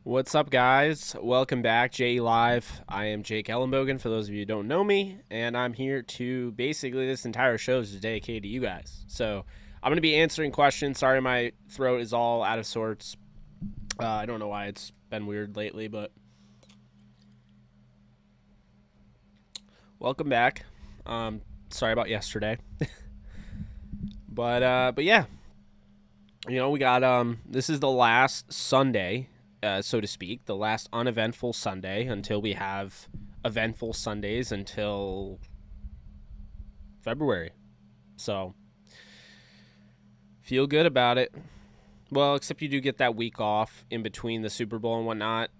What's up, guys? Welcome back, JE Live. I am Jake Ellenbogen, for those of you who don't know me, and I'm here to basically this entire show is dedicated to you guys. So I'm going to be answering questions. Sorry, my throat is all out of sorts. I don't know why it's been weird lately, but welcome back. Sorry about yesterday, but yeah, you know, we got this is the last Sunday. So to speak, the last uneventful Sunday until we have eventful Sundays until February. So feel good about it. Well, except you do get that week off in between the Super Bowl and whatnot.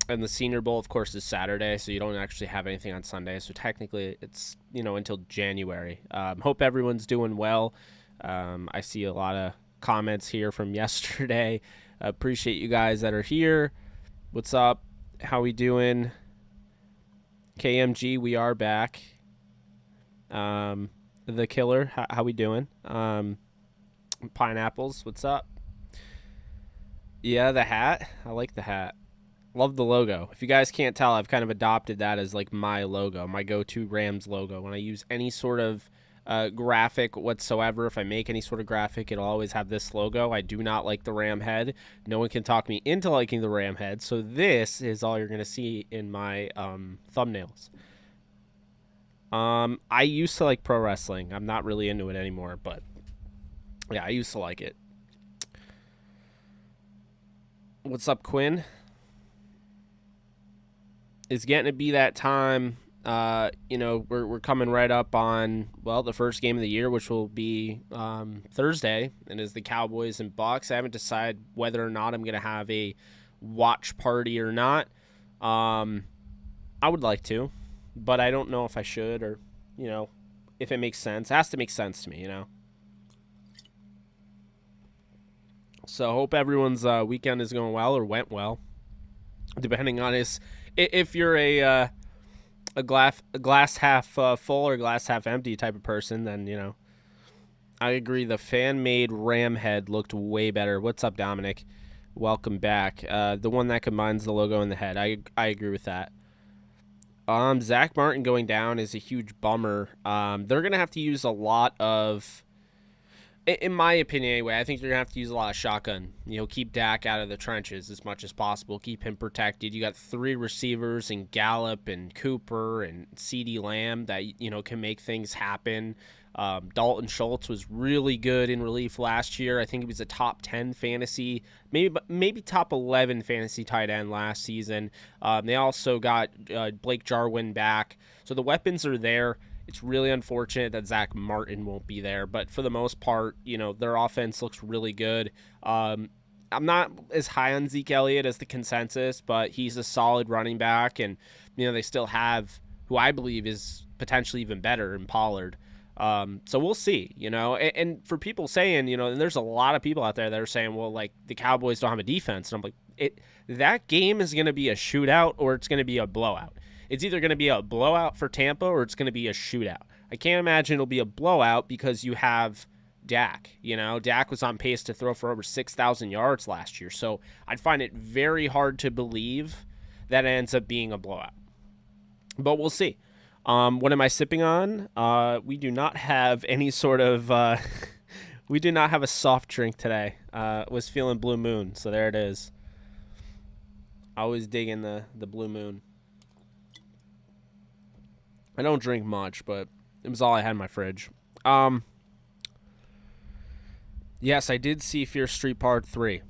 And the Senior Bowl, of course, is Saturday, so you don't actually have anything on Sunday. So technically it's, you know, until January. Hope everyone's doing well. I see a lot of comments here from yesterday. Appreciate you guys that are here. What's up? How we doing? KMG, we are back. The Killer, how we doing? Pineapples, what's up? Yeah, the hat. I like the hat. Love the logo. If you guys can't tell, I've kind of adopted that as like my logo, my go-to Rams logo. When I use any sort of graphic whatsoever, if I make any sort of graphic, it'll always have this logo. I do not like the ram head. No one can talk me into liking the ram head, so this is all you're gonna see in my thumbnails. I used to like pro wrestling. I'm not really into it anymore, but yeah, I used to like it. What's up, Quinn? It's getting to be that time. You know, we're coming right up on, well, the first game of the year, which will be Thursday, and is the Cowboys and Bucs. I haven't decided whether or not I'm going to have a watch party or not. I would like to, but I don't know if I should or, you know, if it makes sense. It has to make sense to me, you know. So hope everyone's weekend is going well or went well, depending on if you're a glass half full or glass half empty type of person, then, you know, I agree. The fan-made ram head looked way better. What's up, Dominic? Welcome back. The one that combines the logo and the head. I agree with that. Zach Martin going down is a huge bummer. They're going to have to use a lot of, in my opinion anyway, I think they're going to have to use a lot of shotgun. You know, keep Dak out of the trenches as much as possible. Keep him protected. You got 3 receivers in Gallup and Cooper and CeeDee Lamb that, you know, can make things happen. Dalton Schultz was really good in relief last year. I think he was a top 10 fantasy, maybe top 11 fantasy tight end last season. They also got Blake Jarwin back. So the weapons are there. It's really unfortunate that Zach Martin won't be there, but for the most part, you know, their offense looks really good. I'm not as high on Zeke Elliott as the consensus, but he's a solid running back, and, you know, they still have who I believe is potentially even better in Pollard. So we'll see, you know, and for people saying, you know, and there's a lot of people out there that are saying, well, like, the Cowboys don't have a defense, and I'm like, that game is going to be a shootout or it's going to be a blowout. It's either going to be a blowout for Tampa or it's going to be a shootout. I can't imagine it'll be a blowout because you have Dak. You know, Dak was on pace to throw for over 6,000 yards last year. So I'd find it very hard to believe that it ends up being a blowout. But we'll see. What am I sipping on? We do not have any sort of we do not have a soft drink today. Was feeling Blue Moon, so there it is. I always dig in the Blue Moon. I don't drink much, but it was all I had in my fridge. Yes, I did see Fear Street Part 3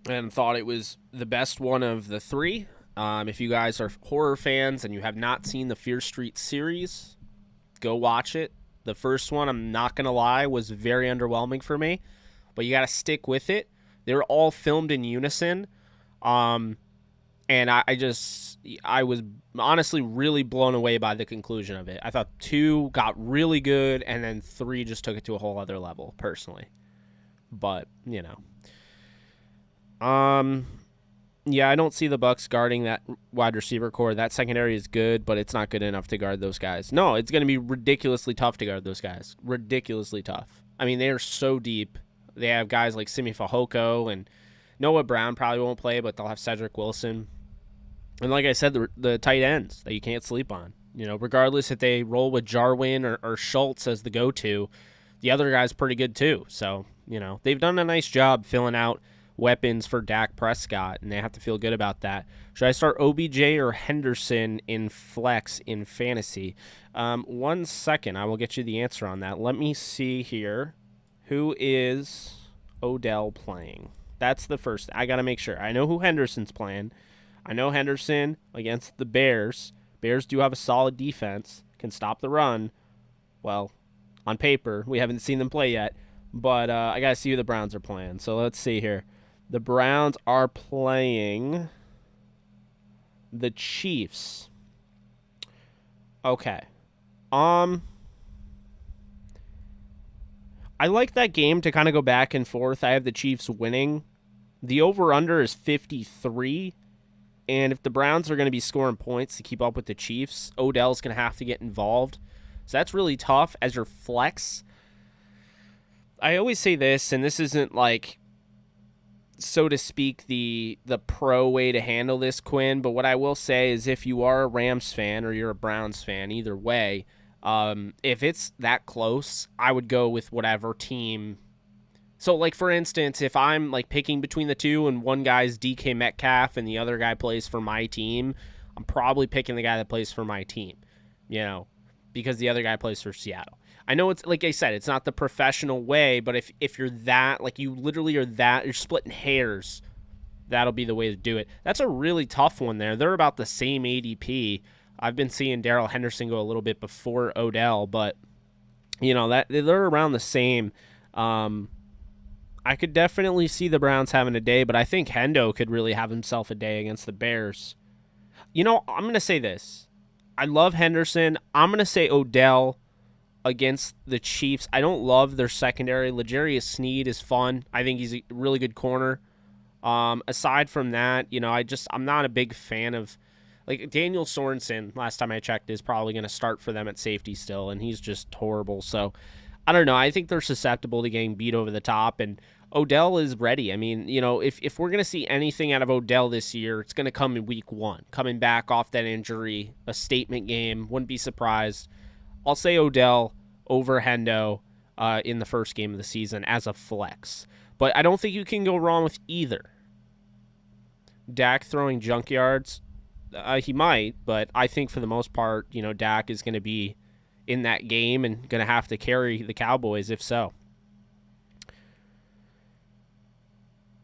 and thought it was the best one of the 3. If you guys are horror fans and you have not seen the Fear Street series, go watch it. The first one, I'm not going to lie, was very underwhelming for me, but you got to stick with it. They were all filmed in unison. And I was honestly really blown away by the conclusion of it. I thought 2 got really good, and then 3 just took it to a whole other level, personally. But, you know. Yeah, I don't see the Bucs guarding that wide receiver core. That secondary is good, but it's not good enough to guard those guys. No, it's going to be ridiculously tough to guard those guys. Ridiculously tough. I mean, they are so deep. They have guys like Simi Fehoko and Noah Brown probably won't play, but they'll have Cedric Wilson. And like I said, the tight ends that you can't sleep on. Regardless if they roll with Jarwin or Schultz as the go-to, the other guy's pretty good too. So, they've done a nice job filling out weapons for Dak Prescott, and they have to feel good about that. Should I start OBJ or Henderson in flex in fantasy? 1 second. I will get you the answer on that. Let me see here. Who is Odell playing? That's the first. I got to make sure. I know who Henderson's playing. I know Henderson against the Bears. Bears do have a solid defense, can stop the run. Well, on paper, we haven't seen them play yet, but I got to see who the Browns are playing. So let's see here. The Browns are playing the Chiefs. Okay. I like that game to kind of go back and forth. I have the Chiefs winning. The over-under is 53. And if the Browns are going to be scoring points to keep up with the Chiefs, Odell's going to have to get involved. So that's really tough as your flex. I always say this, and this isn't like, so to speak, the pro way to handle this, Quinn. But what I will say is if you are a Rams fan or you're a Browns fan, either way, if it's that close, I would go with whatever team. So, like, for instance, if I'm, like, picking between the two and one guy's DK Metcalf and the other guy plays for my team, I'm probably picking the guy that plays for my team, because the other guy plays for Seattle. I know it's, like I said, it's not the professional way, but if you're that, like, you literally are that, you're splitting hairs, that'll be the way to do it. That's a really tough one there. They're about the same ADP. I've been seeing Darrell Henderson go a little bit before Odell, but, that they're around the same. I could definitely see the Browns having a day, but I think Hendo could really have himself a day against the Bears. I'm going to say this. I love Henderson. I'm going to say Odell against the Chiefs. I don't love their secondary. L'Jarius Sneed is fun. I think he's a really good corner. Aside from that, I'm not a big fan of, like, Daniel Sorensen, last time I checked, is probably going to start for them at safety still, and he's just horrible. So, I don't know. I think they're susceptible to getting beat over the top, and Odell is ready. I mean, if we're going to see anything out of Odell this year, it's going to come in week 1. Coming back off that injury, a statement game, wouldn't be surprised. I'll say Odell over Hendo in the first game of the season as a flex. But I don't think you can go wrong with either. Dak throwing junk yards, he might, but I think for the most part, Dak is going to be in that game and going to have to carry the Cowboys if so.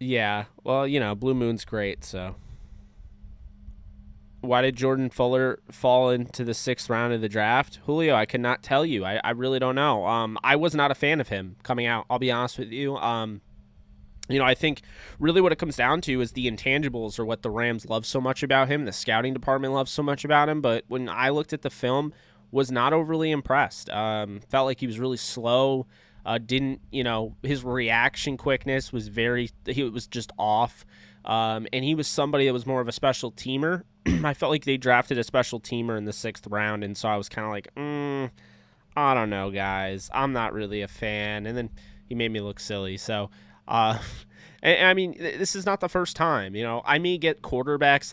Yeah, well, Blue Moon's great, so. Why did Jordan Fuller fall into the 6th round of the draft? Julio, I cannot tell you. I really don't know. I was not a fan of him coming out. I'll be honest with you. I think really what it comes down to is the intangibles are what the Rams love so much about him. The scouting department loves so much about him. But when I looked at the film, was not overly impressed. Felt like he was really slow. His reaction quickness was he was just off. And he was somebody that was more of a special teamer. I felt like they drafted a special teamer in the 6th round, and so I was kind of like, I don't know, guys. I'm not really a fan. And then he made me look silly. So, I mean, this is not the first time. I may get quarterbacks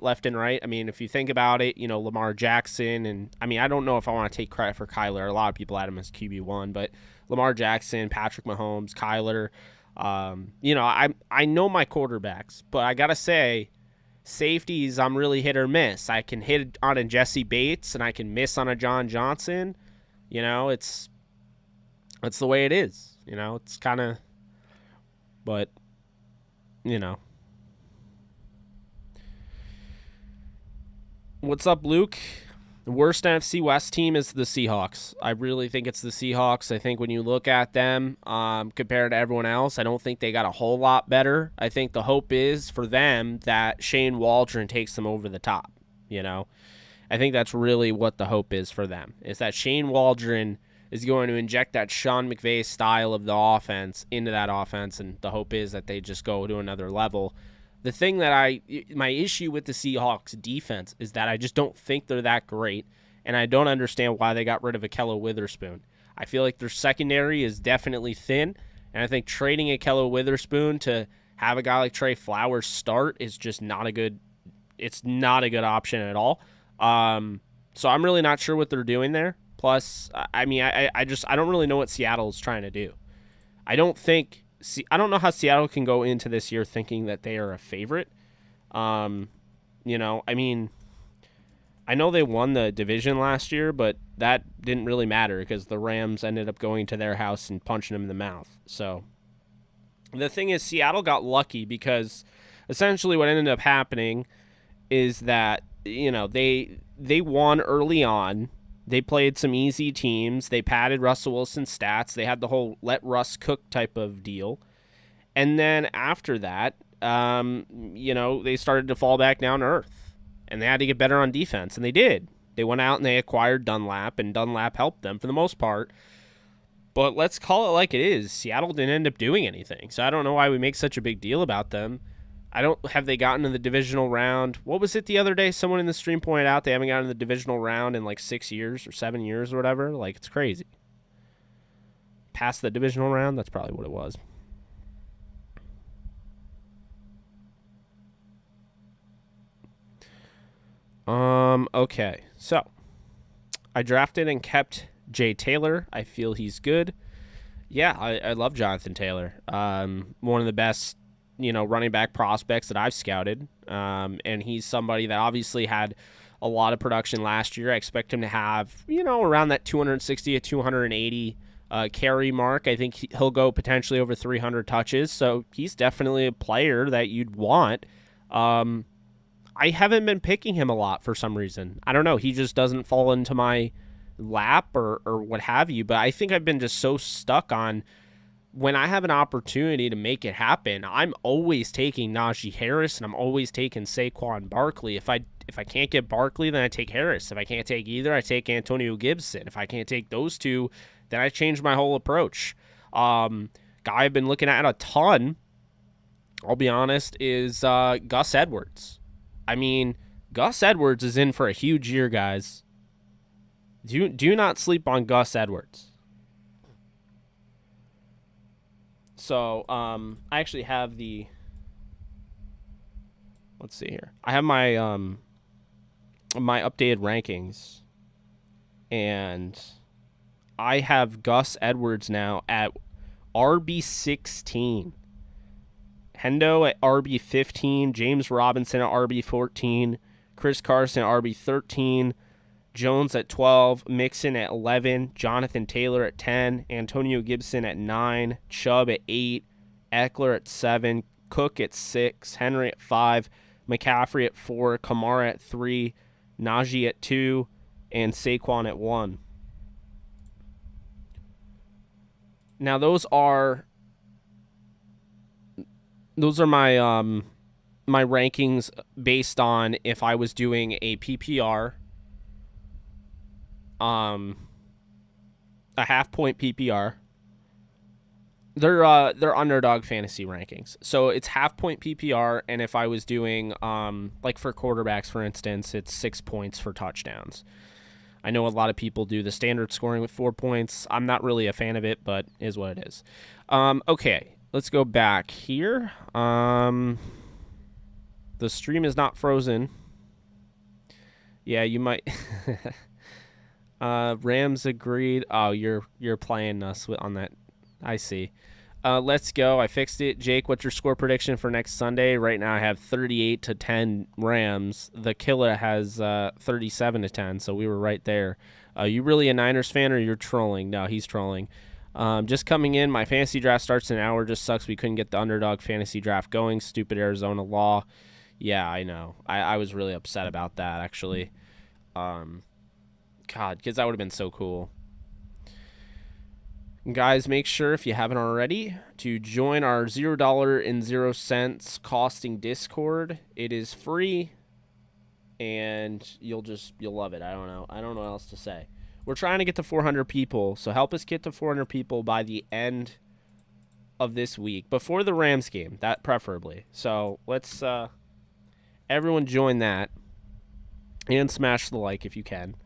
left and right. I mean, if you think about it, Lamar Jackson, and I mean, I don't know if I want to take credit for Kyler. A lot of people had him as QB1, but Lamar Jackson, Patrick Mahomes, Kyler. I know my quarterbacks, but I gotta say, safeties, I'm really hit or miss. I can hit on a Jesse Bates, and I can miss on a John Johnson. It's the way it is. It's kind of, but What's up, Luke? The worst NFC West team is the Seahawks. I really think it's the Seahawks. I think when you look at them compared to everyone else, I don't think they got a whole lot better. I think the hope is for them that Shane Waldron takes them over the top. I think that's really what the hope is for them, is that Shane Waldron is going to inject that Sean McVay style of the offense into that offense, and the hope is that they just go to another level. The thing that my issue with the Seahawks defense is that I just don't think they're that great, and I don't understand why they got rid of Akello Witherspoon. I feel like their secondary is definitely thin, and I think trading Akello Witherspoon to have a guy like Trey Flowers start is just not a good. It's not a good option at all. So I'm really not sure what they're doing there. Plus, I mean, I don't really know what Seattle's trying to do. I don't know how Seattle can go into this year thinking that they are a favorite. You know, I mean, I know they won the division last year, but that didn't really matter because the Rams ended up going to their house and punching them in the mouth. So the thing is, Seattle got lucky because essentially what ended up happening is that, you know, they won early on. They played some easy teams. They padded Russell Wilson's stats. They had the whole let Russ cook type of deal. And then after that, you know, they started to fall back down to earth. And they had to get better on defense. And they did. They went out and they acquired Dunlap. And Dunlap helped them for the most part. But let's call it like it is. Seattle didn't end up doing anything. So I don't know why we make such a big deal about them. Have they gotten to the divisional round? What was it the other day? Someone in the stream pointed out they haven't gotten to the divisional round in like 6 years or 7 years or whatever. Like, it's crazy. Past the divisional round? That's probably what it was. Okay. So, I drafted and kept Jay Taylor. I feel he's good. Yeah, I love Jonathan Taylor. One of the best, you know, running back prospects that I've scouted. And he's somebody that obviously had a lot of production last year. I expect him to have, you know, around that 260 to 280 carry mark. I think he'll go potentially over 300 touches. So he's definitely a player that you'd want. I haven't been picking him a lot for some reason. I don't know. He just doesn't fall into my lap or what have you. But I think I've been just so stuck on when I have an opportunity to make it happen, I'm always taking Najee Harris and I'm always taking Saquon Barkley. If I can't get Barkley, then I take Harris. If I can't take either, I take Antonio Gibson. If I can't take those two, then I change my whole approach. Guy I've been looking at a ton, I'll be honest, is Gus Edwards. I mean, Gus Edwards is in for a huge year, guys. Do not sleep on Gus Edwards. So, I actually have let's see here. I have my my updated rankings, and I have Gus Edwards now at RB16. Hendo at RB15, James Robinson at RB14, Chris Carson at RB13, Jones at 12, Mixon at 11, Jonathan Taylor at 10, Antonio Gibson at 9, Chubb at 8, Eckler at 7, Cook at 6, Henry at 5, McCaffrey at 4, Kamara at 3, Najee at 2, and Saquon at 1. Now those are my my rankings based on if I was doing a PPR, a half-point PPR. They're underdog fantasy rankings. So it's half-point PPR, and if I was doing, like for quarterbacks, for instance, it's 6 points for touchdowns. I know a lot of people do the standard scoring with 4 points. I'm not really a fan of it, but it is what it is. Okay, let's go back here. The stream is not frozen. Yeah, you might... Rams agreed. Oh, you're playing us on that. I see. Let's go. I fixed it. Jake, what's your score prediction for next Sunday? Right now I have 38-10 Rams. The killer has 37-10, so we were right there. You really a Niners fan or you're trolling? No, he's trolling. Just coming in. My fantasy draft starts in an hour. Just sucks we couldn't get the underdog fantasy draft going. Stupid Arizona law. Yeah, I know. I was really upset about that, actually. God, because that would have been so cool. Guys, make sure, if you haven't already, to join our $0.00 costing Discord. It is free, and you'll love it. I don't know what else to say. We're trying to get to 400 people, so help us get to 400 people by the end of this week, before the Rams game, that preferably. So let's everyone join that, and smash the like if you can.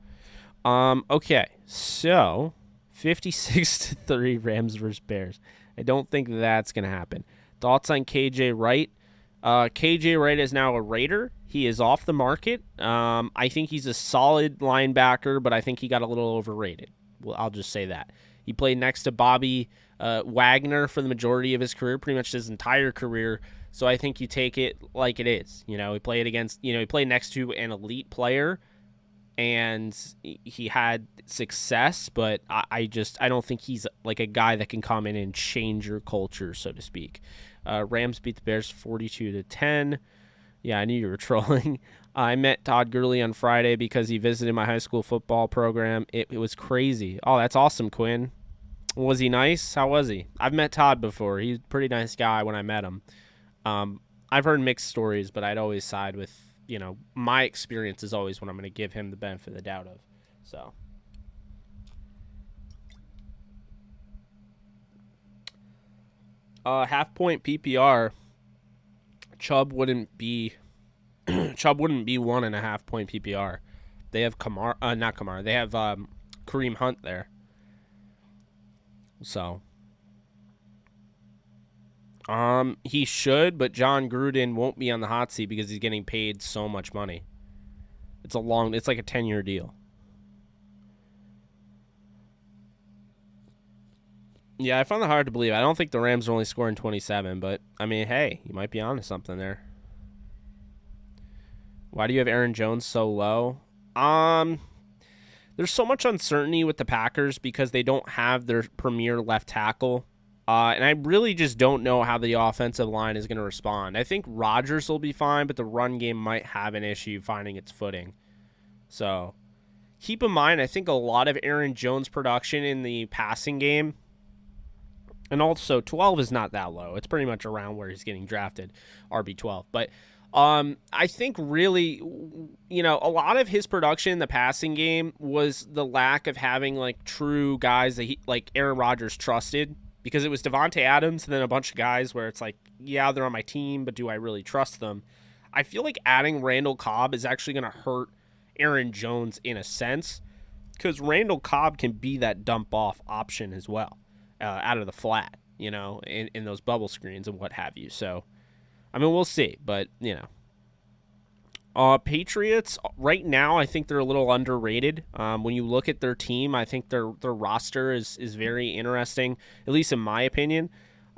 Okay, so 56-3 Rams versus Bears. I don't think that's going to happen. Thoughts on KJ Wright? KJ Wright is now a Raider. He is off the market. I think he's a solid linebacker, but I think he got a little overrated. Well, I'll just say that. He played next to Bobby Wagner for the majority of his career, pretty much his entire career. So I think you take it like it is. He played he played next to an elite player, and he had success, but I don't think he's like a guy that can come in and change your culture, so to speak. Rams beat the Bears 42-10. Yeah, I knew you were trolling. I met Todd Gurley on Friday because he visited my high school football program. It was crazy. Oh, that's awesome, Quinn. Was he nice? How was he? I've met Todd before. He's a pretty nice guy when I met him. I've heard mixed stories, but I'd always side with, my experience is always what I'm going to give him the benefit of the doubt of. So. Half-point PPR. Chubb wouldn't be 1.5 point PPR. They have not Kamara. They have Kareem Hunt there. So he should, but John Gruden won't be on the hot seat because he's getting paid so much money. It's like a 10-year deal. Yeah, I found it hard to believe. I don't think the Rams are only scoring 27, but, I mean, hey, you might be onto something there. Why do you have Aaron Jones so low? There's so much uncertainty with the Packers because they don't have their premier left tackle, and I really just don't know how the offensive line is going to respond. I think Rodgers will be fine, but the run game might have an issue finding its footing. So, keep in mind, I think a lot of Aaron Jones' production in the passing game, and also, 12 is not that low. It's pretty much around where he's getting drafted, RB12. But I think really, a lot of his production in the passing game was the lack of having, true guys that like Aaron Rodgers trusted. Because it was Devontae Adams and then a bunch of guys where it's like, yeah, they're on my team, but do I really trust them? I feel like adding Randall Cobb is actually going to hurt Aaron Jones in a sense. Because Randall Cobb can be that dump-off option as well. Out of the flat, in those bubble screens and what have you. So, I mean, we'll see. But, Patriots, right now, I think they're a little underrated. When you look at their team, I think their roster is very interesting, at least in my opinion.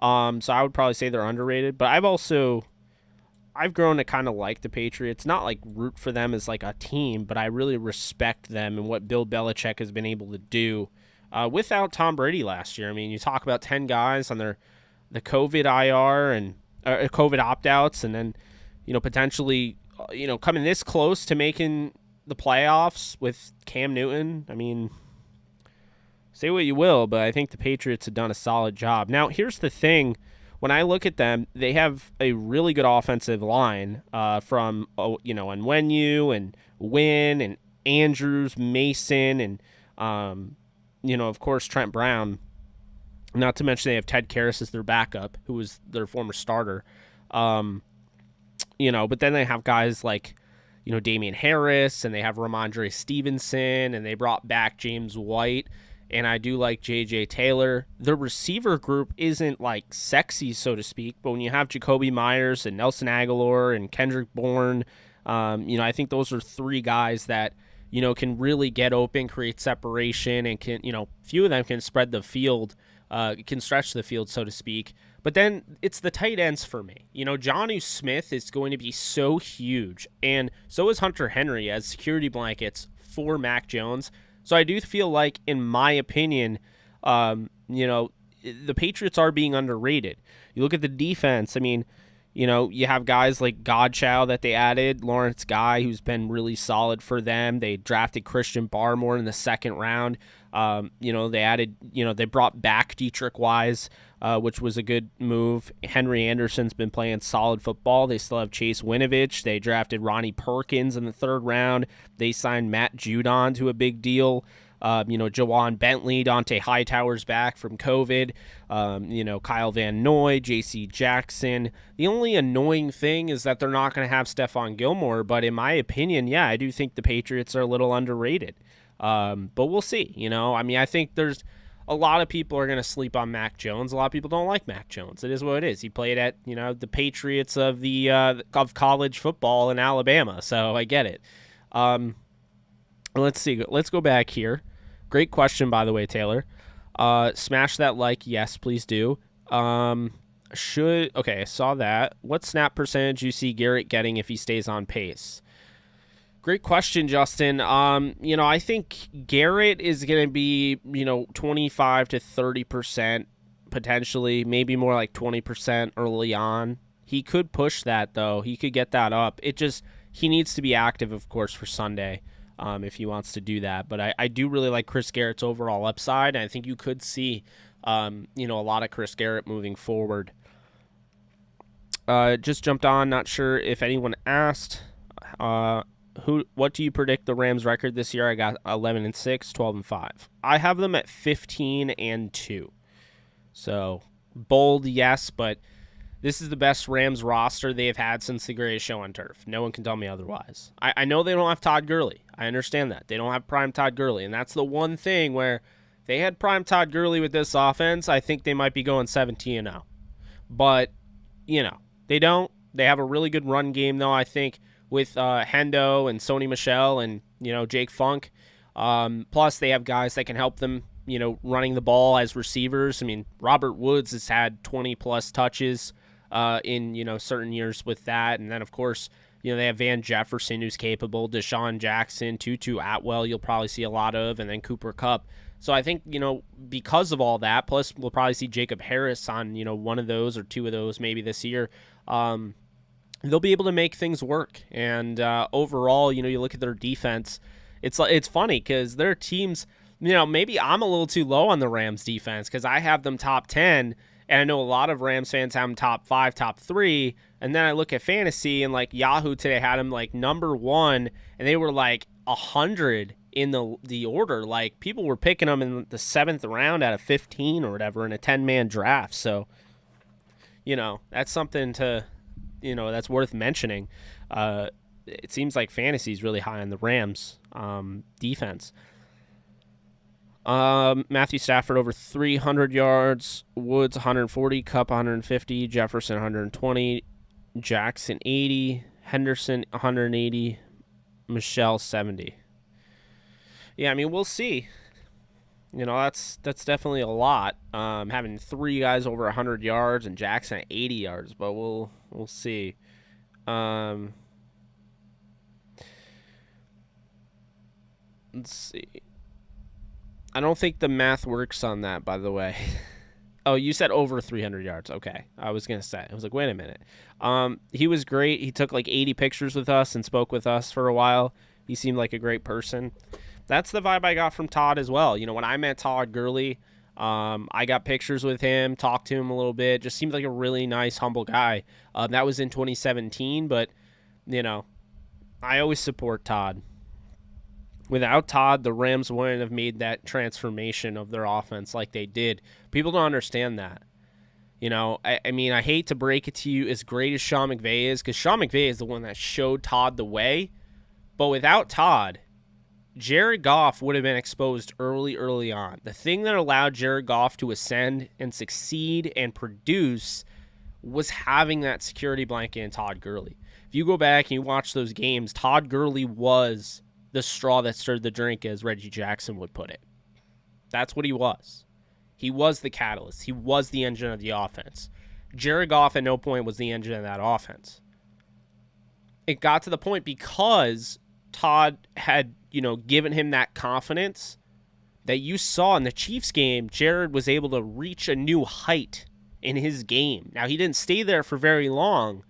So I would probably say they're underrated. But I've grown to kind of like the Patriots. Not like root for them as like a team, but I really respect them and what Bill Belichick has been able to do. Without Tom Brady last year. I mean, you talk about 10 guys on the COVID IR and COVID opt-outs, and then, potentially, coming this close to making the playoffs with Cam Newton. I mean, say what you will, but I think the Patriots have done a solid job. Now, here's the thing. When I look at them, they have a really good offensive line from, Onwenu and Wynn and Andrews, Mason, and, of course, Trent Brown. Not to mention they have Ted Karras as their backup, who was their former starter. But then they have guys like, Damian Harris, and they have Ramondre Stevenson, and they brought back James White, and I do like J.J. Taylor. The receiver group isn't, sexy, so to speak, but when you have Jacoby Myers and Nelson Aguilar and Kendrick Bourne, I think those are three guys that, can really get open, create separation, and can, few of them can spread the field, can stretch the field, so to speak. But then it's the tight ends for me. Jonnu Smith is going to be so huge, and so is Hunter Henry as security blankets for Mac Jones. So I do feel like, in my opinion, the Patriots are being underrated. You look at the defense, I mean, you have guys like Godchild that they added, Lawrence Guy, who's been really solid for them. They drafted Christian Barmore in the second round. They added, they brought back Dietrich Wise, which was a good move. Henry Anderson's been playing solid football. They still have Chase Winovich. They drafted Ronnie Perkins in the third round. They signed Matt Judon to a big deal. Jawan Bentley, Dante Hightower's back from COVID, Kyle Van Noy, J.C. Jackson. The only annoying thing is that they're not going to have Stephon Gilmore, but in my opinion, yeah, I do think the Patriots are a little underrated. But we'll see, I think there's a lot of people are going to sleep on Mac Jones. A lot of people don't like Mac Jones. It is what it is. He played at, the Patriots of of college football in Alabama, so I get it. Let's see. Let's go back here. Great question, by the way, Taylor. Smash that like. Yes, please do. Okay, I saw that. What snap percentage you see Garrett getting if he stays on pace? Great question, Justin. I think Garrett is going to be, 25 to 30% potentially, maybe more like 20% early on. He could push that, though. He could get that up. He needs to be active, of course, for Sunday if he wants to do that. But I do really like Chris Garrett's overall upside, and I think you could see, a lot of Chris Garrett moving forward. Just jumped on. Not sure if anyone asked. What do you predict the Rams record this year? I got 11-6, 12-5. I have them at 15-2. So bold, yes, but this is the best Rams roster they have had since the greatest show on turf. No one can tell me otherwise. I know they don't have Todd Gurley. I understand that. They don't have prime Todd Gurley, and that's the one thing where if they had prime Todd Gurley with this offense, I think they might be going 17-0. But, they don't. They have a really good run game, though, I think, with Hendo and Sony Michel and, Jake Funk. Plus, they have guys that can help them, running the ball as receivers. I mean, Robert Woods has had 20-plus touches in, certain years with that. And then, of course, they have Van Jefferson, who's capable, Deshaun Jackson, Tutu Atwell you'll probably see a lot of, and then Cooper Kupp. So I think, because of all that, plus we'll probably see Jacob Harris on, one of those or two of those maybe this year. They'll be able to make things work. And overall, you look at their defense, it's funny because their teams, maybe I'm a little too low on the Rams defense because I have them top 10, and I know a lot of Rams fans have them top 5, top 3, and then I look at fantasy, and like Yahoo today had them like number 1, and they were like 100 in the order. Like people were picking them in the 7th round out of 15 or whatever in a 10-man draft. So, that's something to... that's worth mentioning. It seems like fantasy is really high on the Rams defense. Matthew Stafford over 300 yards, Woods 140, Kupp 150, Jefferson 120, Jackson 80, Henderson 180, Michelle 70. Yeah, I mean, we'll see. That's definitely a lot. Having 3 guys over 100 yards and Jackson at 80 yards, but we'll see. Let's see. I don't think the math works on that, by the way. Oh, you said over 300 yards. Okay. I was going to say. I was like, wait a minute. He was great. He took like 80 pictures with us and spoke with us for a while. He seemed like a great person. That's the vibe I got from Todd as well. When I met Todd Gurley, I got pictures with him, talked to him a little bit. Just seemed like a really nice, humble guy. That was in 2017, but, I always support Todd. Without Todd, the Rams wouldn't have made that transformation of their offense like they did. People don't understand that. I mean, I hate to break it to you, as great as Sean McVay is, because Sean McVay is the one that showed Todd the way. But without Todd, Jared Goff would have been exposed early on. The thing that allowed Jared Goff to ascend and succeed and produce was having that security blanket in Todd Gurley. If you go back and you watch those games, Todd Gurley was the straw that stirred the drink, as Reggie Jackson would put it. That's what he was. He was the catalyst. He was the engine of the offense. Jared Goff at no point was the engine of that offense. It got to the point because Todd had, given him that confidence that you saw in the Chiefs game. Jared was able to reach a new height in his game. Now, he didn't stay there for very long,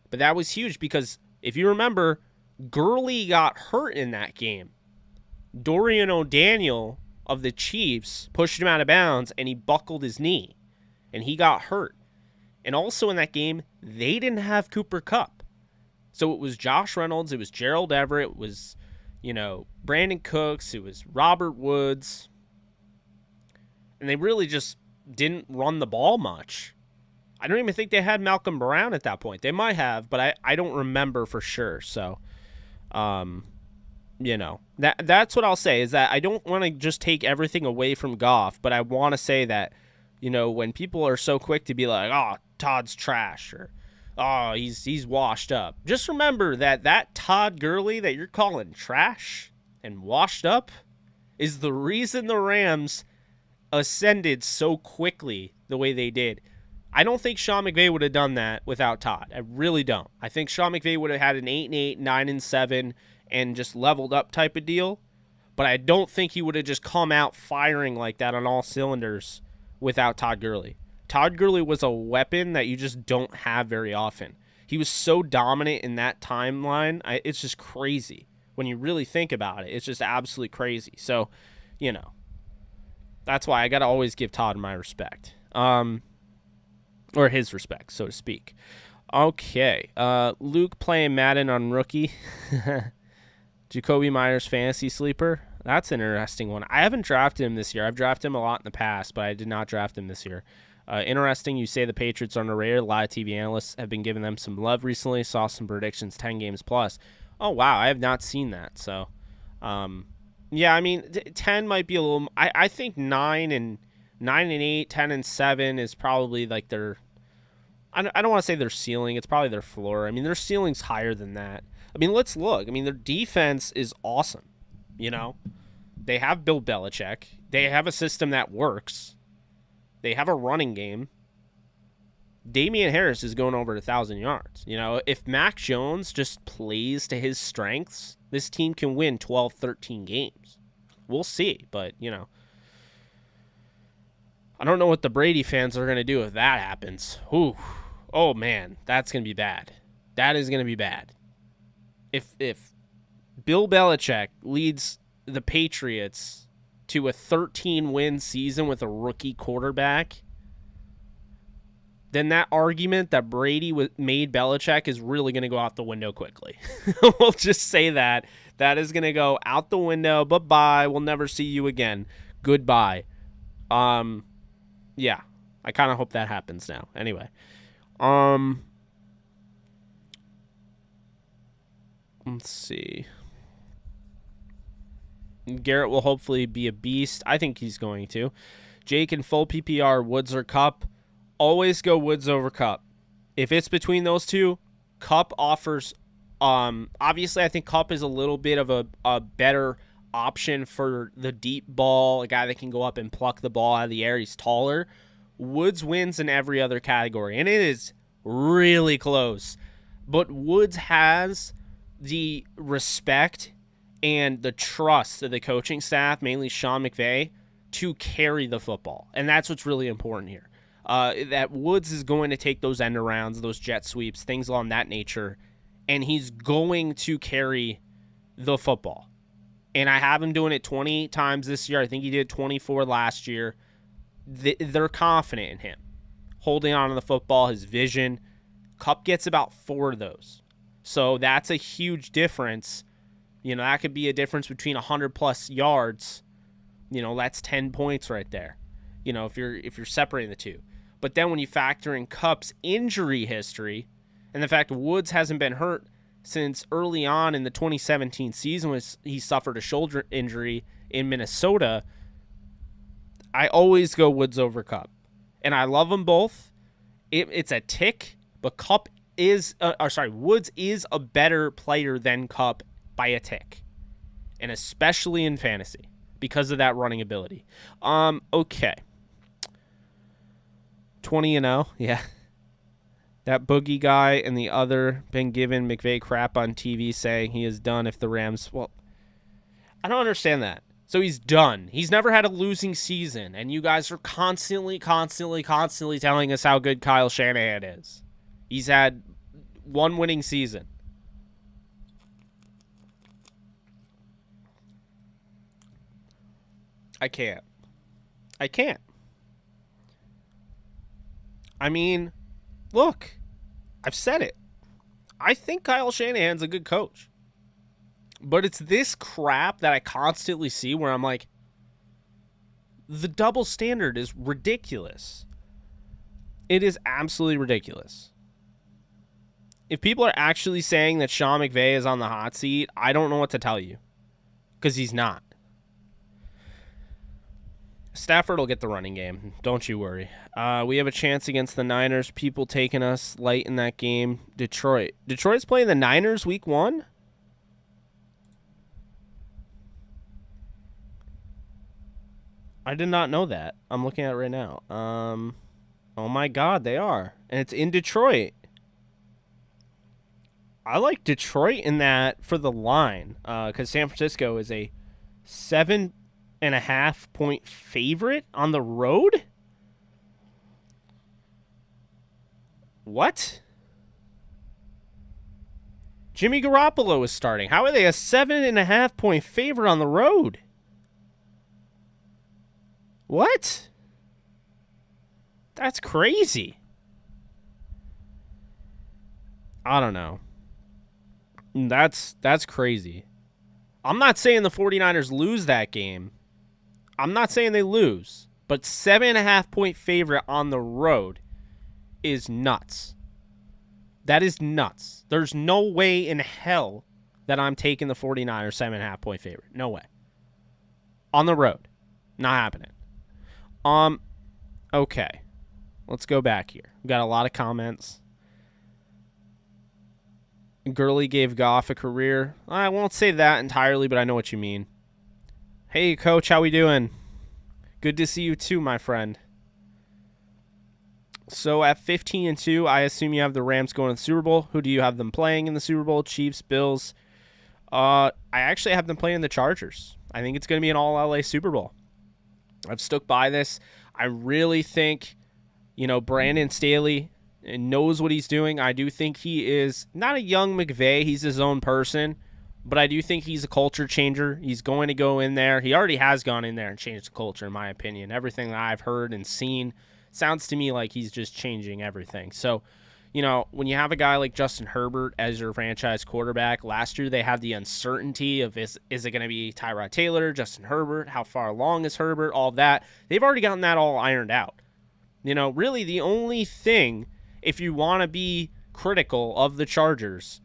but that was huge because if you remember, Gurley got hurt in that game. Dorian O'Daniel of the Chiefs pushed him out of bounds, and he buckled his knee, and he got hurt. And also in that game, they didn't have Cooper Kupp. So it was Josh Reynolds, it was Gerald Everett, it was, Brandon Cooks, it was Robert Woods. And they really just didn't run the ball much. I don't even think they had Malcolm Brown at that point. They might have, but I don't remember for sure. So, That's what I'll say, is that I don't want to just take everything away from Goff, but I want to say that, when people are so quick to be like, oh, Todd's trash, or oh, he's washed up. Just remember that Todd Gurley that you're calling trash and washed up is the reason the Rams ascended so quickly the way they did. I don't think Sean McVay would have done that without Todd. I really don't. I think Sean McVay would have had an 8-8, 9-7, and just leveled up type of deal. But I don't think he would have just come out firing like that on all cylinders without Todd Gurley. Todd Gurley was a weapon that you just don't have very often. He was so dominant in that timeline. It's just crazy. When you really think about it, it's just absolutely crazy. So, that's why I got to always give Todd my respect. Or his respect, so to speak. Okay. Luke playing Madden on rookie. Jacoby Myers fantasy sleeper. That's an interesting one. I haven't drafted him this year. I've drafted him a lot in the past, but I did not draft him this year. Interesting, you say the Patriots are underrated. A lot of TV analysts have been giving them some love recently. Saw some predictions, 10 games plus. Oh, wow, I have not seen that. So, yeah, I mean, 10 might be a little... I think 9 and 8, 10 and 7 is probably like their... I don't want to say their ceiling. It's probably their floor. I mean, their ceiling's higher than that. I mean, let's look. I mean, their defense is awesome. They have Bill Belichick. They have a system that works. They have a running game. Damian Harris is going over 1,000 yards. If Mac Jones just plays to his strengths, this team can win 12, 13 games. We'll see, but, I don't know what the Brady fans are going to do if that happens. Ooh. Oh, man, that's going to be bad. That is going to be bad. If Bill Belichick leads the Patriots to a 13-win season with a rookie quarterback, then that argument that Brady made Belichick is really going to go out the window quickly. We'll just say that. That is going to go out the window. Bye-bye. We'll never see you again. Goodbye. Yeah. I kind of hope that happens now. Anyway. Let's see. Garrett will hopefully be a beast. I think he's going to. Jake in full PPR, Woods or Kupp. Always go Woods over Kupp. If it's between those two, Kupp offers... obviously, I think Kupp is a little bit of a better option for the deep ball, a guy that can go up and pluck the ball out of the air. He's taller. Woods wins in every other category, and it is really close. But Woods has the respect and the trust of the coaching staff, mainly Sean McVay, to carry the football. And that's what's really important here. That Woods is going to take those end arounds, those jet sweeps, things along that nature, and he's going to carry the football. And I have him doing it 28 times this year. I think he did 24 last year. They're confident in him. Holding on to the football, his vision. Kupp gets about 4 of those. So that's a huge difference. That could be a difference between 100-plus yards. That's 10 points right there. If you're separating the two. But then when you factor in Kupp's injury history and the fact that Woods hasn't been hurt since early on in the 2017 season when he suffered a shoulder injury in Minnesota, I always go Woods over Kupp. And I love them both. It's a tick, but Woods is a better player than Kupp by a tick. And especially in fantasy because of that running ability. Okay. 20-0, yeah. That Boogie guy and the other been giving McVay crap on TV saying he is done if the Rams... Well, I don't understand that. So he's done. He's never had a losing season, and you guys are constantly telling us how good Kyle Shanahan is. He's had one winning season. I can't. I mean, look, I've said it. I think Kyle Shanahan's a good coach. But it's this crap that I constantly see where I'm like, the double standard is ridiculous. It is absolutely ridiculous. If people are actually saying that Sean McVay is on the hot seat, I don't know what to tell you. because he's not. Stafford will get the running game. Don't you worry. We have a chance against the Niners. People taking us light in that game. Detroit. Detroit's playing the Niners week 1? I did not know that. I'm looking at it right now. Oh my God, they are. And it's in Detroit. I like Detroit in that for the line. Because San Francisco is a 7.5-point favorite on the road? What? Jimmy Garoppolo is starting. How are they a 7.5-point favorite on the road? What? That's crazy. I don't know. That's crazy. I'm not saying the 49ers lose that game. I'm not saying they lose. But 7.5-point favorite on the road is nuts. That is nuts. There's no way in hell that I'm taking the 49ers 7.5-point favorite. No way. On the road. Not happening. Okay. Let's go back here. We got a lot of comments. Gurley gave Goff a career. I won't say that entirely, but I know what you mean. Hey, Coach, how we doing? Good to see you too, my friend. So at 15-2, I assume you have the Rams going to the Super Bowl. Who do you have them playing in the Super Bowl? Chiefs, Bills. I actually have them playing the Chargers. I think it's going to be an all-LA Super Bowl. I've stuck by this. I really think, Brandon Staley knows what he's doing. I do think he is not a young McVay. He's his own person. But I do think he's a culture changer. He's going to go in there. He already has gone in there and changed the culture, in my opinion. Everything that I've heard and seen sounds to me like he's just changing everything. So, when you have a guy like Justin Herbert as your franchise quarterback, last year they had the uncertainty of is it going to be Tyrod Taylor, Justin Herbert, how far along is Herbert, all that. They've already gotten that all ironed out. Really the only thing, if you want to be critical of the Chargers,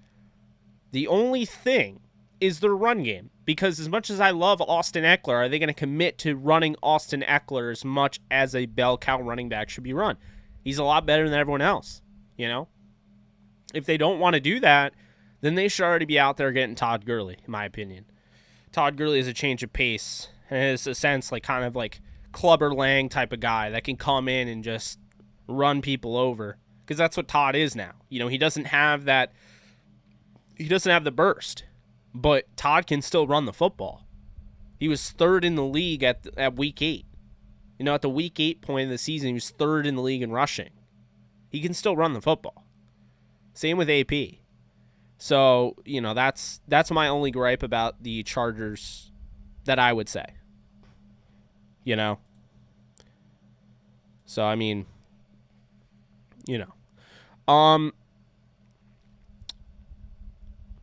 the only thing is their run game. Because as much as I love Austin Eckler, are they going to commit to running Austin Eckler as much as a bell cow running back should be run? He's a lot better than everyone else, If they don't want to do that, then they should already be out there getting Todd Gurley, in my opinion. Todd Gurley is a change of pace, and is a sense kind of like Clubber Lang type of guy that can come in and just run people over. Because that's what Todd is now. He doesn't have that. He doesn't have the burst. But Todd can still run the football. He was third in the league at week 8. At the week 8 point of the season, he was third in the league in rushing. He can still run the football. Same with AP. So, that's my only gripe about the Chargers that I would say. So, I mean,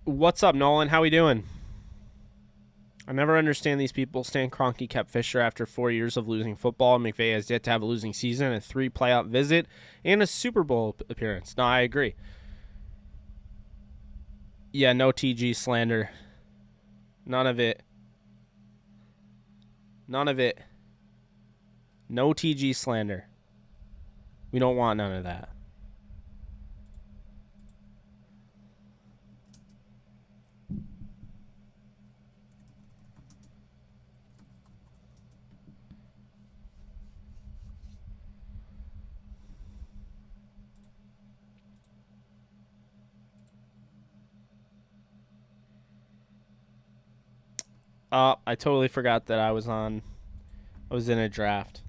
What's up, Nolan? How we doing? I never understand these people. Stan Kroenke kept Fisher after 4 years of losing football. McVay has yet to have a losing season, a 3 playoff visit, and a Super Bowl appearance. No, I agree. Yeah, no TG slander. None of it. None of it. No TG slander. We don't want none of that. I totally forgot that I was in a draft.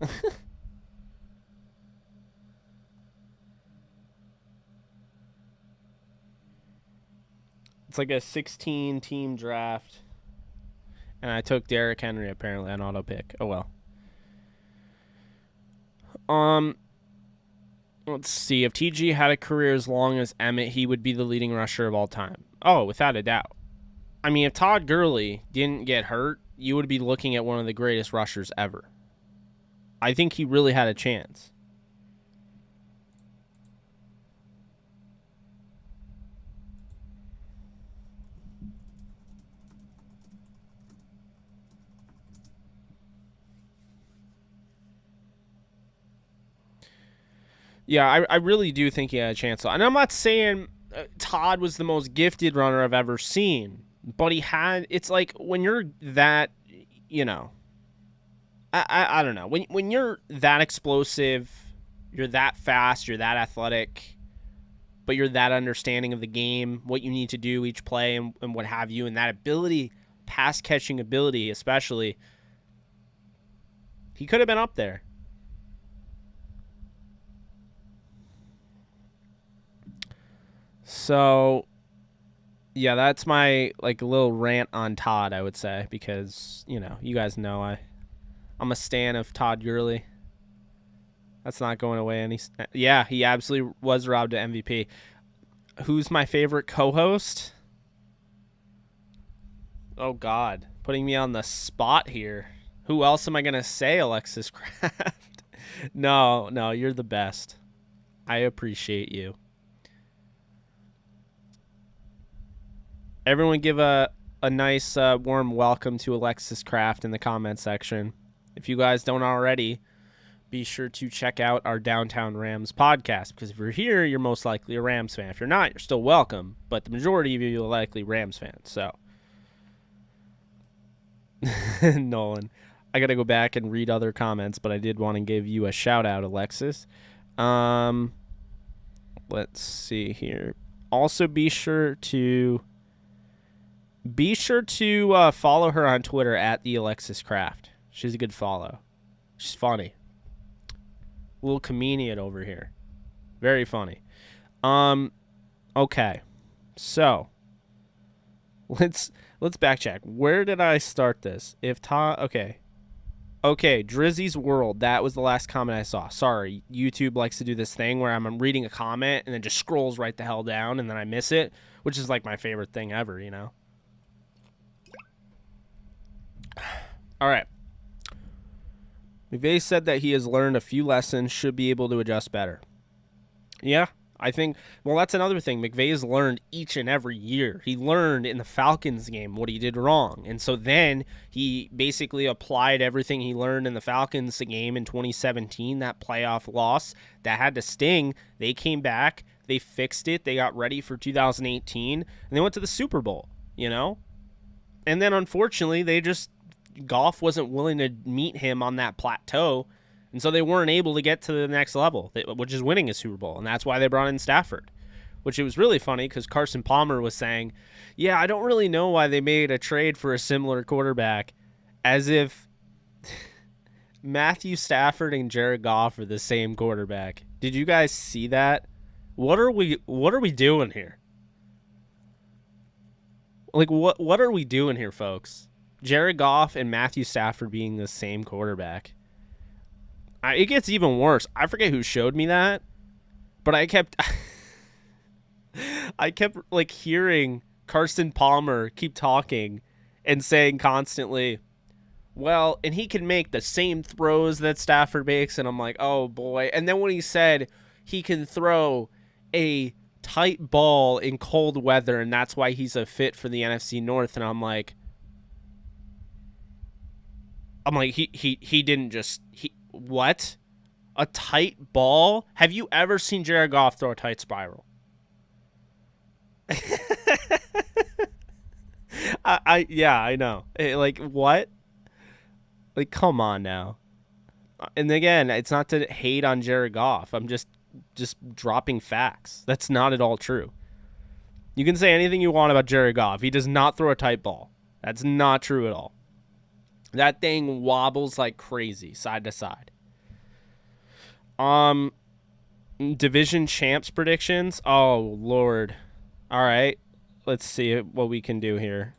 It's like a 16-team draft. And I took Derrick Henry, apparently, on auto pick. Oh, well. Let's see. If TG had a career as long as Emmett, he would be the leading rusher of all time. Oh, without a doubt. I mean, if Todd Gurley didn't get hurt, you would be looking at one of the greatest rushers ever. I think he really had a chance. Yeah, I really do think he had a chance. And I'm not saying Todd was the most gifted runner I've ever seen, but he had. It's like when you're that, you know, I don't know. When you're that explosive, you're that fast, you're that athletic, but you're that understanding of the game, what you need to do each play, and what have you, and that ability, pass catching ability, especially. He could have been up there. So, yeah, that's my like little rant on Todd, I would say, because, you know, you guys know I'm a stan of Todd Gurley. That's not going away any. Yeah, he absolutely was robbed of MVP. Who's my favorite co-host? Oh God, putting me on the spot here. Who else am I gonna say, Alexis Kraft? No, you're the best. I appreciate you. Everyone give a nice warm welcome to Alexis Kraft in the comment section. If you guys don't already, be sure to check out our Downtown Rams podcast, because if you're here, you're most likely a Rams fan. If you're not, you're still welcome, but the majority of you are likely Rams fans. So, Nolan, I got to go back and read other comments, but I did want to give you a shout out, Alexis. Let's see here. Also, be sure to follow her on Twitter at the Alexis Kraft. She's a good follow. She's funny. A little comedian over here. Very funny. Okay. So let's backtrack. Where did I start this? Okay, Drizzy's World. That was the last comment I saw. Sorry, YouTube likes to do this thing where I'm reading a comment and then just scrolls right the hell down and then I miss it, which is like my favorite thing ever, you know? All right. McVay said that he has learned a few lessons, should be able to adjust better. Yeah, I think, well, that's another thing. McVay has learned each and every year. He learned in the Falcons game what he did wrong. And so then he basically applied everything he learned in the Falcons game in 2017, that playoff loss that had to sting. They came back, they fixed it, they got ready for 2018, and they went to the Super Bowl, you know? And then unfortunately, Goff wasn't willing to meet him on that plateau, and so they weren't able to get to the next level, which is winning a Super Bowl, and that's why they brought in Stafford, which it was really funny because Carson Palmer was saying, yeah, I don't really know why they made a trade for a similar quarterback, as if Matthew Stafford and Jared Goff are the same quarterback. Did you guys see that? What are we doing here? Like, what are we doing here, folks? Jared Goff and Matthew Stafford being the same quarterback. It gets even worse. I forget who showed me that, but I kept like hearing Carson Palmer keep talking and saying constantly, well, and he can make the same throws that Stafford makes, and I'm like, oh boy. And then when he said he can throw a tight ball in cold weather and that's why he's a fit for the NFC North, and I'm like, he didn't just what? A tight ball? Have you ever seen Jared Goff throw a tight spiral? I know. Like, what? Like, come on now. And again, it's not to hate on Jared Goff. I'm just dropping facts. That's not at all true. You can say anything you want about Jared Goff. He does not throw a tight ball. That's not true at all. That thing wobbles like crazy, side to side. Division champs predictions. Oh, Lord. All right. Let's see what we can do here.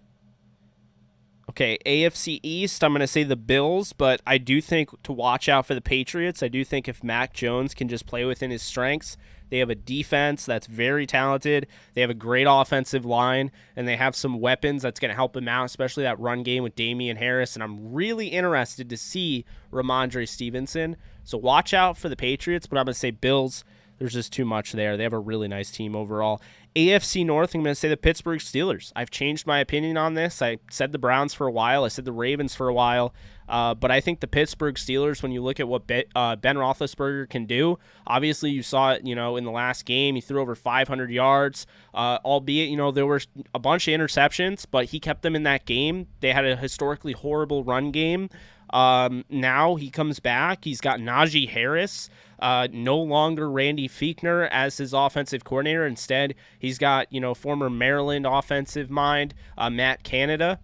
Okay, AFC East, I'm going to say the Bills, but I do think to watch out for the Patriots. I do think if Mac Jones can just play within his strengths, they have a defense that's very talented. They have a great offensive line, and they have some weapons that's going to help them out, especially that run game with Damian Harris. And I'm really interested to see Ramondre Stevenson. So watch out for the Patriots, but I'm going to say Bills. There's just too much there. They have a really nice team overall. AFC North, I'm going to say the Pittsburgh Steelers. I've changed my opinion on this. I said the Browns for a while. I said the Ravens for a while. But I think the Pittsburgh Steelers, when you look at what Ben Roethlisberger can do, obviously you saw it, in the last game. He threw over 500 yards, albeit, there were a bunch of interceptions, but he kept them in that game. They had a historically horrible run game. Now he comes back. He's got Najee Harris, no longer Randy Fichtner as his offensive coordinator. Instead, he's got, former Maryland offensive mind, Matt Canada.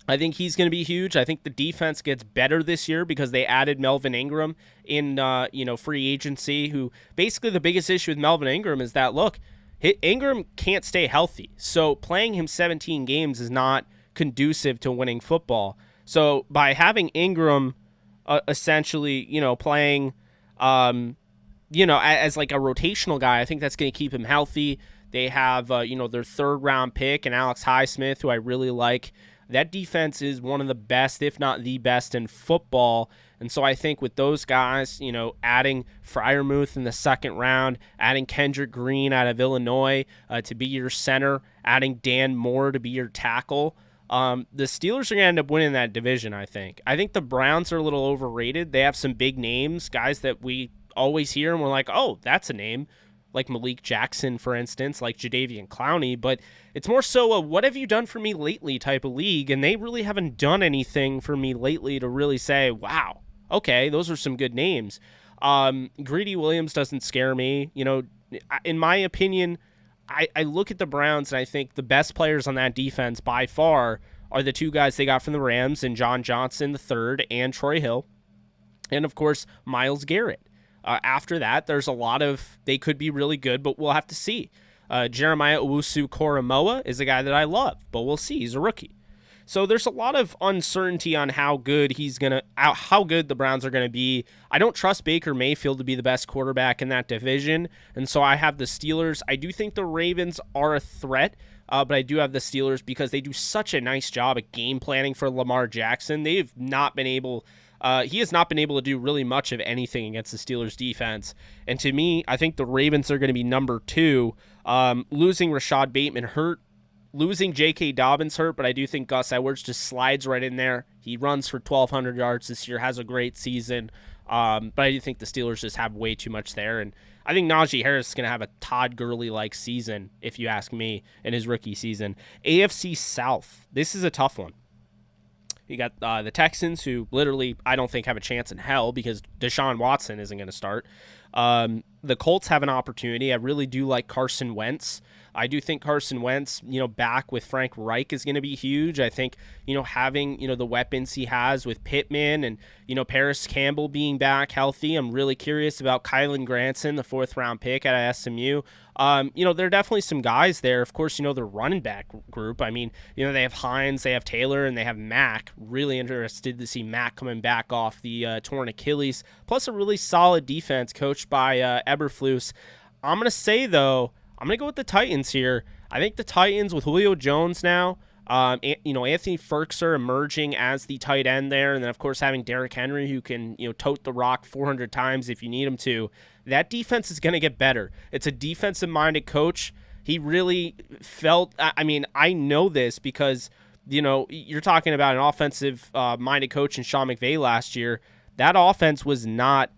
I think he's going to be huge. I think the defense gets better this year because they added Melvin Ingram in, free agency, who basically the biggest issue with Melvin Ingram is that, look, Ingram can't stay healthy. So playing him 17 games is not conducive to winning football. So by having Ingram essentially, playing, as like a rotational guy, I think that's going to keep him healthy. They have, their third-round pick and Alex Highsmith, who I really like. That defense is one of the best, if not the best, in football. And so I think with those guys, adding Freiermuth in the second round, adding Kendrick Green out of Illinois to be your center, adding Dan Moore to be your tackle, the Steelers are going to end up winning that division, I think. I think the Browns are a little overrated. They have some big names, guys that we always hear, and we're like, oh, that's a name. Like Malik Jackson, for instance, like Jadeveon Clowney, but it's more so a what have you done for me lately type of league, and they really haven't done anything for me lately to really say, wow, okay, those are some good names. Greedy Williams doesn't scare me. In my opinion, I look at the Browns and I think the best players on that defense by far are the two guys they got from the Rams, and John Johnson III and Troy Hill, and of course, Myles Garrett. After that, there's a lot of, they could be really good, but we'll have to see. Jeremiah Owusu-Koramoah is a guy that I love, but we'll see. He's a rookie. So there's a lot of uncertainty on how good how good the Browns are going to be. I don't trust Baker Mayfield to be the best quarterback in that division, and so I have the Steelers. I do think the Ravens are a threat, but I do have the Steelers because they do such a nice job at game planning for Lamar Jackson. He has not been able to do really much of anything against the Steelers defense. And to me, I think the Ravens are going to be number 2. Losing Rashad Bateman hurt. Losing J.K. Dobbins hurt, but I do think Gus Edwards just slides right in there. He runs for 1,200 yards this year, has a great season. But I do think the Steelers just have way too much there. And I think Najee Harris is going to have a Todd Gurley-like season, if you ask me, in his rookie season. AFC South. This is a tough one. You got the Texans, who literally I don't think have a chance in hell because Deshaun Watson isn't going to start. The Colts have an opportunity. I really do like Carson Wentz. I do think Carson Wentz, back with Frank Reich is going to be huge. I think, having, the weapons he has with Pittman and, Paris Campbell being back healthy. I'm really curious about Kylan Granson, the 4th-round pick out of SMU. There are definitely some guys there. Of course, their running back group. I mean, they have Hines, they have Taylor, and they have Mack. Really interested to see Mack coming back off the torn Achilles. Plus a really solid defense coached by Eberflus. I'm going to say, though, I'm going to go with the Titans here. I think the Titans with Julio Jones now, Anthony Ferkser emerging as the tight end there, and then, of course, having Derrick Henry who can, tote the rock 400 times if you need him to. That defense is going to get better. It's a defensive-minded coach. He really felt, I know this because, you're talking about an offensive-minded coach in Sean McVay last year. That offense was not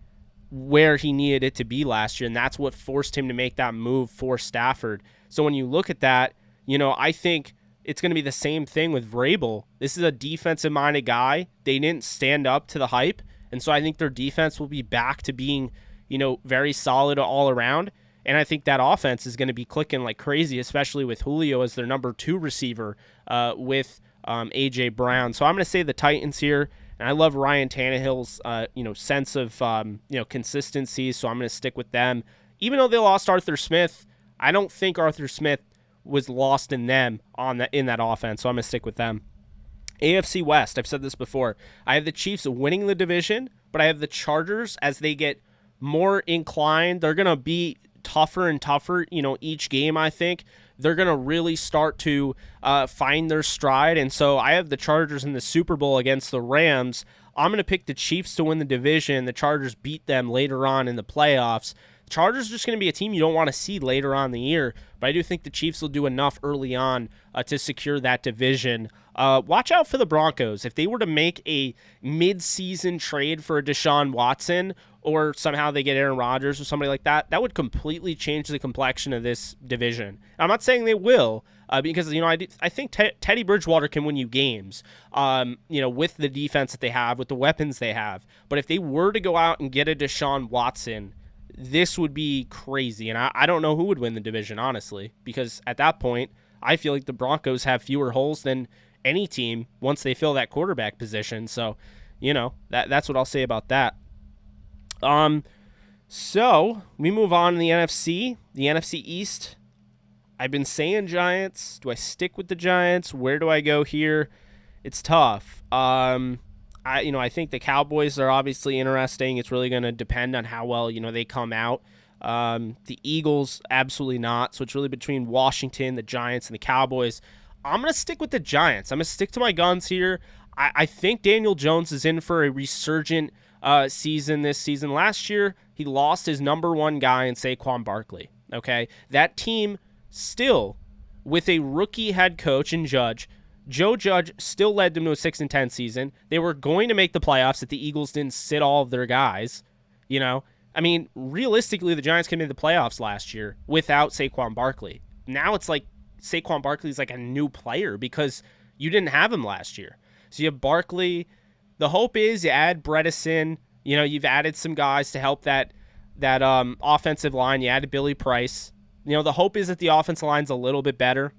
where he needed it to be last year, and that's what forced him to make that move for Stafford. So when you look at that, I think it's going to be the same thing with Vrabel. This is a defensive-minded guy. They didn't stand up to the hype, and so I think their defense will be back to being, very solid all around, and I think that offense is going to be clicking like crazy, especially with Julio as their number 2 receiver with A.J. Brown. So I'm going to say the Titans here. And I love Ryan Tannehill's, sense of, consistency, so I'm going to stick with them. Even though they lost Arthur Smith, I don't think Arthur Smith was lost in them in that offense, so I'm going to stick with them. AFC West, I've said this before. I have the Chiefs winning the division, but I have the Chargers as they get more inclined. They're going to be tougher and tougher, each game, I think. They're going to really start to find their stride. And so I have the Chargers in the Super Bowl against the Rams. I'm going to pick the Chiefs to win the division. The Chargers beat them later on in the playoffs. Chargers are just going to be a team you don't want to see later on in the year, but I do think the Chiefs will do enough early on to secure that division. Watch out for the Broncos. If they were to make a mid-season trade for a Deshaun Watson, or somehow they get Aaron Rodgers or somebody like that, that would completely change the complexion of this division. I'm not saying they will, because I think Teddy Bridgewater can win you games, with the defense that they have, with the weapons they have. But if they were to go out and get a Deshaun Watson, this would be crazy. And I don't know who would win the division, honestly, because at that point, I feel like the Broncos have fewer holes than any team once they fill that quarterback position. So, that's what I'll say about that. So we move on to the NFC East. I've been saying Giants. Do I stick with the Giants? Where do I go here? It's tough. I think the Cowboys are obviously interesting. It's really going to depend on how well, they come out. The Eagles, absolutely not. So it's really between Washington, the Giants, and the Cowboys. I'm going to stick with the Giants. I'm going to stick to my guns here. I think Daniel Jones is in for a resurgent season this season. Last year, he lost his number one guy in Saquon Barkley. Okay? That team still, with a rookie head coach in Judge, Joe Judge still led them to a 6-10 season. They were going to make the playoffs if the Eagles didn't sit all of their guys. Realistically, the Giants came into the playoffs last year without Saquon Barkley. Now it's like Saquon Barkley's like a new player because you didn't have him last year. So you have Barkley. The hope is you add Bredesen. You've added some guys to help that offensive line. You added Billy Price. The hope is that the offensive line's a little bit better.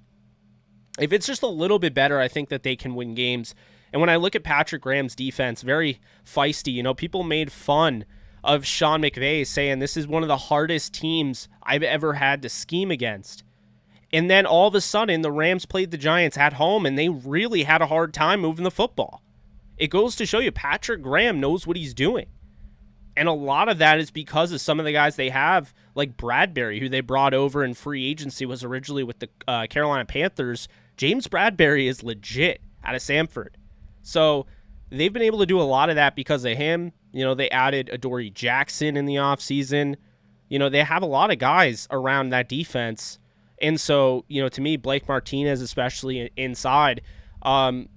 If it's just a little bit better, I think that they can win games. And when I look at Patrick Graham's defense, very feisty. People made fun of Sean McVay saying this is one of the hardest teams I've ever had to scheme against. And then all of a sudden, the Rams played the Giants at home, and they really had a hard time moving the football. It goes to show you Patrick Graham knows what he's doing. And a lot of that is because of some of the guys they have, like Bradbury, who they brought over in free agency, was originally with the Carolina Panthers. James Bradbury is legit out of Samford. So they've been able to do a lot of that because of him. They added Adoree Jackson in the offseason. They have a lot of guys around that defense. And so, to me, Blake Martinez, especially inside, and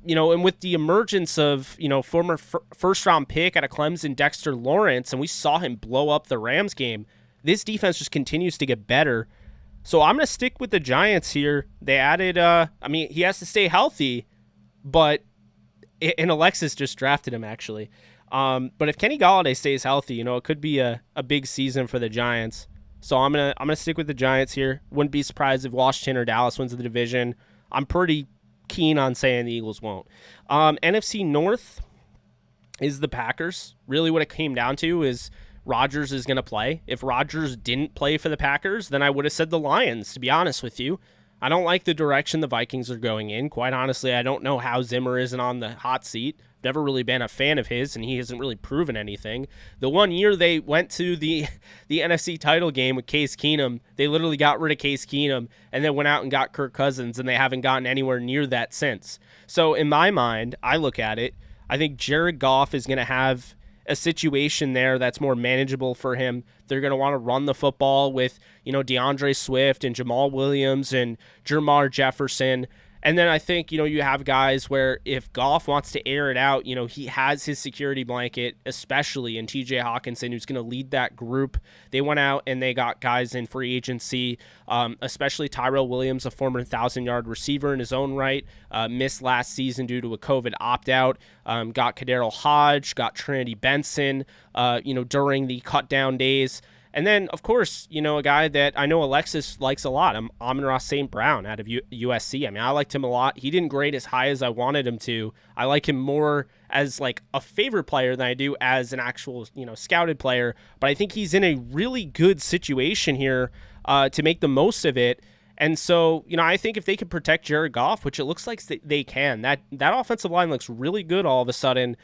with the emergence of, former first-round pick out of Clemson, Dexter Lawrence, and we saw him blow up the Rams game, this defense just continues to get better. So I'm going to stick with the Giants here. They added, he has to stay healthy, and Alexis just drafted him, actually. But if Kenny Golladay stays healthy, it could be a big season for the Giants. So I'm gonna stick with the Giants here. Wouldn't be surprised if Washington or Dallas wins the division. I'm pretty keen on saying the Eagles won't. NFC North is the Packers. Really what it came down to is Rodgers is going to play. If Rodgers didn't play for the Packers, then I would have said the Lions, to be honest with you. I don't like the direction the Vikings are going in. Quite honestly, I don't know how Zimmer isn't on the hot seat. Never really been a fan of his, and he hasn't really proven anything. The one year they went to the NFC title game with Case Keenum, they literally got rid of Case Keenum and then went out and got Kirk Cousins, and they haven't gotten anywhere near that since. So in my mind, I look at it, I think Jared Goff is going to have a situation there that's more manageable for him. They're going to want to run the football with, DeAndre Swift and Jamal Williams and Jermar Jefferson. And then I think, you have guys where if Goff wants to air it out, he has his security blanket, especially in TJ Hawkinson, who's going to lead that group. They went out and they got guys in free agency, especially Tyrell Williams, a former 1,000-yard receiver in his own right, missed last season due to a COVID opt-out, got Kadero Hodge, got Trinity Benson, during the cut-down days. And then, of course, a guy that I know Alexis likes a lot, Amon-Ra St. Brown out of USC. I liked him a lot. He didn't grade as high as I wanted him to. I like him more as like a favorite player than I do as an actual, scouted player. But I think he's in a really good situation here to make the most of it. And so, I think if they could protect Jared Goff, which it looks like they can, that offensive line looks really good all of a sudden.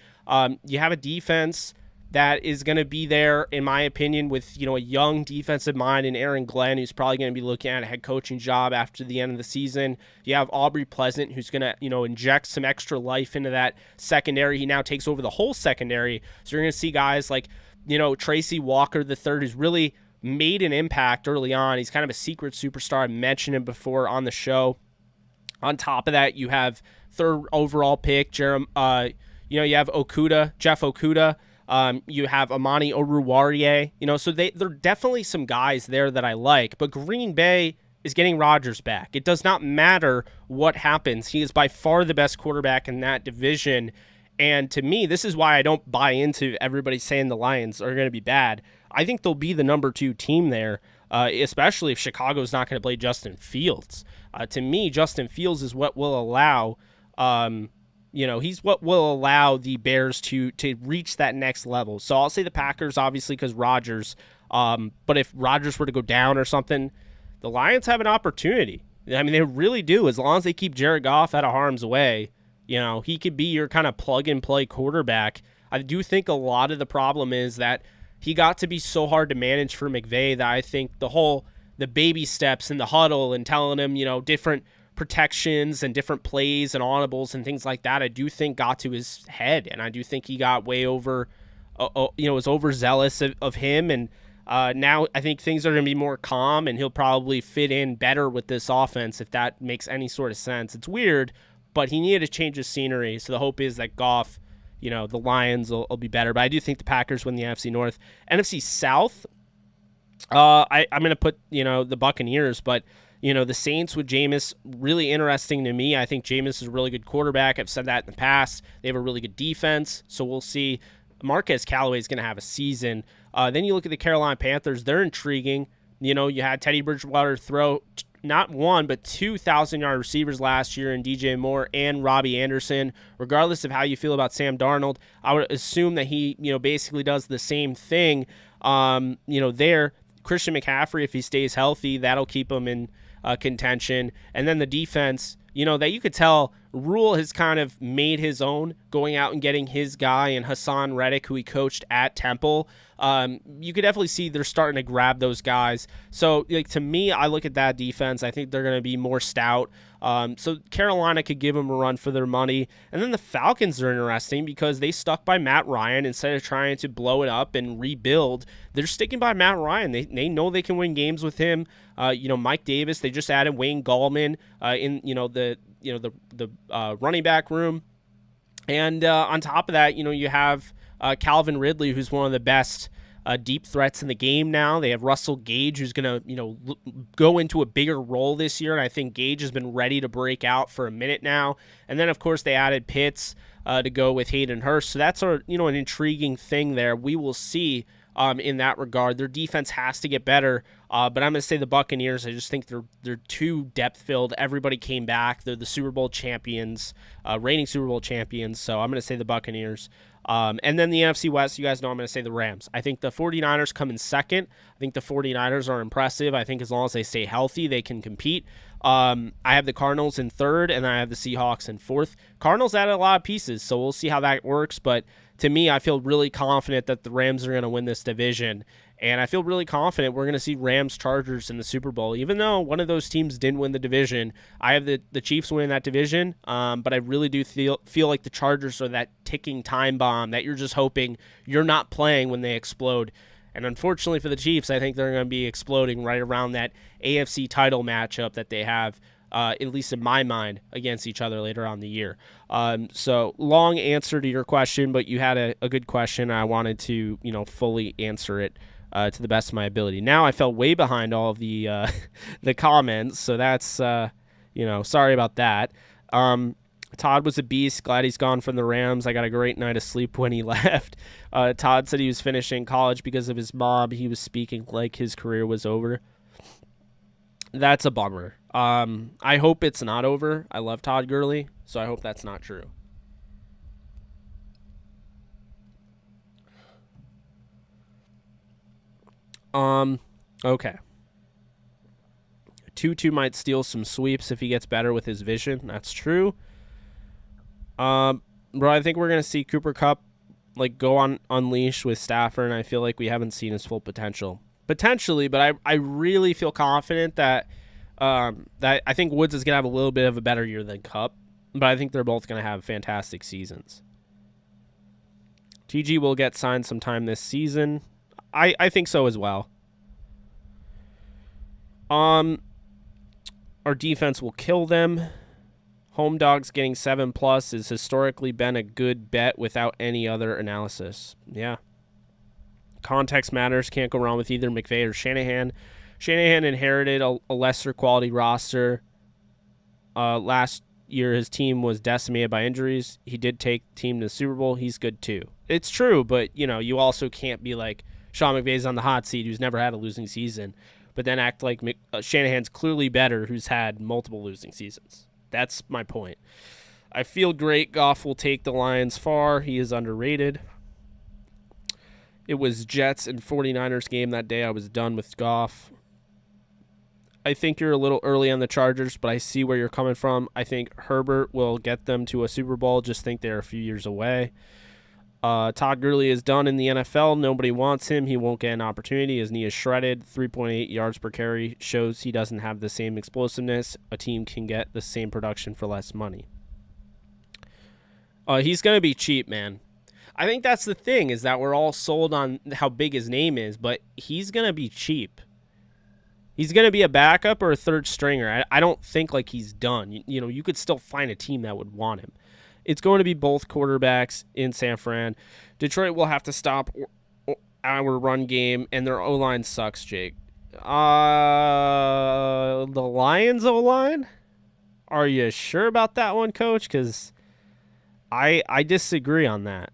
You have a defense that is going to be there, in my opinion, with, a young defensive mind in Aaron Glenn, who's probably going to be looking at a head coaching job after the end of the season. You have Aubrey Pleasant, who's going to, inject some extra life into that secondary. He now takes over the whole secondary. So you're going to see guys like, Tracy Walker III, who's really made an impact early on. He's kind of a secret superstar. I mentioned him before on the show. On top of that, you have third overall pick, you have Okuda, Jeff Okuda. You have Amani Oruwariye. So they're definitely some guys there that I like. But Green Bay is getting Rodgers back. It does not matter what happens. He is by far the best quarterback in that division. And to me, this is why I don't buy into everybody saying the Lions are going to be bad. I think they'll be the number 2 team there, especially if Chicago's not going to play Justin Fields. To me, Justin Fields is what will allow, he's what will allow the Bears to reach that next level. So I'll say the Packers, obviously, because Rodgers. But if Rodgers were to go down or something, the Lions have an opportunity. I mean, they really do. As long as they keep Jared Goff out of harm's way, he could be your kind of plug-and-play quarterback. I do think a lot of the problem is that he got to be so hard to manage for McVay that I think the baby steps in the huddle and telling him, different protections and different plays and audibles and things like that, I do think got to his head. And I do think he got way over, was overzealous of him. And now I think things are going to be more calm and he'll probably fit in better with this offense, if that makes any sort of sense. It's weird, but he needed to change his scenery. So the hope is that Goff, the Lions will be better. But I do think the Packers win the NFC North. NFC South, I'm going to put, the Buccaneers, but, the Saints with Jameis, really interesting to me. I think Jameis is a really good quarterback. I've said that in the past. They have a really good defense, so we'll see. Marquez Callaway is going to have a season. Then you look at the Carolina Panthers. They're intriguing. You had Teddy Bridgewater throw not 1, but 2,000-yard receivers last year in DJ Moore and Robbie Anderson. Regardless of how you feel about Sam Darnold, I would assume that he, basically does the same thing. There, Christian McCaffrey, if he stays healthy, that'll keep him in contention. And then the defense, that you could tell Rule has kind of made his own, going out and getting his guy and Hassan Reddick, who he coached at Temple. You could definitely see they're starting to grab those guys. So, to me, I look at that defense. I think they're going to be more stout. So Carolina could give them a run for their money. And then the Falcons are interesting because they stuck by Matt Ryan instead of trying to blow it up and rebuild. They're sticking by Matt Ryan. They know they can win games with him. Mike Davis, they just added Wayne Gallman in the running back room. And on top of that, you have Calvin Ridley, who's one of the best deep threats in the game now. They have Russell Gage, who's going to, go into a bigger role this year. And I think Gage has been ready to break out for a minute now. And then, of course, they added Pitts to go with Hayden Hurst. So that's an intriguing thing there. We will see in that regard. Their defense has to get better. But I'm going to say the Buccaneers. I just think they're too depth-filled. Everybody came back. They're the Super Bowl champions, reigning Super Bowl champions. So I'm going to say the Buccaneers. And then the NFC West, you guys know I'm going to say the Rams. I think the 49ers come in second. I think the 49ers are impressive. I think as long as they stay healthy, they can compete. I have the Cardinals in third, and I have the Seahawks in fourth. Cardinals added a lot of pieces, so we'll see how that works. But to me, I feel really confident that the Rams are going to win this division. And I feel really confident we're going to see Rams-Chargers in the Super Bowl. Even though one of those teams didn't win the division, I have the Chiefs winning that division. But I really do feel like the Chargers are that ticking time bomb that you're just hoping you're not playing when they explode. And unfortunately for the Chiefs, I think they're going to be exploding right around that AFC title matchup that they have, at least in my mind, against each other later on in the year. So long answer to your question, but you had a good question. I wanted to, fully answer it to the best of my ability. Now I fell way behind all of the the comments, so that's sorry about that. Todd was a beast. Glad he's gone from the Rams. I got a great night of sleep when he left. Todd said he was finishing college because of his mom. He was speaking like his career was over. That's a bummer. I hope it's not over. I love Todd Gurley, so I hope that's not true. Okay. Tutu might steal some sweeps if he gets better with his vision. That's true. Bro, I think we're going to see Cooper Kupp go on unleash with Stafford, and I feel like we haven't seen his full potential. Potentially, but I really feel confident that I think Woods is going to have a little bit of a better year than Kupp, but I think they're both going to have fantastic seasons. TG will get signed sometime this season. I think so as well. Our defense will kill them. Home dogs getting 7+ has historically been a good bet without any other analysis. Yeah. Context matters. Can't go wrong with either McVay or Shanahan. Shanahan inherited a lesser quality roster. Last year, his team was decimated by injuries. He did take the team to the Super Bowl. He's good too. It's true, but you also can't be like Sean McVay's on the hot seat, who's never had a losing season, but then act like Shanahan's clearly better, who's had multiple losing seasons. That's my point. I feel great. Goff will take the Lions far. He is underrated. It was Jets and 49ers game that day. I was done with Goff. I think you're a little early on the Chargers, but I see where you're coming from. I think Herbert will get them to a Super Bowl. Just think they're a few years away. Todd Gurley is done in the NFL. Nobody wants him. He won't get an opportunity. His knee is shredded. 3.8 yards per carry shows he doesn't have the same explosiveness. A team can get the same production for less money. He's going to be cheap, man. I think that's the thing, is that we're all sold on how big his name is, but he's going to be cheap. He's going to be a backup or a third stringer. I don't think like he's done. You could still find a team that would want him. It's going to be both quarterbacks in San Fran. Detroit will have to stop our run game, and their O-line sucks, Jake. The Lions O-line? Are you sure about that one, Coach? Because I disagree on that.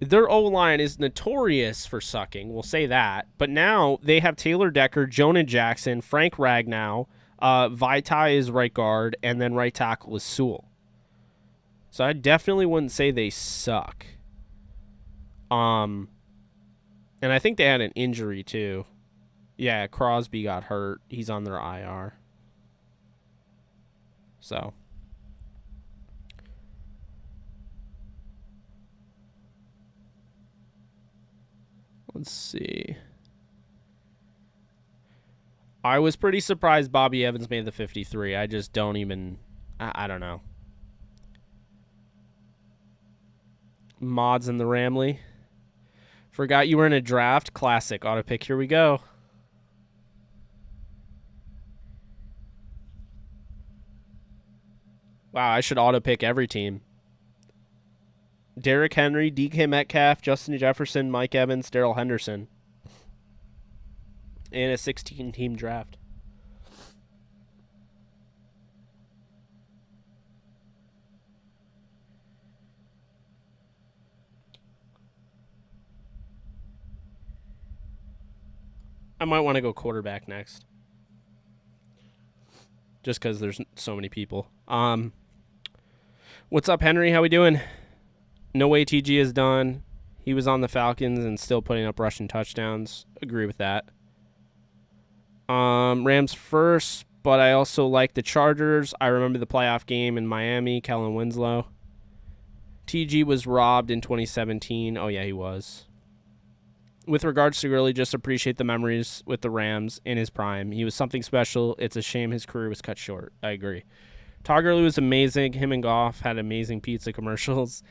Their O-line is notorious for sucking. We'll say that. But now they have Taylor Decker, Jonah Jackson, Frank Ragnow, Vaitai is right guard, and then right tackle is Sewell. So I definitely wouldn't say they suck. And I think they had an injury too. Yeah, Crosby got hurt. He's on their IR. So let's see. I was pretty surprised Bobby Evans made the 53. I just don't even... I don't know. Mods in the Ramley. Forgot you were in a draft. Classic. Auto pick. Here we go. Wow, I should auto pick every team. Derrick Henry, DK Metcalf, Justin Jefferson, Mike Evans, Darrell Henderson. In a 16-team draft. I might want to go quarterback next. Just because there's so many people. What's up, Henry? How we doing? No way TG is done. He was on the Falcons and still putting up rushing touchdowns. Agree with that. Rams first, but I also like the Chargers. I remember the playoff game in Miami, Kellen Winslow. TG was robbed in 2017. Oh, yeah, he was. With regards to Gurley, just appreciate the memories with the Rams in his prime. He was something special. It's a shame his career was cut short. I agree. Todd Gurley was amazing. Him and Goff had amazing pizza commercials.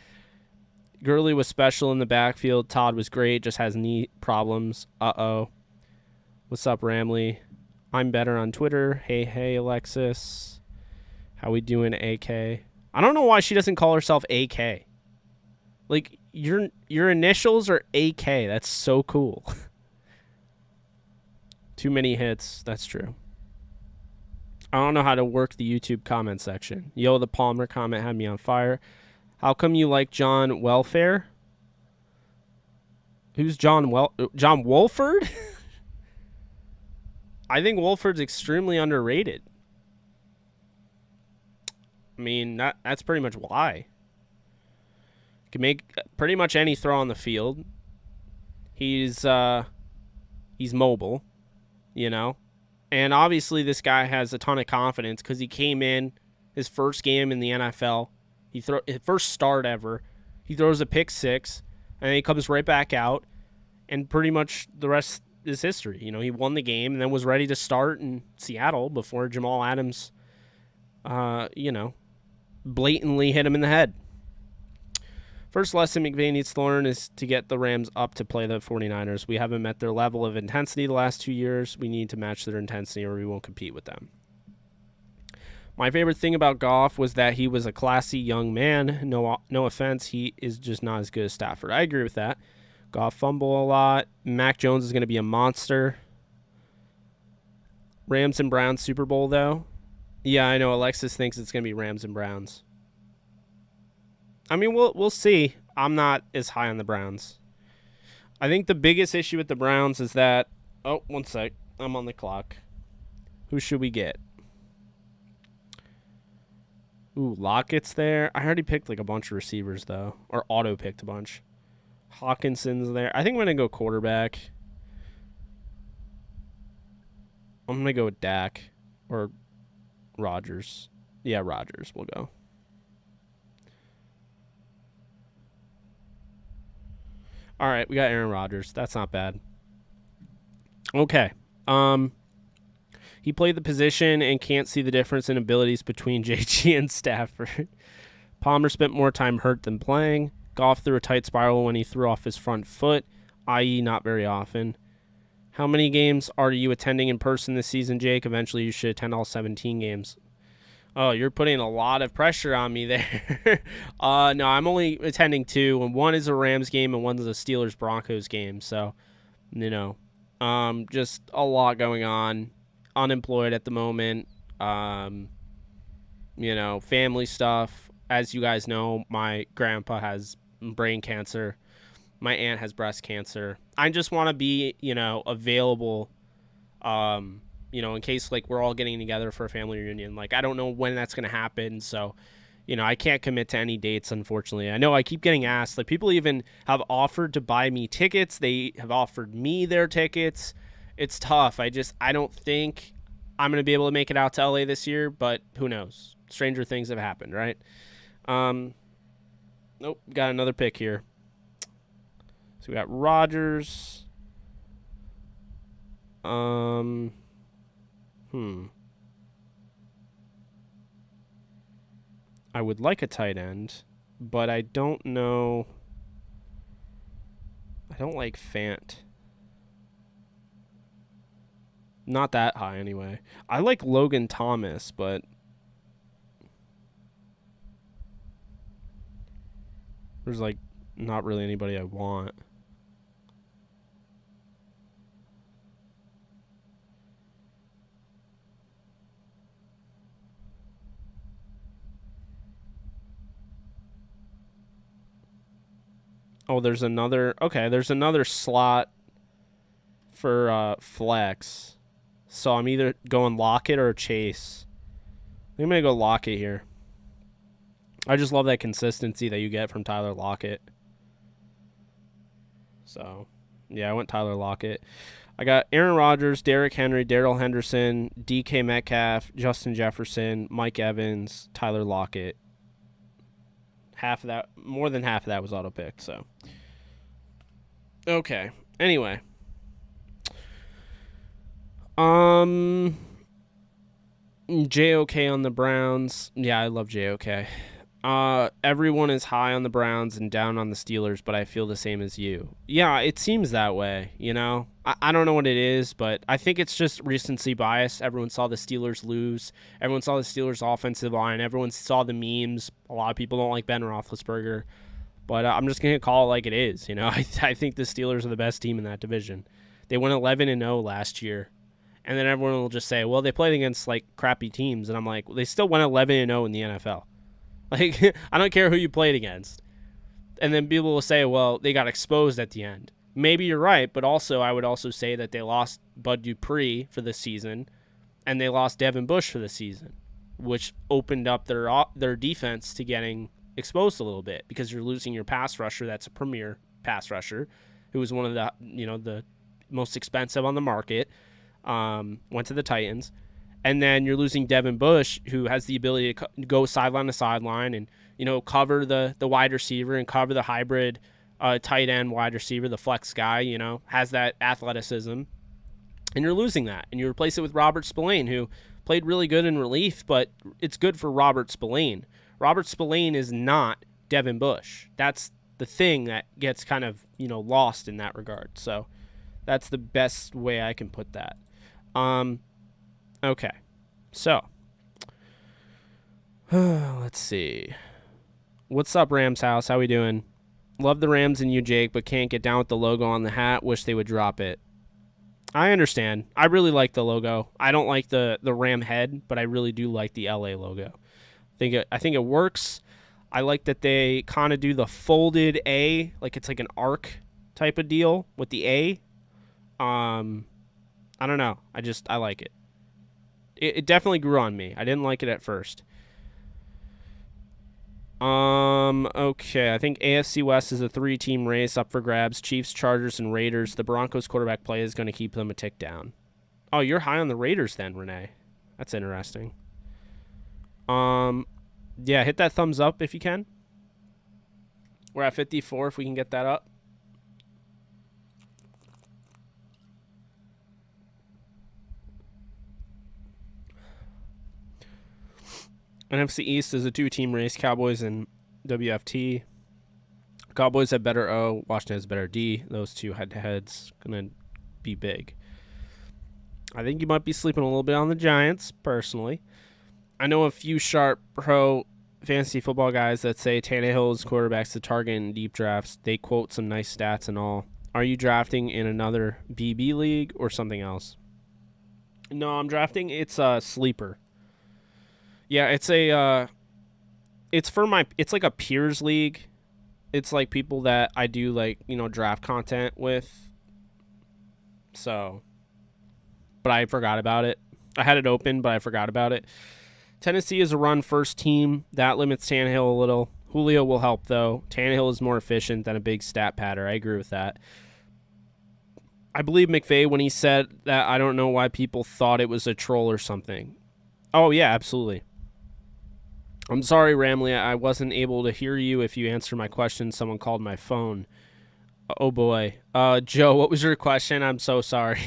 Gurley was special in the backfield. Todd was great, just has knee problems. Uh-oh. What's up, Ramley? I'm better on Twitter. Hey, Alexis. How we doing, AK? I don't know why she doesn't call herself AK. Like, your initials are AK. That's so cool. Too many hits. That's true. I don't know how to work the YouTube comment section. Yo, the Palmer comment had me on fire. How come you like John Welfare? Who's John Wolford? I think Wolford's extremely underrated. I mean, that's pretty much why. Can make pretty much any throw on the field. He's mobile, you know. And obviously this guy has a ton of confidence because he came in his first game in the NFL. His first start ever. He throws a pick six, and then he comes right back out, and pretty much the rest is history. You know, he won the game and then was ready to start in Seattle before Jamal Adams, blatantly hit him in the head. First lesson McVay needs to learn is to get the Rams up to play the 49ers. We haven't met their level of intensity the last 2 years. We need to match their intensity or we won't compete with them. My favorite thing about Goff was that he was a classy young man. No offense, he is just not as good as Stafford. I agree with that. Goff fumble a lot. Mac Jones is going to be a monster. Rams and Browns Super Bowl, though. Yeah, I know. Alexis thinks it's going to be Rams and Browns. I mean, we'll see. I'm not as high on the Browns. I think the biggest issue with the Browns is that... Oh, one sec. I'm on the clock. Who should we get? Ooh, Lockett's there. I already picked like a bunch of receivers, though. Or auto-picked a bunch. Hawkinson's there. I think I'm going to go quarterback. I'm going to go with Dak. Or Rodgers. Yeah, Rodgers. We'll go. All right, we got Aaron Rodgers. That's not bad. Okay. He played the position and can't see the difference in abilities between JG and Stafford. Palmer spent more time hurt than playing. Goff threw a tight spiral when he threw off his front foot, i.e. not very often. How many games are you attending in person this season, Jake? Eventually you should attend all 17 games. Oh, you're putting a lot of pressure on me there. No, I'm only attending 2, and one is a Rams game and one's a Steelers-Broncos game. So, you know, just a lot going on. Unemployed at the moment. You know, family stuff. As you guys know, my grandpa has brain cancer. My aunt has breast cancer. I just want to be, you know, available, you know, in case, like, we're all getting together for a family reunion. Like, I don't know when that's going to happen, so, you know, I can't commit to any dates, unfortunately. I know I keep getting asked. Like, people even have offered to buy me tickets. They have offered me their tickets. It's tough. I don't think I'm going to be able to make it out to LA this year, but who knows? Stranger things have happened, right? Nope, got another pick here. So we got Rodgers. I would like a tight end, but I don't know. I don't like Fant. Not that high, anyway. I like Logan Thomas, but there's, like, not really anybody I want. Oh, there's another... Okay, there's another slot for flex. So I'm either going Lockett or Chase. I think I'm going to go Lockett here. I just love that consistency that you get from Tyler Lockett. So, yeah, I went Tyler Lockett. I got Aaron Rodgers, Derrick Henry, Darrell Henderson, DK Metcalf, Justin Jefferson, Mike Evans, Tyler Lockett. Half of that, more than half of that was auto-picked, so. Okay. Anyway. JOK on the Browns. Yeah, I love JOK. Everyone is high on the Browns and down on the Steelers, but I feel the same as you. Yeah, it seems that way, you know? I don't know what it is, but I think it's just recency bias. Everyone saw the Steelers lose. Everyone saw the Steelers' offensive line. Everyone saw the memes. A lot of people don't like Ben Roethlisberger. But I'm just going to call it like it is, you know? I think the Steelers are the best team in that division. They went 11-0 last year. And then everyone will just say, well, they played against, like, crappy teams. And I'm like, well, they still went 11-0 in the NFL. Like, I don't care who you played against. And then people will say, well, they got exposed at the end. Maybe you're right, but also I would also say that they lost Bud Dupree for the season, and they lost Devin Bush for the season, which opened up their defense to getting exposed a little bit because you're losing your pass rusher. That's a premier pass rusher, who was one of the the most expensive on the market. Went to the Titans. And then you're losing Devin Bush, who has the ability to go sideline to sideline and, cover the wide receiver and cover the hybrid tight end wide receiver, the flex guy, has that athleticism. And you're losing that. And you replace it with Robert Spillane, who played really good in relief, but it's good for Robert Spillane. Robert Spillane is not Devin Bush. That's thing that gets kind of, lost in that regard. So that's the best way I can put that. Okay. So let's see. What's up, Rams House? How we doing? Love the Rams and you, Jake, but can't get down with the logo on the hat. Wish they would drop it. I understand. I really like the logo. I don't like the Ram head, but I really do like the LA logo. I think it works. I like that they kind of do the folded A, like it's like an arc type of deal with the A. I don't know. I like it. It definitely grew on me. I didn't like it at first. Okay. I think AFC West is a 3-team race up for grabs. Chiefs, Chargers, and Raiders. The Broncos quarterback play is going to keep them a tick down. Oh, you're high on the Raiders then, Renee. That's interesting. Yeah, hit that thumbs up if you can. We're at 54 if we can get that up. NFC East is a 2-team race. Cowboys and WFT. Cowboys have better O. Washington has better D. Those two head-to-heads going to be big. I think you might be sleeping a little bit on the Giants, personally. I know a few sharp pro fantasy football guys that say Tannehill's quarterbacks to target in deep drafts. They quote some nice stats and all. Are you drafting in another BB league or something else? No, I'm drafting. It's a sleeper. Yeah, it's like a peers league. It's like people that I do draft content with. So, but I forgot about it. I had it open, but I forgot about it. Tennessee is a run first team. That limits Tannehill a little. Julio will help, though. Tannehill is more efficient than a big stat patter. I agree with that. I believe McVay when he said that. I don't know why people thought it was a troll or something. Oh, yeah, absolutely. I'm sorry, Ramley. I wasn't able to hear you. If you answered my question, someone called my phone. Oh, boy. Joe, what was your question? I'm so sorry.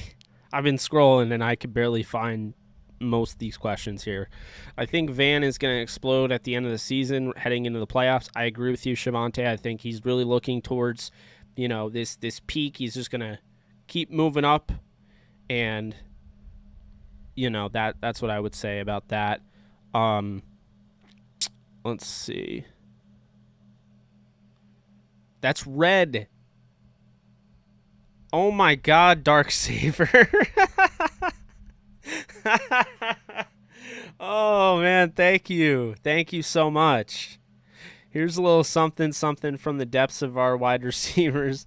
I've been scrolling, and I could barely find most of these questions here. I think Van is going to explode at the end of the season, heading into the playoffs. I agree with you, Shavante. I think he's really looking towards, this peak. He's just going to keep moving up, and that's what I would say about that. Let's see. That's red. Oh my God, Darksaber. Oh man, thank you so much. Here's a little something from the depths of our wide receivers.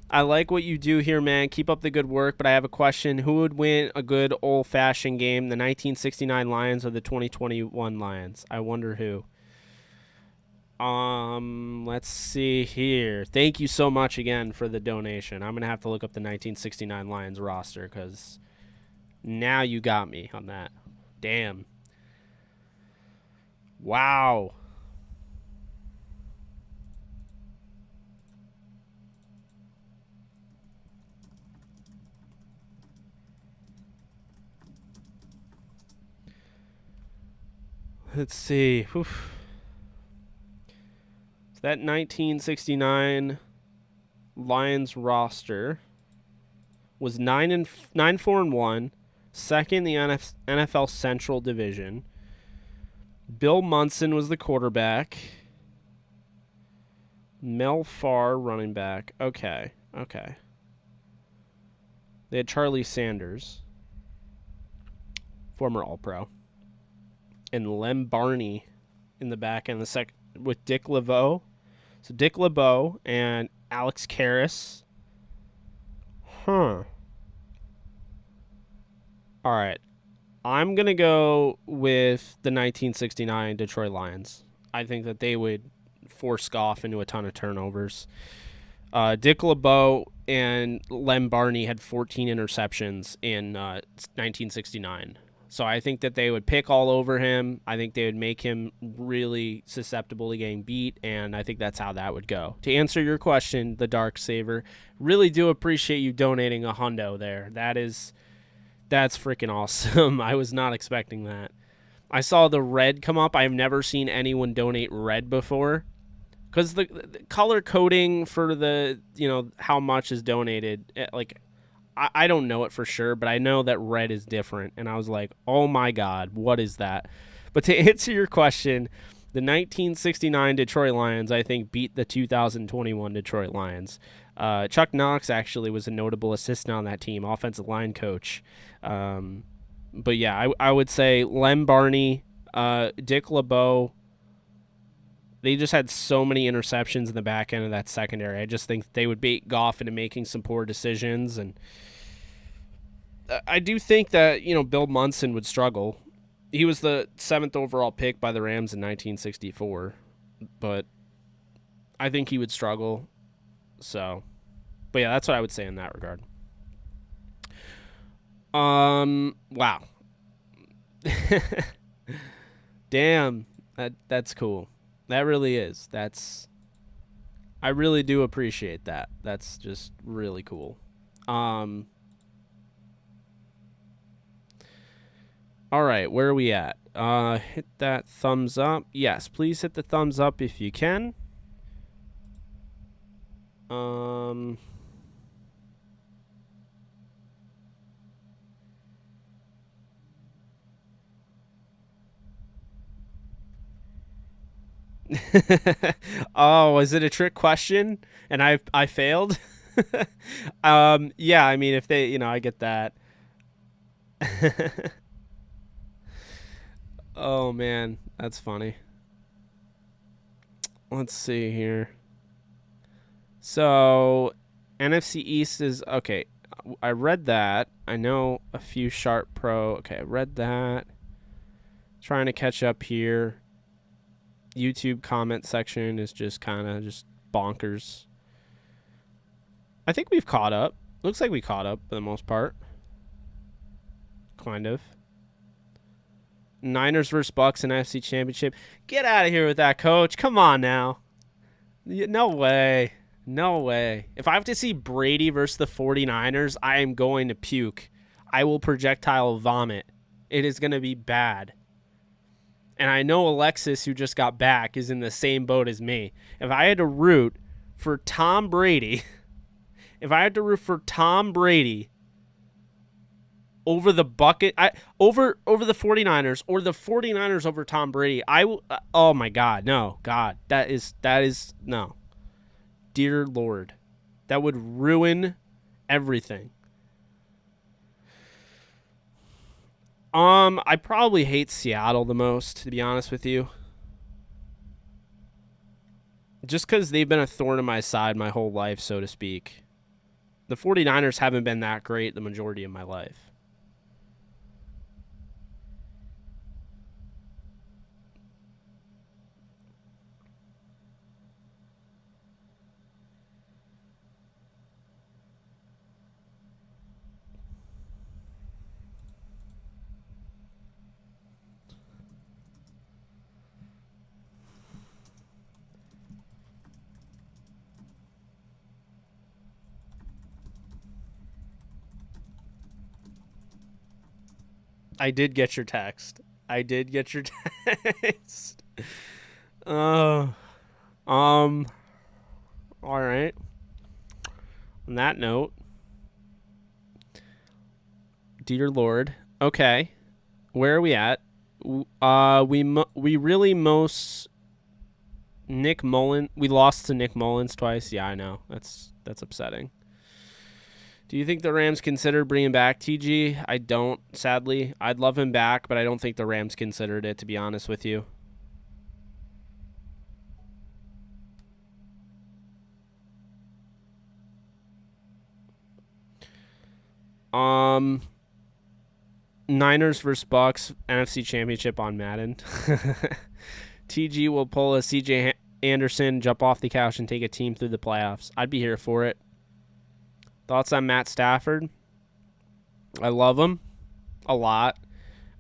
I like what you do here, man. Keep up the good work, but I have a question. Who would win a good old-fashioned game, the 1969 Lions or the 2021 Lions? I wonder who. Let's see here. Thank you so much again for the donation. I'm going to have to look up the 1969 Lions roster because now you got me on that. Damn. Wow. Let's see. Oof. So that 1969 Lions roster was 9-4-1, second in the NFL Central Division. Bill Munson was the quarterback. Mel Farr running back. Okay. They had Charlie Sanders, former All-Pro, and Lem Barney in the back end, with Dick LeBeau. So Dick LeBeau and Alex Karras. All right. I'm going to go with the 1969 Detroit Lions. I think that they would force Goff into a ton of turnovers. Dick LeBeau and Lem Barney had 14 interceptions in 1969. So I think that they would pick all over him. I think they would make him really susceptible to getting beat, and I think that's how that would go. To answer your question, the Darksaber, really do appreciate you donating a hundo there. That's freaking awesome. I was not expecting that. I saw the red come up. I've never seen anyone donate red before. because the color coding for the, how much is donated, like, I don't know it for sure, but I know that red is different. And I was like, oh my God, what is that? But to answer your question, the 1969 Detroit Lions, I think, beat the 2021 Detroit Lions. Chuck Knox actually was a notable assistant on that team, offensive line coach. But yeah, I would say Lem Barney, Dick LeBeau, they just had so many interceptions in the back end of that secondary. I just think they would bait Goff into making some poor decisions. And I do think that, Bill Munson would struggle. He was the 7th overall pick by the Rams in 1964, but I think he would struggle. So, but yeah, that's what I would say in that regard. Wow. Damn, that's cool. That really is. I really do appreciate that. That's just really cool. All right, where are we at? Hit that thumbs up. Yes, please hit the thumbs up if you can. Oh, is it a trick question? And I failed? Yeah, I mean, if they, I get that. Oh, man, that's funny. Let's see here. So, NFC East is, okay, I read that. I know a few Sharp Pro. Okay, I read that. Trying to catch up here. YouTube comment section is just kind of just bonkers. I think we've caught up. Looks like we caught up for the most part. Kind of. Niners versus Bucs in NFC Championship. Get out of here with that, coach. Come on now. No way. No way. If I have to see Brady versus the 49ers, I am going to puke. I will projectile vomit. It is going to be bad. And I know Alexis, who just got back, is in the same boat as me. If I had to root for Tom Brady, over the bucket, over the 49ers, or the 49ers over Tom Brady, oh my God, no, God, that is no. Dear Lord, that would ruin everything. I probably hate Seattle the most, to be honest with you. Just because they've been a thorn in my side my whole life, so to speak. The 49ers haven't been that great the majority of my life. I did get your text. All right. On that note, dear Lord. Okay. Where are we at? We really most Nick Mullen. We lost to Nick Mullins twice. Yeah, I know. That's upsetting. Do you think the Rams considered bringing back TG? I don't, sadly. I'd love him back, but I don't think the Rams considered it, to be honest with you. Niners versus Bucs, NFC Championship on Madden. TG will pull a CJ Anderson, jump off the couch, and take a team through the playoffs. I'd be here for it. Thoughts on Matt Stafford? I love him a lot.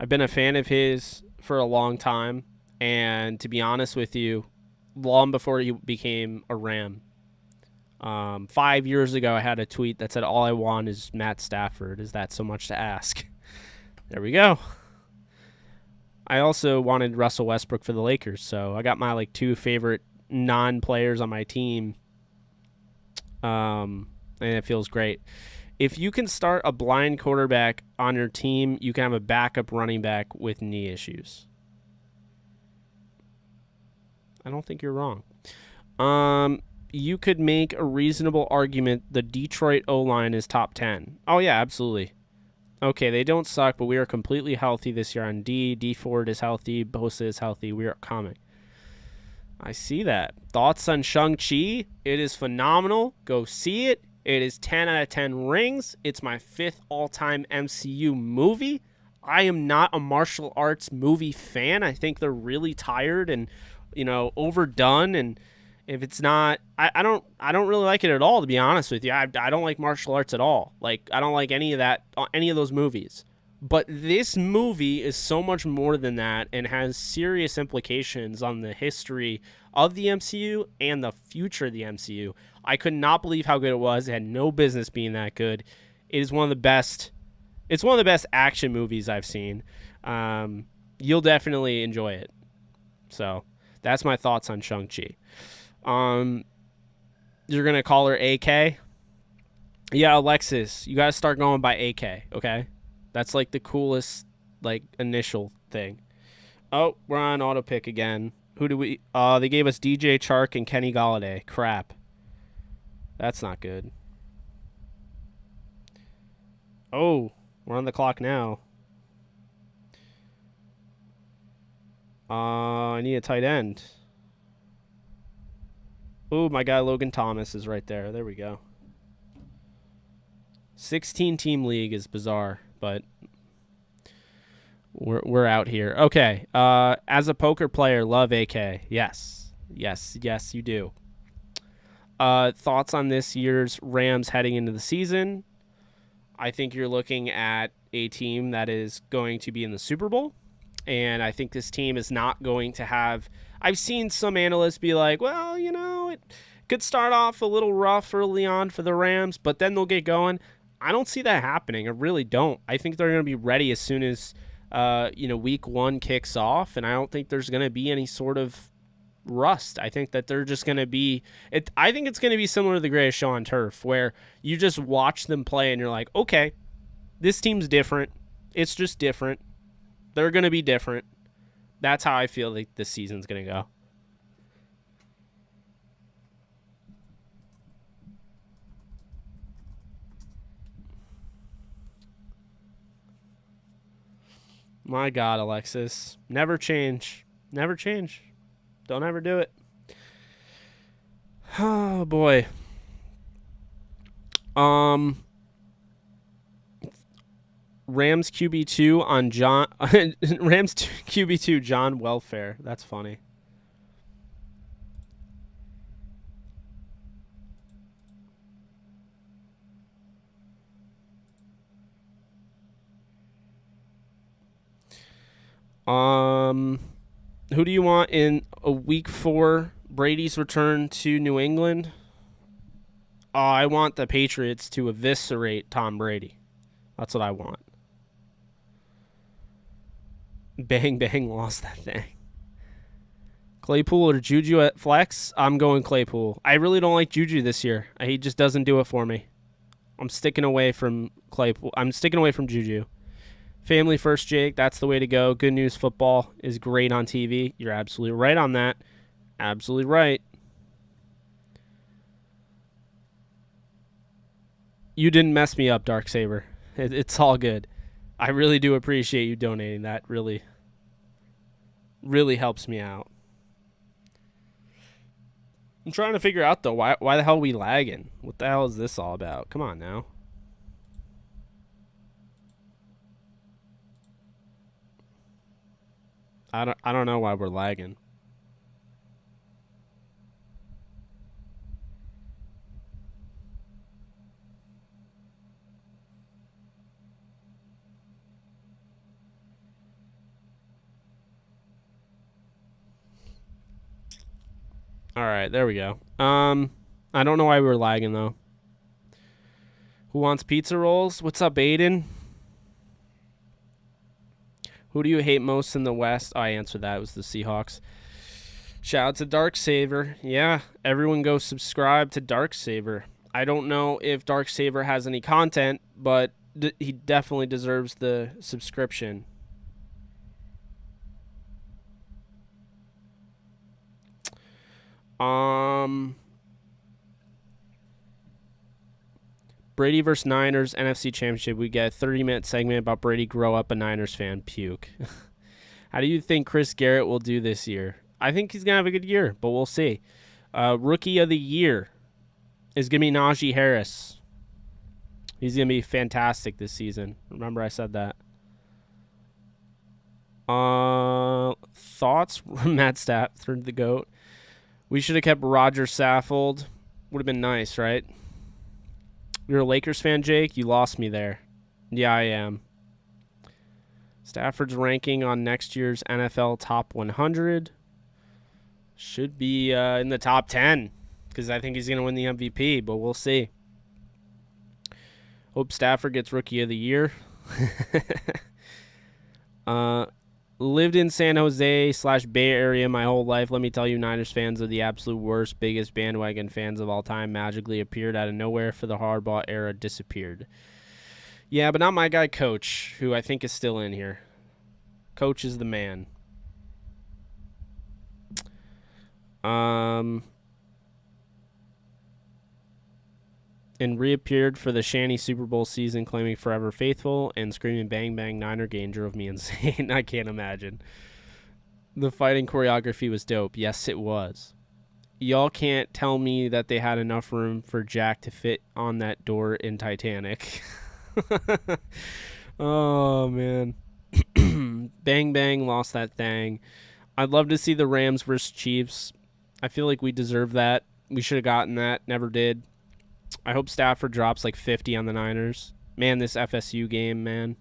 I've been a fan of his for a long time. And to be honest with you, long before he became a Ram. 5 years ago, I had a tweet that said, all I want is Matt Stafford. Is that so much to ask? There we go. I also wanted Russell Westbrook for the Lakers. So I got my two favorite non-players on my team, and it feels great. If you can start a blind quarterback on your team, you can have a backup running back with knee issues. I don't think you're wrong. You could make a reasonable argument the Detroit O-line is top 10. Oh, yeah, absolutely. Okay, they don't suck, but we are completely healthy this year on D. D Ford is healthy. Bosa is healthy. We are coming. I see that. Thoughts on Shang-Chi? It is phenomenal. Go see it. It is 10 out of 10 rings. It's my 5th all-time MCU movie. I am not a martial arts movie fan. I think they're really tired and, overdone. And if it's not, I don't really like it at all, to be honest with you. I don't like martial arts at all. Like, I don't like any of those movies. But this movie is so much more than that and has serious implications on the history of the MCU and the future of the MCU. I could not believe how good it was. It had no business being that good. It is one of the best. It's one of the best action movies I've seen. You'll definitely enjoy it. So that's my thoughts on Shang-Chi. You're going to call her AK? Yeah, Alexis, you got to start going by AK, okay? That's like the coolest initial thing. Oh, we're on auto pick again. Who do we they gave us DJ Chark and Kenny Golladay. Crap. That's not good. Oh, we're on the clock now. I need a tight end. Oh, my guy Logan Thomas is right there. There we go. 16-team league is bizarre, but we're out here. Okay. As a poker player, love AK. Yes, you do. Thoughts on this year's Rams heading into the season? I think you're looking at a team that is going to be in the Super Bowl, and I think this team is not going to have... I've seen some analysts be like, well, it could start off a little rough early on for the Rams, but then they'll get going. I don't see that happening. I really don't. I think they're going to be ready as soon as week 1 kicks off, and I don't think there's going to be any sort of rust. I think that they're just going to be I think it's going to be similar to the Greatest Show on Turf, where you just watch them play and you're like, okay, this team's different. It's just different. They're going to be different. That's how I feel like this season's going to go. My God, Alexis. Never change. Never change. Don't ever do it. Oh, boy. Rams QB2 on John... Rams QB2 John Welfare. That's funny. Who do you want in a week 4 Brady's return to New England? I want the Patriots to eviscerate Tom Brady. That's what I want. Bang, bang, lost that thing. Claypool or Juju at flex? I'm going Claypool. I really don't like Juju this year. He just doesn't do it for me. I'm sticking away from Claypool. I'm sticking away from Juju. Family first, Jake. That's the way to go. Good News Football is great on TV. You're absolutely right on that. Absolutely right. You didn't mess me up, Darksaber. It's all good. I really do appreciate you donating. That really, really helps me out. I'm trying to figure out, though, why the hell are we lagging? What the hell is this all about? Come on now. I don't know why we're lagging. All right, there we go. I don't know why we were lagging though. Who wants pizza rolls? What's up, Aiden? Who do you hate most in the West? Oh, I answered that. It was the Seahawks. Shout out to Darksaber. Yeah, everyone go subscribe to Darksaber. I don't know if Darksaber has any content, but he definitely deserves the subscription. Brady versus Niners NFC Championship. We get a 30-minute segment about Brady grow up a Niners fan. Puke. How do you think Chris Garrett will do this year? I think he's going to have a good year, but we'll see. Rookie of the year is going to be Najee Harris. He's going to be fantastic this season. Remember I said that. Thoughts? Matt Stapp, third the GOAT. We should have kept Roger Saffold. Would have been nice, right? You're a Lakers fan, Jake? You lost me there. Yeah, I am. Stafford's ranking on next year's NFL Top 100 should be in the top 10 because I think he's going to win the MVP, but we'll see. Hope Stafford gets Rookie of the Year. Lived in San Jose / Bay Area my whole life. Let me tell you, Niners fans are the absolute worst, biggest bandwagon fans of all time. Magically appeared out of nowhere for the Harbaugh era, disappeared. Yeah, but not my guy, Coach, who I think is still in here. Coach is the man. And reappeared for the Shanny Super Bowl season, claiming forever faithful and screaming bang bang Niner game drove me insane. I can't imagine. The fighting choreography was dope. Yes, it was. Y'all can't tell me that they had enough room for Jack to fit on that door in Titanic. Oh, man. Bang bang lost that thing. I'd love to see the Rams versus Chiefs. I feel like we deserve that. We should have gotten that. Never did. I hope Stafford drops like 50 on the Niners. Man, this FSU game, man.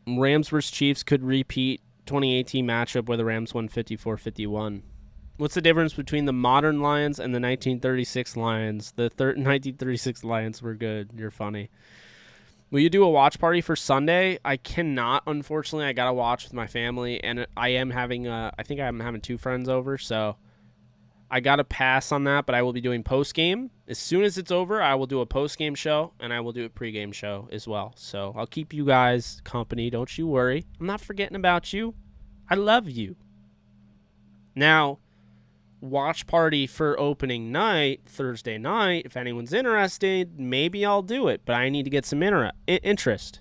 Rams versus Chiefs could repeat 2018 matchup where the Rams won 54-51. What's the difference between the modern Lions and the 1936 Lions? The 1936 Lions were good. You're funny. Will you do a watch party for Sunday? I cannot, unfortunately. I got to watch with my family, and I am having, I think I'm having 2 friends over, so I got to pass on that, but I will be doing post-game. As soon as it's over, I will do a post-game show, and I will do a pre-game show as well. So I'll keep you guys company. Don't you worry. I'm not forgetting about you. I love you. Now, watch party for opening night, Thursday night. If anyone's interested, maybe I'll do it, but I need to get some interest.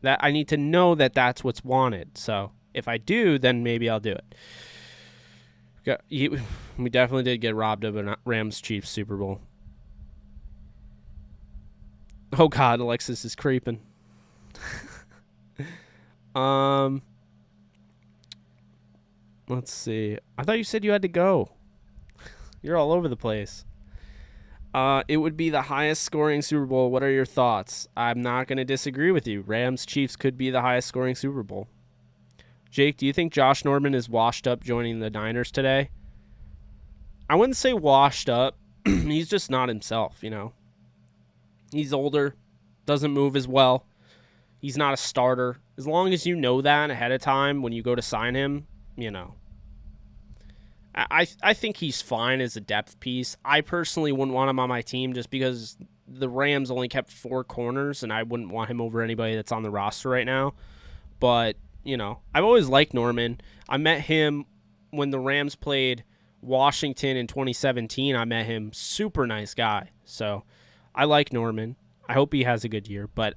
That I need to know that that's what's wanted. So if I do, then maybe I'll do it. We definitely did get robbed of a Rams-Chiefs Super Bowl. Oh, God, Alexis is creeping. Let's see. I thought you said you had to go. You're all over the place. It would be the highest scoring Super Bowl. What are your thoughts? I'm not going to disagree with you. Rams-Chiefs could be the highest scoring Super Bowl. Jake, do you think Josh Norman is washed up joining the Niners today? I wouldn't say washed up. He's just not himself, you know. He's older, doesn't move as well. He's not a starter. As long as you know that ahead of time when you go to sign him, you know. I think he's fine as a depth piece. I personally wouldn't want him on my team just because the Rams only kept 4 corners, and I wouldn't want him over anybody that's on the roster right now. But you know, I've always liked Norman. I met him when the Rams played Washington in 2017. I met him. Super nice guy. So I like Norman. I hope he has a good year. But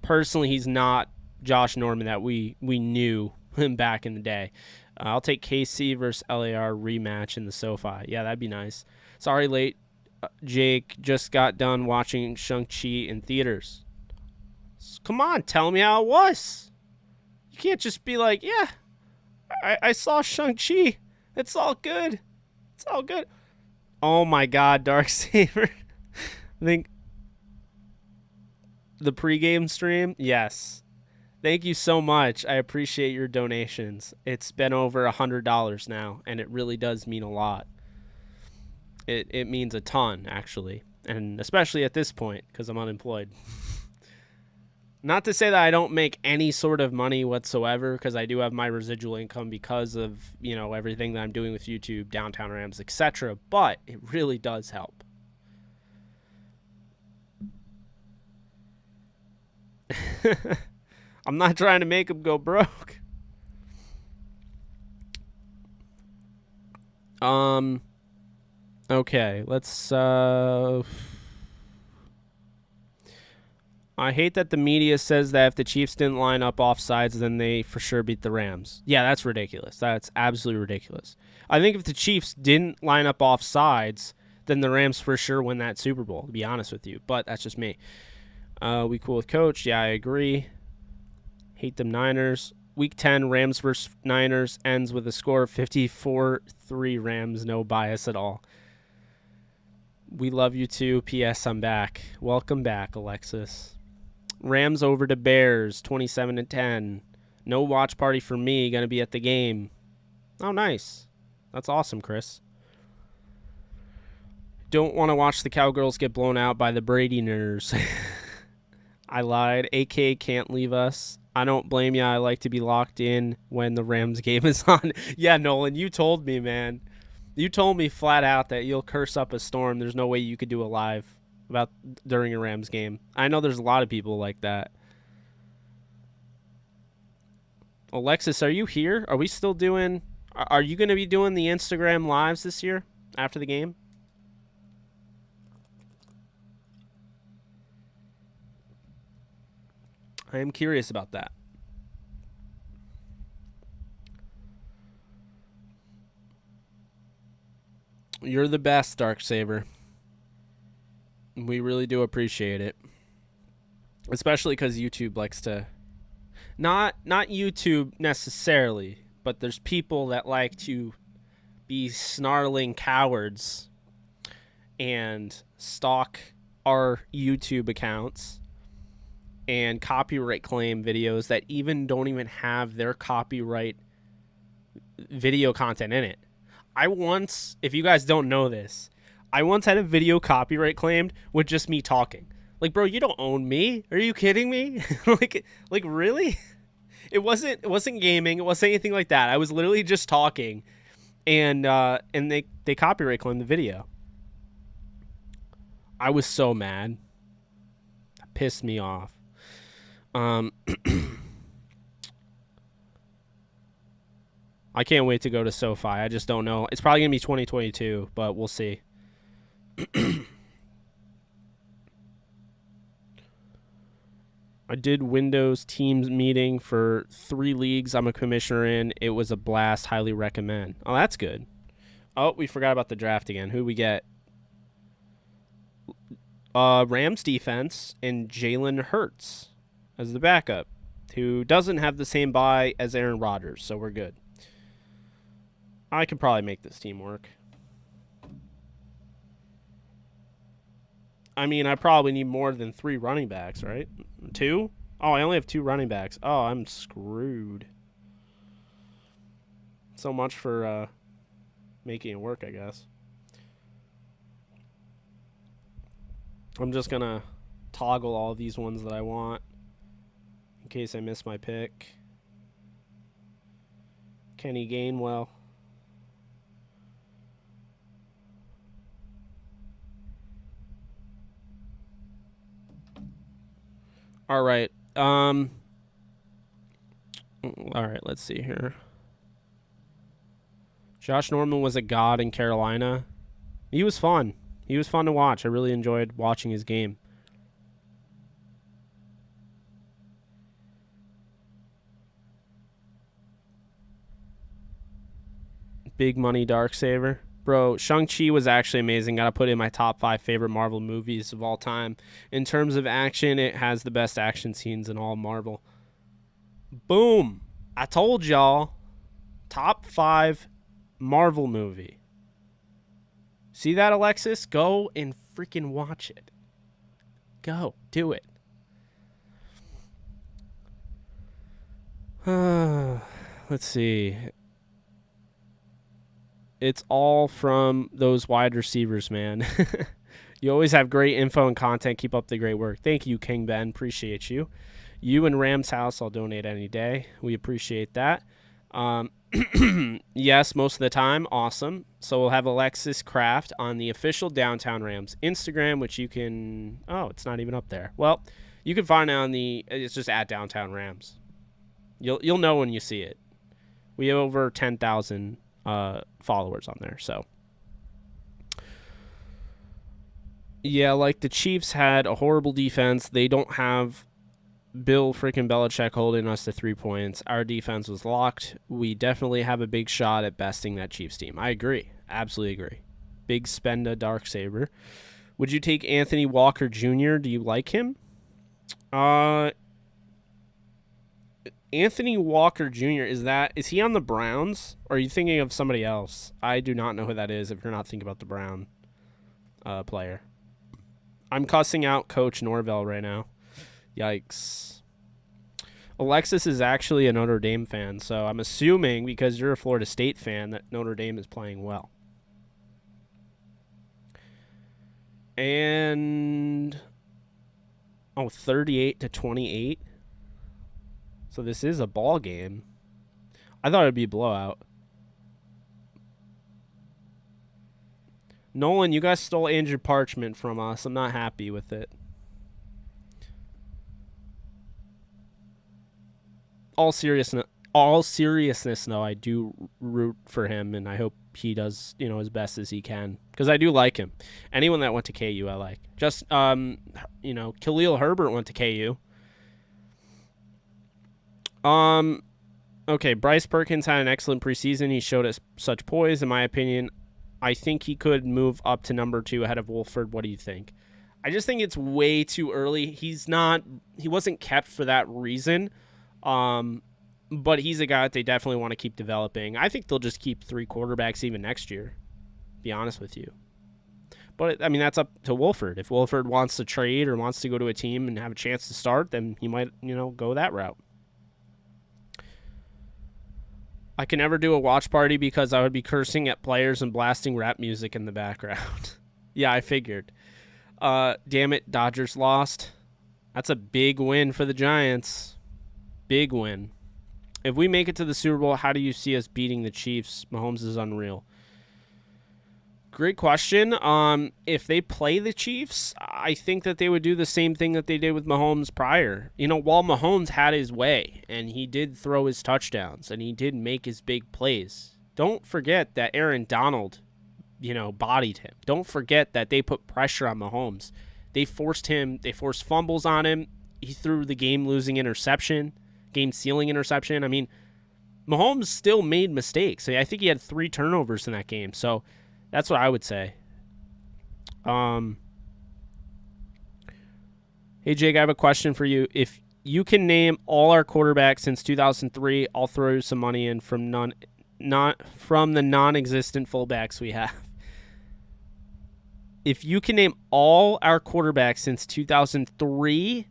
personally, he's not Josh Norman that we knew him back in the day. I'll take KC versus LAR rematch in the SoFi. Yeah, that'd be nice. Sorry, late. Jake just got done watching Shang-Chi in theaters. Come on, tell me how it was. You can't just be like, yeah, I saw Shang-Chi. It's all good. It's all good. Oh, my God, Darksaber. I think the pregame stream, yes. Thank you so much. I appreciate your donations. It's been over $100 now, and it really does mean a lot. It means a ton, actually, and especially at this point because I'm unemployed. Not to say that I don't make any sort of money whatsoever, because I do have my residual income because of, you know, everything that I'm doing with YouTube, Downtown Rams, etc. But it really does help. I'm not trying to make them go broke. Okay, let's I hate that the media says that if the Chiefs didn't line up offsides, then they for sure beat the Rams. Yeah, that's ridiculous. That's absolutely ridiculous. I think if the Chiefs didn't line up offsides, then the Rams for sure win that Super Bowl, to be honest with you. But that's just me. We cool with Coach? Yeah, I agree. Hate them Niners. Week 10, Rams versus Niners ends with a score of 54-3 Rams. No bias at all. We love you too. P.S. I'm back. Welcome back, Alexis. Rams over to Bears, 27-10. No watch party for me. Going to be at the game. Oh, nice. That's awesome, Chris. Don't want to watch the Cowgirls get blown out by the Brady-ners. I lied. AK can't leave us. I don't blame you. I like to be locked in when the Rams game is on. Yeah, Nolan, you told me, man. You told me flat out that you'll curse up a storm. There's no way you could do a live about during a Rams game. I know there's a lot of people like that. Alexis, are you here? Are we still doing... Are you going to be doing the Instagram lives this year after the game? I am curious about that. You're the best, Darksaber. We really do appreciate it. Especially because YouTube likes to... Not YouTube necessarily, but there's people that like to be snarling cowards and stalk our YouTube accounts and copyright claim videos that even don't even have their copyright video content in it. I once, if you guys don't know this, I once had a video copyright claimed with just me talking. Like, bro, you don't own me. Are you kidding me? like really? It wasn't gaming. It wasn't anything like that. I was literally just talking, and they copyright claimed the video. I was so mad. It pissed me off. I can't wait to go to SoFi. I just don't know. It's probably going to be 2022, but we'll see. I did Windows Teams meeting for 3 leagues I'm a commissioner in. It was a blast. Highly recommend. Oh, that's good. Oh, we forgot about the draft again. Who we get? Rams defense and Jalen Hurts as the backup, who doesn't have the same bye as Aaron Rodgers, so we're good. I could probably make this team work. I mean, I probably need more than 3 running backs, right? 2? Oh, I only have 2 running backs. Oh, I'm screwed. So much for making it work, I guess. I'm just going to toggle all these ones that I want in case I miss my pick. Kenny Gainwell. All right. All right, let's see here. Josh Norman was a god in Carolina. He was fun. He was fun to watch. I really enjoyed watching his game. Big money Darksaber. Bro, Shang-Chi was actually amazing. Gotta put it in my top 5 favorite Marvel movies of all time. In terms of action, it has the best action scenes in all Marvel. Boom. I told y'all. Top 5 Marvel movie. See that, Alexis? Go and freaking watch it. Go. Do it. Let's see. It's all from those wide receivers, man. You always have great info and content. Keep up the great work. Thank you, King Ben. Appreciate you. You and Ram's house, I'll donate any day. We appreciate that. Yes, most of the time. Awesome. So we'll have Alexis Craft on the official Downtown Rams Instagram, which you can... Oh, it's not even up there. Well, you can find it on the... It's just at Downtown Rams. You'll know when you see it. We have over 10,000 followers on there, so... Yeah, like the Chiefs had a horrible defense. They don't have Bill freaking Belichick holding us to 3 points. Our defense was locked. We definitely have a big shot at besting that Chiefs team. I agree. Absolutely agree. Big Spenda Darksaber. Would you take Anthony Walker Jr.? Do you like him? Anthony Walker Jr., is he on the Browns? Or are you thinking of somebody else? I do not know who that is if you're not thinking about the Brown player. I'm cussing out Coach Norvell right now. Yikes. Alexis is actually a Notre Dame fan, so I'm assuming because you're a Florida State fan that Notre Dame is playing well. And 38-28. So this is a ball game. I thought it'd be a blowout. Nolan, you guys stole Andrew Parchment from us. I'm not happy with it. All seriousness, though, I do root for him, and I hope he does, as best as he can, because I do like him. Anyone that went to KU, I like. Just, Khalil Herbert went to KU. Okay, Bryce Perkins had an excellent preseason. He showed us such poise, in my opinion. I think he could move up to number 2 ahead of Wolford. What do you think? I just think it's way too early. He wasn't kept for that reason. But he's a guy that they definitely want to keep developing. I think they'll just keep 3 quarterbacks even next year, to be honest with you. But, I mean, that's up to Wolford. If Wolford wants to trade or wants to go to a team and have a chance to start, then he might, go that route. I can never do a watch party because I would be cursing at players and blasting rap music in the background. Yeah, I figured. Damn it, Dodgers lost. That's a big win for the Giants. Big win. If we make it to the Super Bowl, how do you see us beating the Chiefs? Mahomes is unreal. Great question. If they play the Chiefs, I think that they would do the same thing that they did with Mahomes prior. While Mahomes had his way, and he did throw his touchdowns, and he did make his big plays, don't forget that Aaron Donald, bodied him. Don't forget that they put pressure on Mahomes. They forced fumbles on him. He threw the game-sealing interception. I mean, Mahomes still made mistakes. I think he had 3 turnovers in that game, so that's what I would say. Hey, Jake, I have a question for you. If you can name all our quarterbacks since 2003, I'll throw you some money in from the non-existent fullbacks we have. If you can name all our quarterbacks since 2003,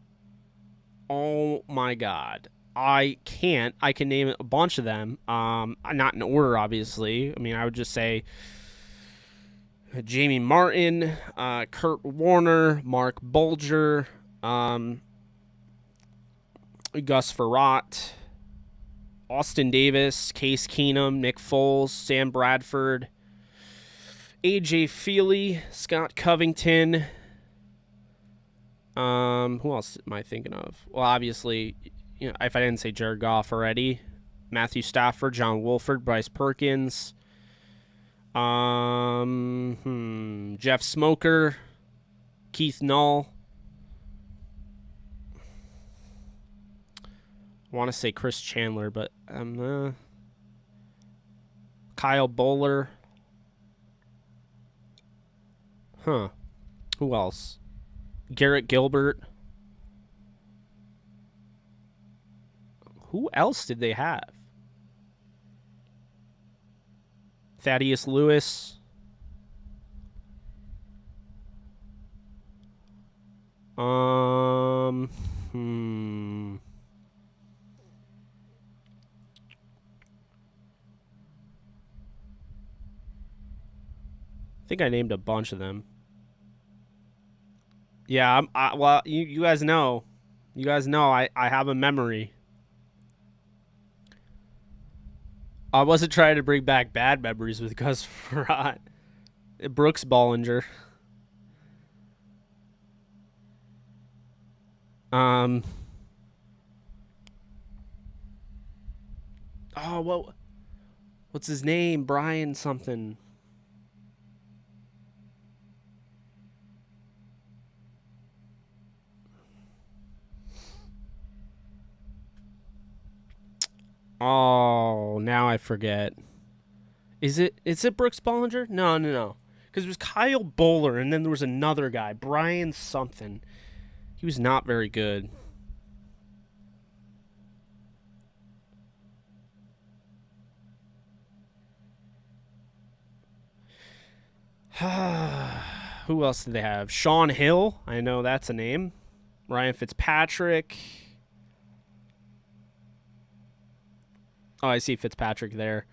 oh my God. I can't. I can name a bunch of them. Not in order, obviously. I mean, I would just say Jamie Martin, Kurt Warner, Mark Bulger, Gus Farrat, Austin Davis, Case Keenum, Nick Foles, Sam Bradford, A.J. Feely, Scott Covington. Who else am I thinking of? Well, obviously, if I didn't say Jared Goff already, Matthew Stafford, John Wolford, Bryce Perkins, Jeff Smoker, Keith Null. I want to say Chris Chandler, but Kyle Bowler. Who else? Garrett Gilbert. Who else did they have? Thaddeus Lewis. I think I named a bunch of them. Yeah, well, you guys know You guys know I have a memory. I wasn't trying to bring back bad memories with Gus Frerotte. Brooks Bollinger. Oh, what's his name? Brian something. Oh, now I forget. Is it Brooks Bollinger? No. Because it was Kyle Bowler, and then there was another guy, Brian something. He was not very good. Who else did they have? Sean Hill. I know that's a name. Ryan Fitzpatrick. Oh, I see Fitzpatrick there.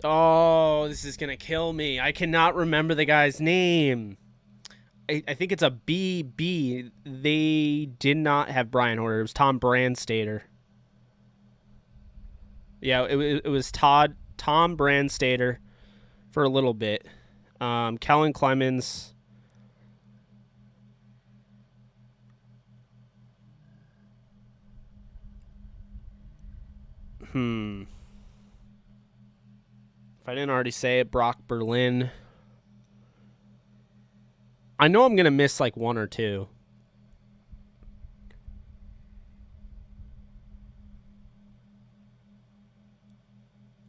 Oh, this is going to kill me. I cannot remember the guy's name. I think it's a BB. They did not have Brian Hoyer. It was Tom Brandstater. Yeah, it was Tom Brandstater for a little bit. Kellen Clemens. If I didn't already say it, Brock Berlin. I know I'm going to miss like one or two.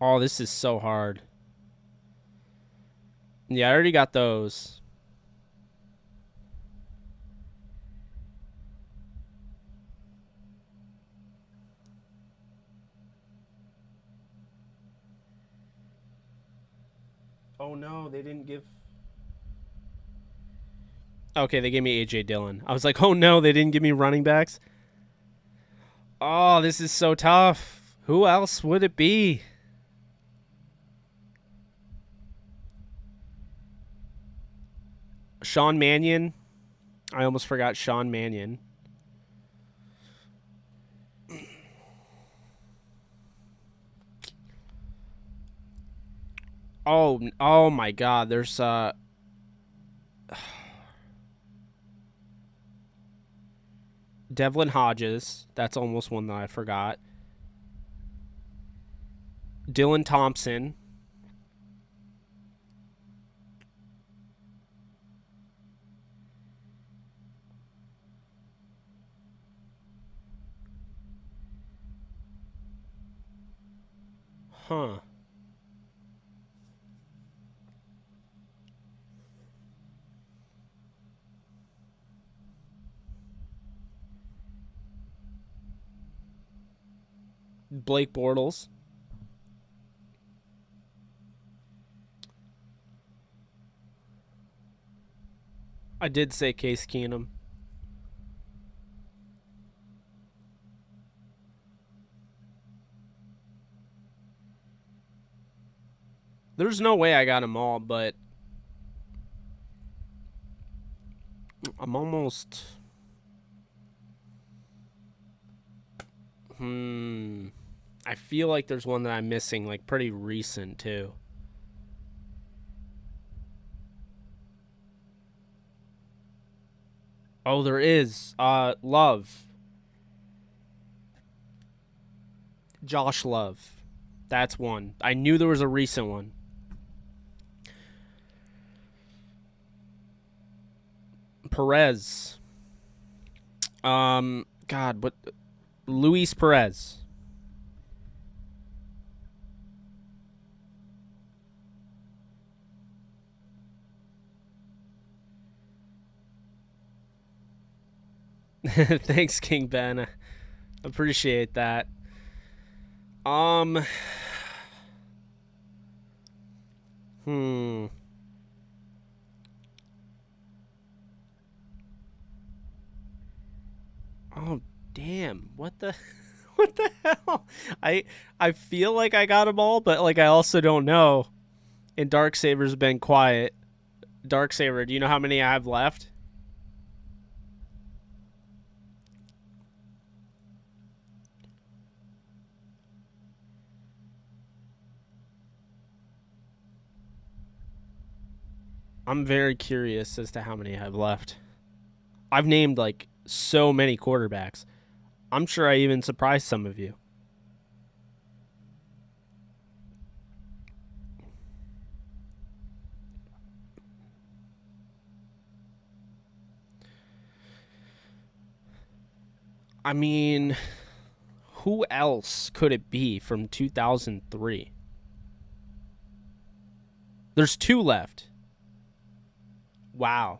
Oh, this is so hard. Yeah, I already got those. Oh, no, they didn't give... Okay, they gave me A.J. Dillon. I was like, oh, no, they didn't give me running backs. Oh, this is so tough. Who else would it be? Sean Mannion. I almost forgot Sean Mannion. Oh my God. There's Devlin Hodges. That's almost one that I forgot. Dylan Thompson. Huh. Blake Bortles. I did say Case Keenum. There's no way I got them all, but I'm almost... I feel like there's one that I'm missing, like pretty recent too. Oh, there is. Love. Josh Love. That's one. I knew there was a recent one. Perez. God, what? Luis Perez. Thanks, King Ben. Appreciate that. Oh, damn. What the hell? I feel like I got them all, but like I also don't know. And Darksaber's been quiet. Darksaber, do you know how many I have left? I'm very curious as to how many I have left. I've named like so many quarterbacks. I'm sure I even surprised some of you. I mean, who else could it be from 2003? There's 2 left. Wow.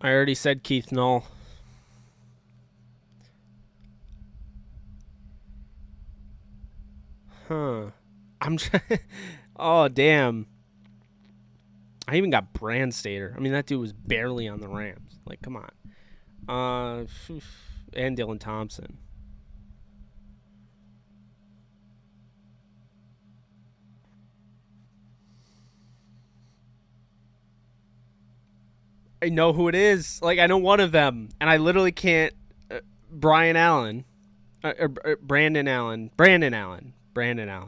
I already said Keith Null. Huh. I'm trying. Oh, damn. I even got Brandstater. I mean, that dude was barely on the Rams. Like, come on. And Dylan Thompson. I know who it is. Like, I know one of them, and I literally can't. Brandon Allen. Brandon Allen.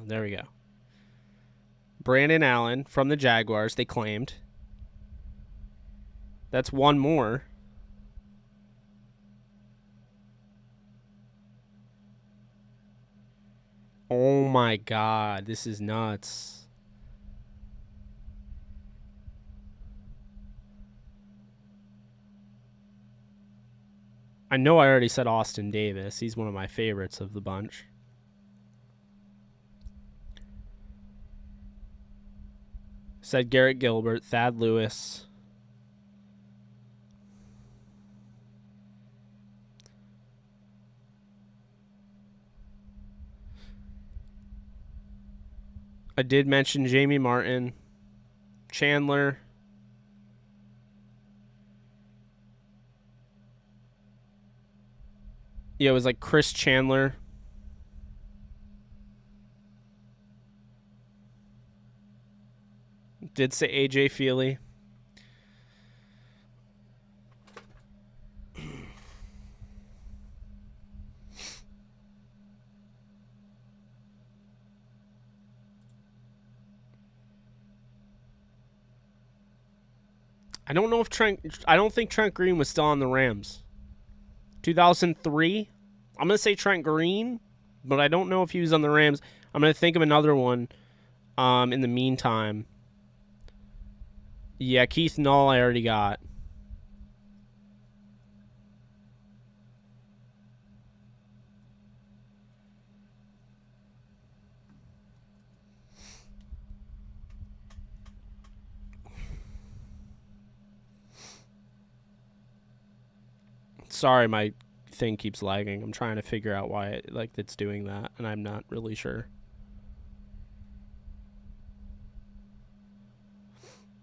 There we go. Brandon Allen from the Jaguars, they claimed. That's one more. Oh my God, this is nuts. I know I already said Austin Davis. He's one of my favorites of the bunch. Said Garrett Gilbert, Thad Lewis. I did mention Jamie Martin, Chandler. Yeah, it was like Chris Chandler. Did say AJ Feely. I don't know if I don't think Trent Green was still on the Rams. 2003. I'm going to say Trent Green, but I don't know if he was on the Rams. I'm going to think of another one in the meantime. Yeah, Keith Null I already got. Sorry, my thing keeps lagging. I'm trying to figure out why it's doing that, and I'm not really sure.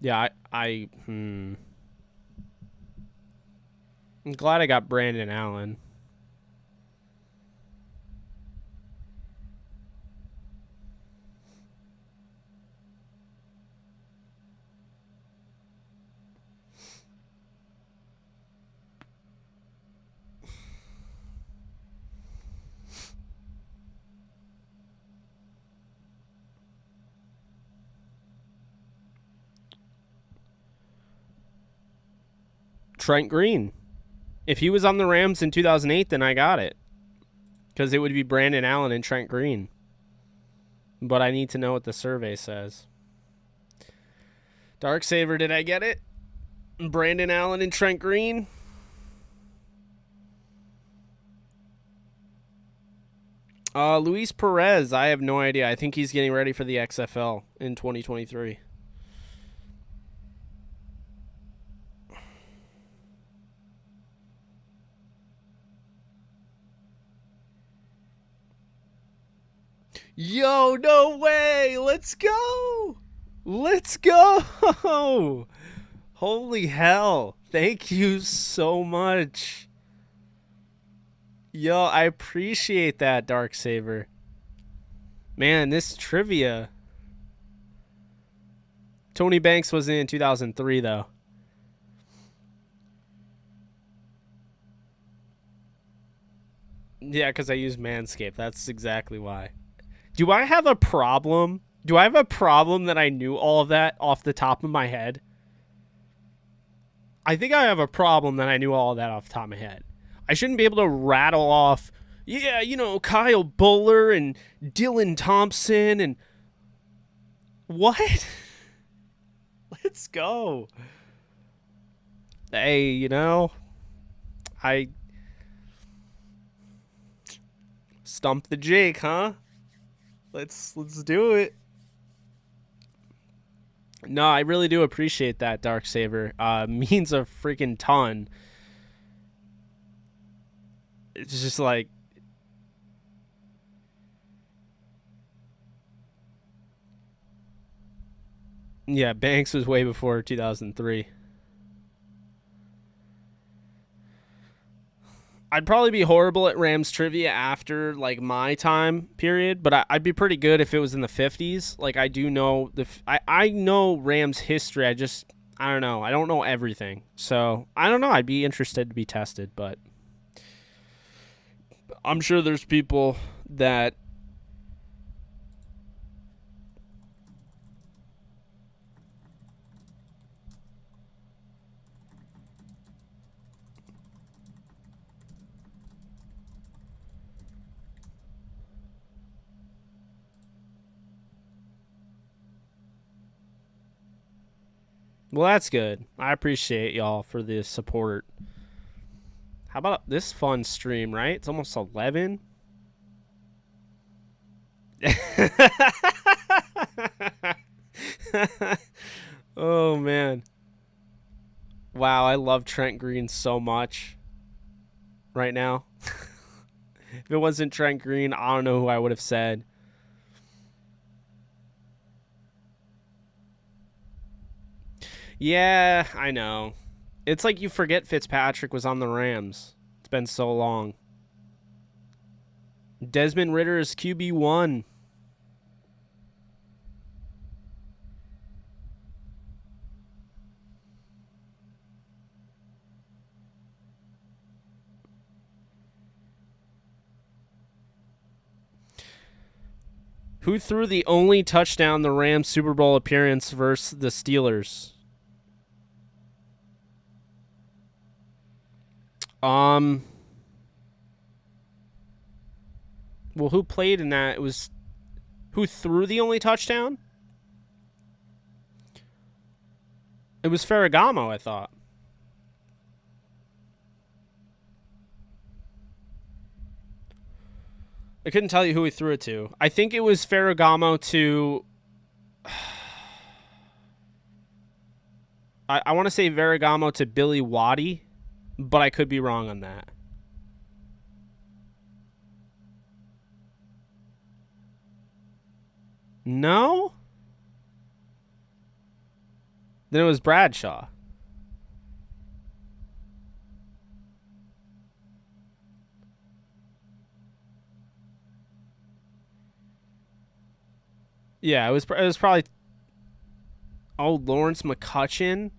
Yeah, I'm glad I got Brandon Allen. Trent Green. If he was on the Rams in 2008, then I got it. Because it would be Brandon Allen and Trent Green. But I need to know what the survey says. Darksaber, did I get it? Brandon Allen and Trent Green? Luis Perez, I have no idea. I think he's getting ready for the XFL in 2023. Yo, no way! Let's go! Let's go! Holy hell. Thank you so much. Yo, I appreciate that, Darksaber. Man, this trivia. Tony Banks was in 2003, though. Yeah, because I use Manscaped. That's exactly why. Do I have a problem? Do I have a problem that I knew all of that off the top of my head? I think I have a problem that I knew all of that off the top of my head. I shouldn't be able to rattle off, yeah, you know, Kyle Buller and Dylan Thompson and... What? Let's go. Hey, you know, I... Stump the Jake, huh? Let's do it. No, I really do appreciate that, Darksaber. Means a freaking ton. It's just like... Yeah, Banks was way before 2003. I'd probably be horrible at Rams trivia after like my time period, but I'd be pretty good if it was in the 50s. Like I do know I know Rams history. I don't know. I don't know everything. So I don't know. I'd be interested to be tested, but I'm sure there's people that well, that's good. I appreciate y'all for the support. How about this fun stream, right? It's almost 11. Oh, man. Wow, I love Trent Green so much right now. If it wasn't Trent Green, I don't know who I would have said. Yeah, I know. It's like you forget Fitzpatrick was on the Rams. It's been so long. Desmond Ridder is QB1. Who threw the only touchdown the Rams Super Bowl appearance versus the Steelers? Well, who played in that? It was who threw the only touchdown? It was Ferragamo, I thought. I couldn't tell you who he threw it to. I think it was Ferragamo to... I want to say Ferragamo to Billy Waddy, but I could be wrong on that. No? Then it was Bradshaw. Yeah, it was probably... Oh, Lawrence McCutcheon?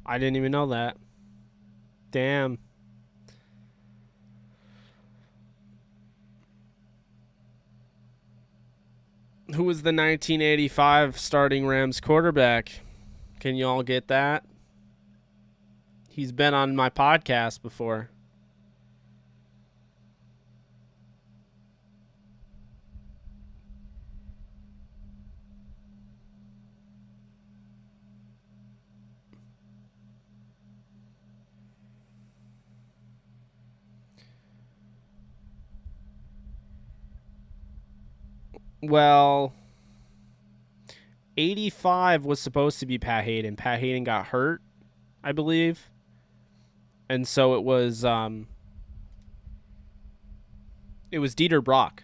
I didn't even know that. Damn. Who was the 1985 starting Rams quarterback? Can you all get that? He's been on my podcast before. Well, 85 was supposed to be Pat Hayden. Pat Hayden got hurt, I believe. And so it was Dieter Brock.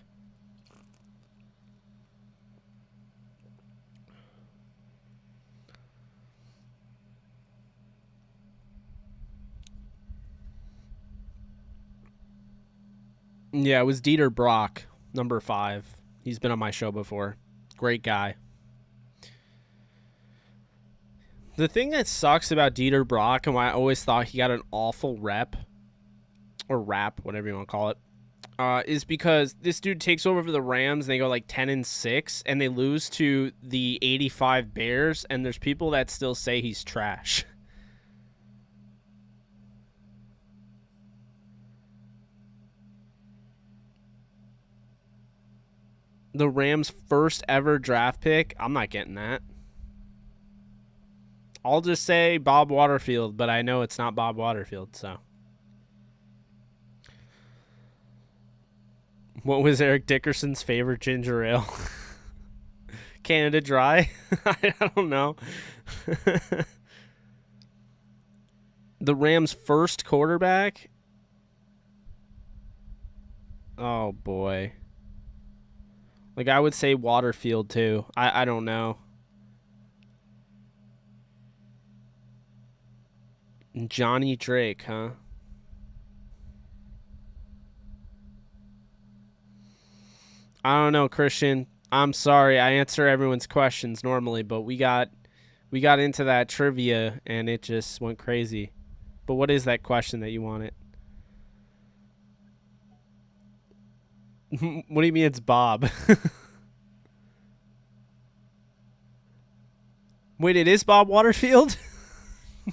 Yeah, it was Dieter Brock, number 5. He's been on my show before. Great guy. The thing that sucks about Dieter Brock and why I always thought he got an awful rep, or rap, whatever you want to call it, is because this dude takes over for the Rams and they go like 10-6 and they lose to the 85 Bears, and there's people that still say he's trash. The Rams' first ever draft pick, I'm not getting that. I'll just say Bob Waterfield, but I know it's not Bob Waterfield, so. What was Eric Dickerson's favorite ginger ale? Canada Dry? I don't know. The Rams' first quarterback? Oh, boy. Like, I would say Waterfield, too. I don't know. Johnny Drake, huh? I don't know, Christian. I'm sorry. I answer everyone's questions normally, but we got into that trivia, and it just went crazy. But what is that question that you wanted? What do you mean it's Bob? Wait, it is Bob Waterfield?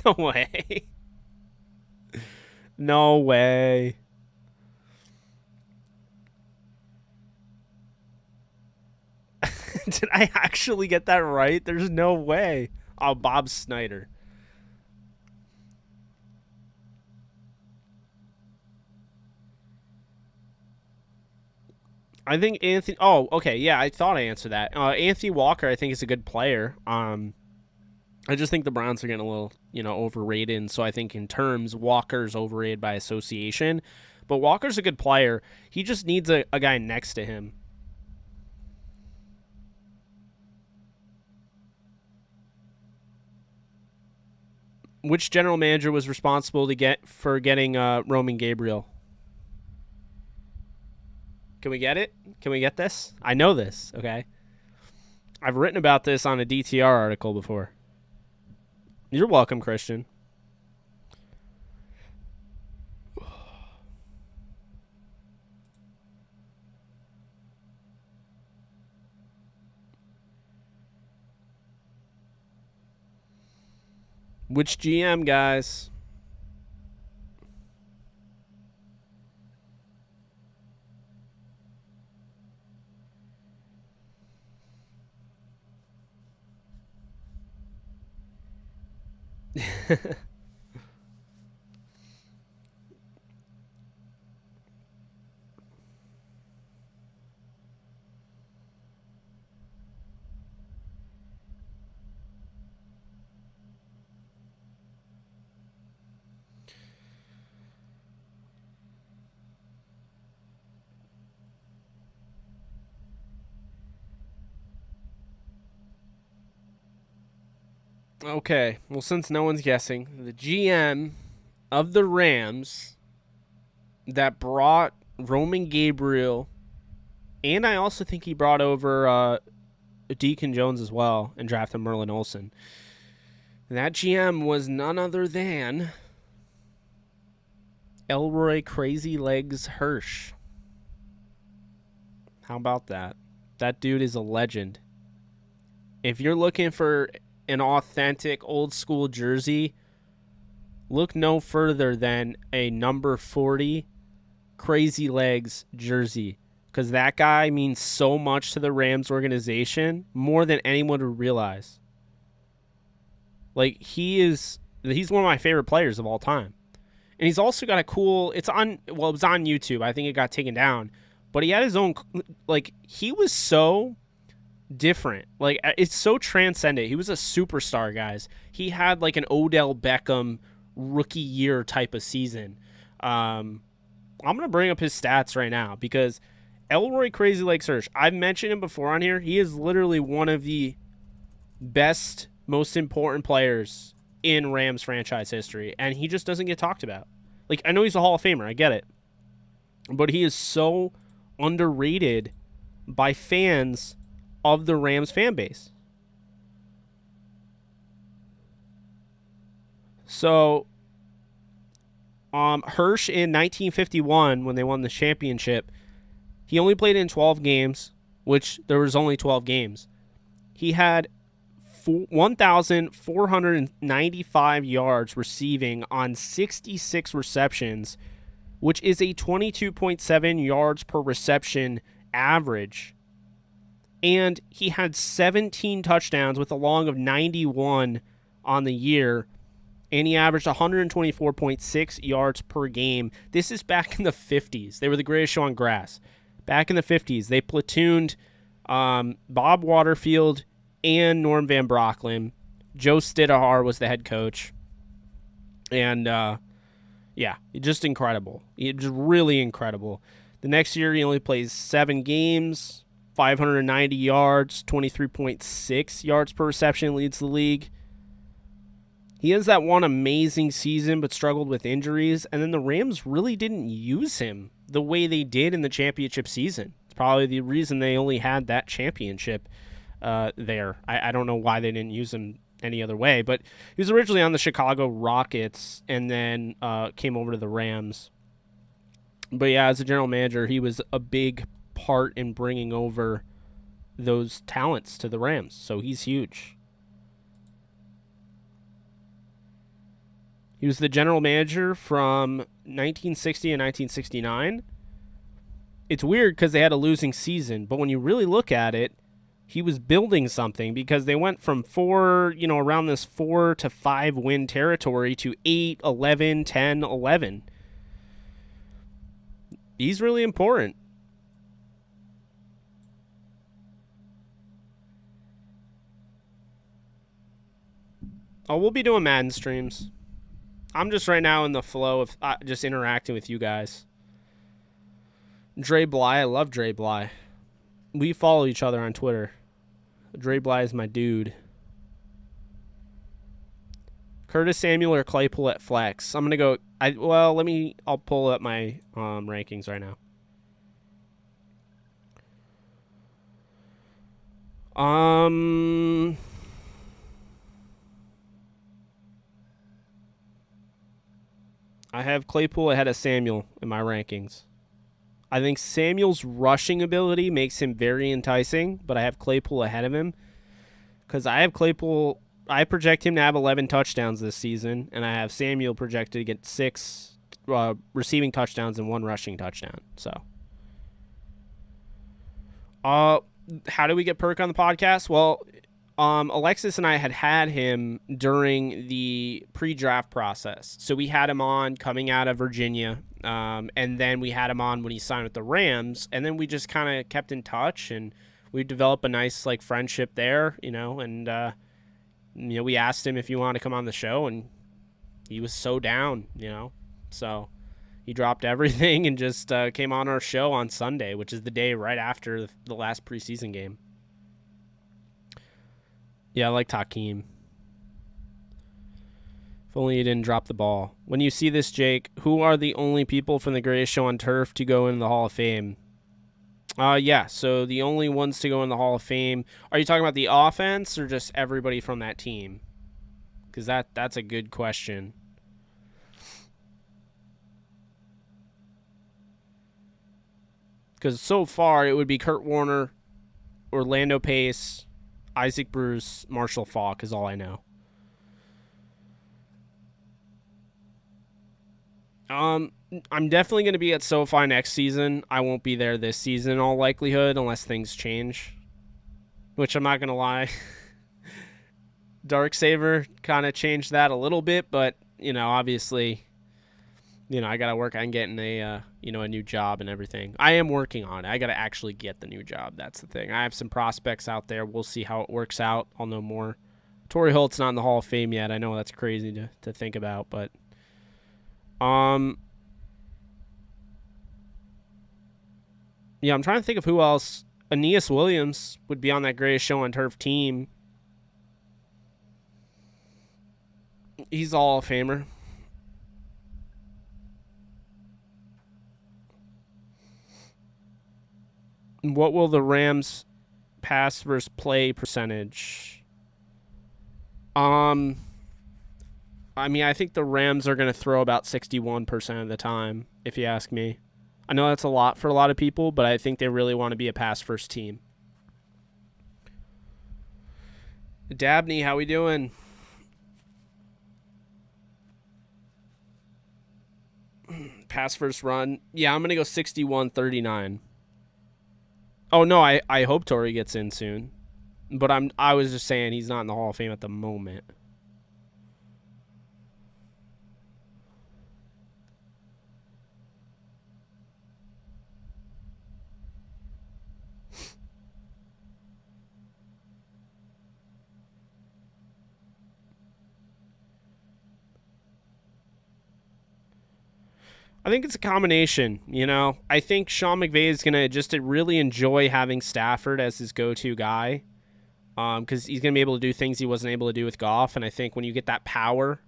No way. No way. Did I actually get that right? There's no way. Oh, Bob Snyder. I think Anthony... Oh, okay. Yeah, I thought I answered that. Anthony Walker, I think, is a good player. I just think the Browns are getting a little, overrated. And so I think in terms, Walker's overrated by association. But Walker's a good player. He just needs a guy next to him. Which general manager was responsible for getting Roman Gabriel? Can we get it? Can we get this? I know this, okay? I've written about this on a DTR article before. You're welcome, Christian. Which GM, guys? Okay, well, since no one's guessing, the GM of the Rams that brought Roman Gabriel, and I also think he brought over Deacon Jones as well and drafted Merlin Olsen. That GM was none other than Elroy Crazy Legs Hirsch. How about that? That dude is a legend. If you're looking for an authentic old school jersey, look no further than a number 40 Crazy Legs jersey, because that guy means so much to the Rams organization, more than anyone would realize. Like, he's one of my favorite players of all time. And he's also got a cool, it was on YouTube. I think it got taken down, but he had his own, like, he was so different. Like, it's so transcendent. He was a superstar, guys. He had like an Odell Beckham rookie year type of season. I'm gonna bring up his stats right now because Elroy Crazy Legs Hirsch, I've mentioned him before on here. He is literally one of the best, most important players in Rams franchise history, and he just doesn't get talked about. Like, I know he's a Hall of Famer, I get it, but he is so underrated by fans of the Rams fan base. So, Hirsch in 1951, when they won the championship, he only played in 12 games, which there was only 12 games. He had 1,495 yards receiving on 66 receptions, which is a 22.7 yards per reception average. And he had 17 touchdowns with a long of 91 on the year, and he averaged 124.6 yards per game. This is back in the 50s. They were the greatest show on grass. Back in the 50s, they platooned Bob Waterfield and Norm Van Brocklin. Joe Stidhar was the head coach. And, yeah, just incredible. Just really incredible. The next year, he only plays 7 games, 590 yards, 23.6 yards per reception, leads the league. He has that one amazing season but struggled with injuries, and then the Rams really didn't use him the way they did in the championship season. It's probably the reason they only had that championship there. I don't know why they didn't use him any other way, but he was originally on the Chicago Rockets and then came over to the Rams. But yeah, as a general manager, he was a big part in bringing over those talents to the Rams, so he's huge. He was the general manager from 1960 and 1969. It's weird because they had a losing season, but when you really look at it, he was building something because they went from around this 4 to 5 win territory to 8, 11, 10, 11. He's really important. Oh, we'll be doing Madden streams. I'm just right now in the flow of just interacting with you guys. Dre Bly, I love Dre Bly. We follow each other on Twitter. Dre Bly is my dude. Curtis Samuel or Claypool at flex. I'm gonna go. I'll pull up my rankings right now. I have Claypool ahead of Samuel in my rankings. I think Samuel's rushing ability makes him very enticing, but I have Claypool ahead of him because I have Claypool. I project him to have 11 touchdowns this season, and I have Samuel projected to get 6 receiving touchdowns and 1 rushing touchdown. So, how do we get Perk on the podcast? Well, Alexis and I had him during the pre-draft process. So we had him on coming out of Virginia, and then we had him on when he signed with the Rams, and then we just kind of kept in touch, and we developed a nice friendship there, and we asked him if he wanted to come on the show, and he was so down, So he dropped everything and just came on our show on Sunday, which is the day right after the last preseason game. Yeah, I like Takeem. If only he didn't drop the ball. When you see this, Jake, who are the only people from the Greatest Show on Turf to go in the Hall of Fame? Yeah, so the only ones to go in the Hall of Fame. Are you talking about the offense or just everybody from that team? Because that's a good question. Because so far it would be Kurt Warner, Orlando Pace, Isaac Bruce, Marshall Faulk is all I know. I'm definitely going to be at SoFi next season. I won't be there this season in all likelihood unless things change, which I'm not going to lie. Darksaber kind of changed that a little bit, but, obviously, I got to work on getting a new job and everything. I am working on it. I got to actually get the new job. That's the thing. I have some prospects out there. We'll see how it works out. I'll know more. Torrey Holt's not in the Hall of Fame yet. I know that's crazy to think about, but yeah, I'm trying to think of who else. Aeneas Williams would be on that Greatest Show on Turf team. He's a Hall of Famer. What will the Rams pass versus play percentage? I mean, I think the Rams are going to throw about 61% of the time, if you ask me. I know that's a lot for a lot of people, but I think they really want to be a pass-first team. Dabney, how we doing? Pass-first run. Yeah, I'm going to go 61-39. Oh, no, I hope Torrey gets in soon. But I was just saying he's not in the Hall of Fame at the moment. I think it's a combination, you know. I think Sean McVay is going to just really enjoy having Stafford as his go-to guy because he's going to be able to do things he wasn't able to do with Goff. And I think when you get that power,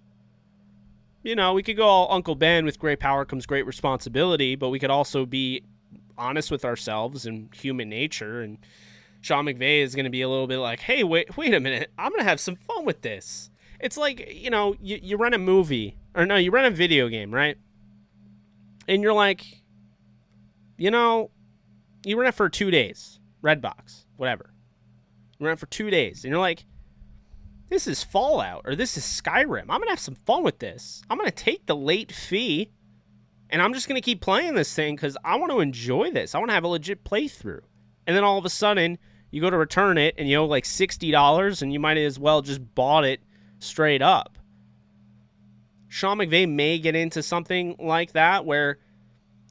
you know, we could go all Uncle Ben, with great power comes great responsibility, but we could also be honest with ourselves and human nature. And Sean McVay is going to be a little bit like, hey, wait a minute, I'm going to have some fun with this. It's like, you know, you run a movie, or no, you run a video game, right? And you're like, you know, you run it for 2 days, Redbox, whatever. You run it for 2 days, and you're like, this is Fallout, or this is Skyrim. I'm going to have some fun with this. I'm going to take the late fee, and I'm just going to keep playing this thing because I want to enjoy this. I want to have a legit playthrough. And then all of a sudden, you go to return it, and you owe like $60, and you might as well just bought it straight up. Sean McVay may get into something like that where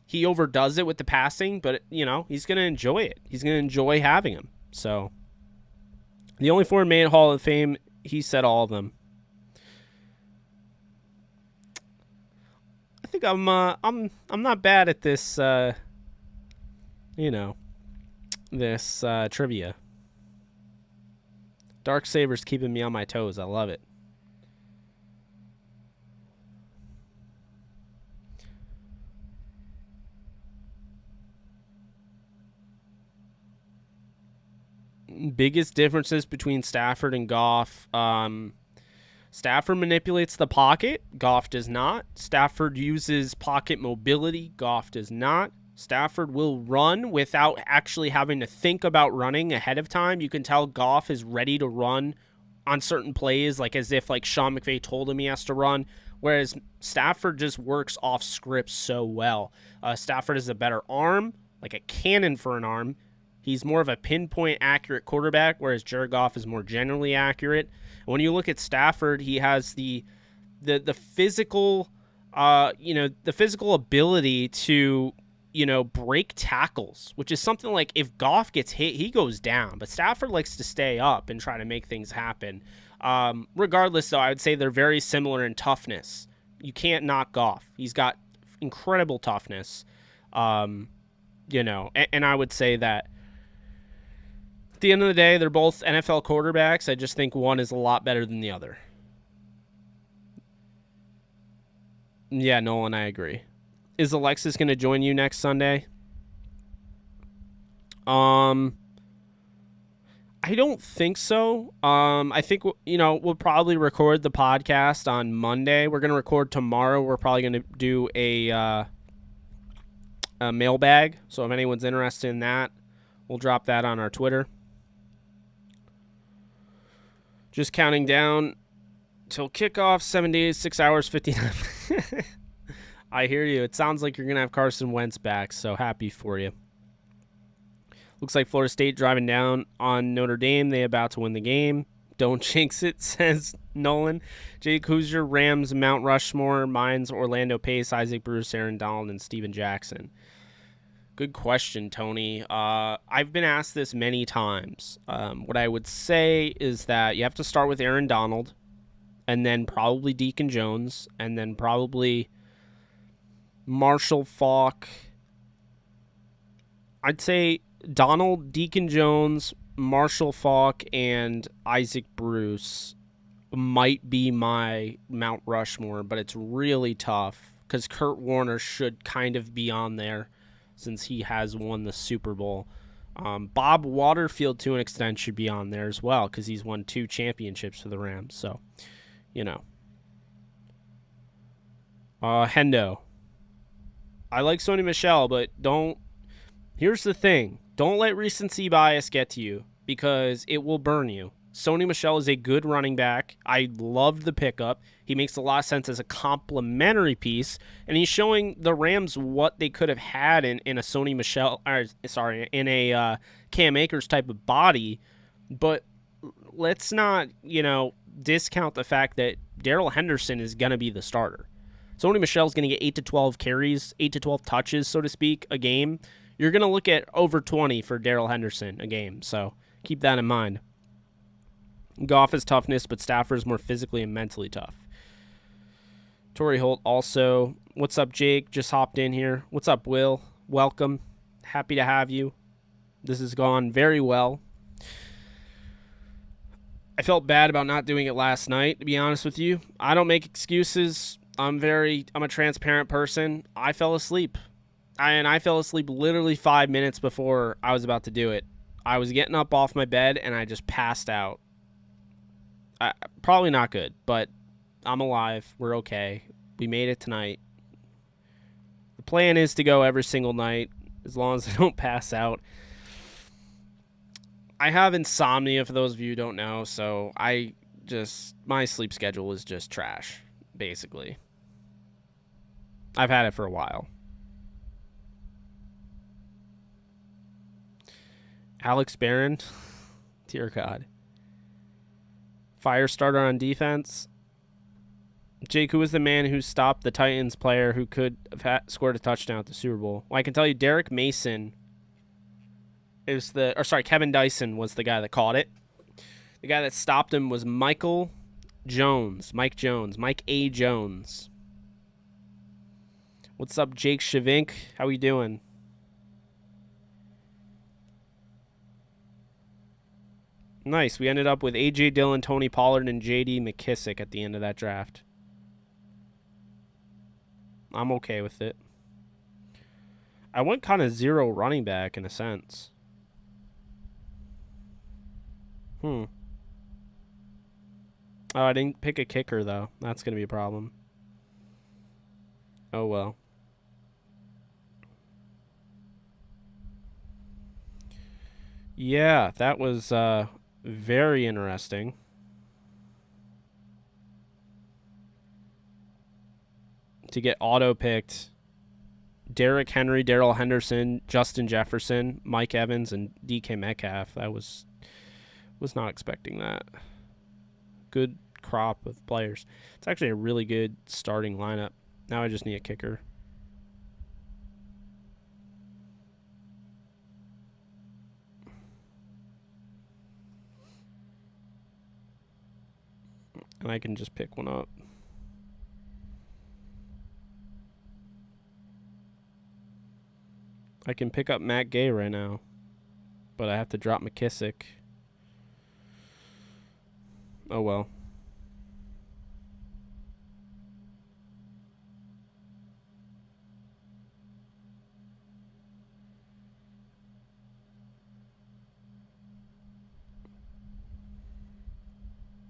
he overdoes it with the passing, but, you know, he's going to enjoy it. He's going to enjoy having him. So, the only four made Hall of Fame, he said all of them. I think I'm not bad at this, you know, this trivia. Darksaber's keeping me on my toes. I love it. Biggest differences between Stafford and Goff. Stafford manipulates the pocket. Goff does not. Stafford uses pocket mobility. Goff does not. Stafford will run without actually having to think about running ahead of time. You can tell Goff is ready to run on certain plays, like as if like Sean McVay told him he has to run, whereas Stafford just works off script so well. Stafford is a better arm, like a cannon for an arm. He's more of a pinpoint accurate quarterback, whereas Jared Goff is more generally accurate. When you look at Stafford, he has the physical, the physical ability to, break tackles, which is something like if Goff gets hit, he goes down. But Stafford likes to stay up and try to make things happen. Regardless, though, I would say they're very similar in toughness. You can't knock Goff. He's got incredible toughness, and I would say that at the end of the day, they're both NFL quarterbacks. I just think one is a lot better than the other. Yeah, Nolan, I agree. Is Alexis going to join you next Sunday? I don't think so. I think, we'll probably record the podcast on Monday. We're going to record tomorrow. We're probably going to do a mailbag. So if anyone's interested in that, we'll drop that on our Twitter. Just counting down till kickoff, 7 days, 6 hours, 59. I hear you. It sounds like you're going to have Carson Wentz back, so happy for you. Looks like Florida State driving down on Notre Dame. They about to win the game. Don't jinx it, says Nolan. Jake, who's your Rams Mount Rushmore? Mine's Orlando Pace, Isaac Bruce, Aaron Donald, and Steven Jackson. Good question, Tony. I've been asked this many times. What I would say is that you have to start with Aaron Donald, and then probably Deacon Jones, and then probably Marshall Faulk. I'd say Donald, Deacon Jones, Marshall Faulk, and Isaac Bruce might be my Mount Rushmore, but it's really tough because Kurt Warner should kind of be on there, since he has won the Super Bowl. Bob Waterfield, to an extent, should be on there as well because he's won 2 championships for the Rams. So, you know. Hendo. I like Sony Michel, but don't... Here's the thing. Don't let recency bias get to you because it will burn you. Sony Michel is a good running back. I loved the pickup. He makes a lot of sense as a complementary piece, and he's showing the Rams what they could have had in a Sony Michel, in a Cam Akers type of body. But let's not, discount the fact that Darrell Henderson is going to be the starter. Sony Michel is going to get 8 to 12 carries, 8 to 12 touches, so to speak, a game. You're going to look at over 20 for Darrell Henderson a game, so keep that in mind. Goff is toughness, but Stafford is more physically and mentally tough. Torrey Holt also. What's up, Jake? Just hopped in here. What's up, Will? Welcome. Happy to have you. This has gone very well. I felt bad about not doing it last night, to be honest with you. I don't make excuses. I'm a transparent person. I fell asleep. I fell asleep literally 5 minutes before I was about to do it. I was getting up off my bed, and I just passed out. Probably not good, but I'm alive. We're okay. We made it tonight. The plan is to go every single night as long as I don't pass out. I have insomnia, for those of you who don't know, so my sleep schedule is just trash, basically. I've had it for a while. Alex Barron? Dear God. Fire starter on defense. Jake, who was the man who stopped the Titans player who could have scored a touchdown at the Super Bowl? Well, I can tell you Derek Mason Kevin Dyson was the guy that caught it. The guy that stopped him was Mike A. Jones. What's up, Jake Shavink? How we doing? Nice. We ended up with A.J. Dillon, Tony Pollard, and J.D. McKissick at the end of that draft. I'm okay with it. I went kind of zero running back in a sense. Oh, I didn't pick a kicker, though. That's going to be a problem. Oh, well. Yeah, that was very interesting. To get auto-picked Derrick Henry, Darrell Henderson, Justin Jefferson, Mike Evans, and DK Metcalf. I was not expecting that. Good crop of players. It's actually a really good starting lineup. Now I just need a kicker. And I can just pick one up. I can pick up Matt Gay right now, but I have to drop McKissick. Oh well.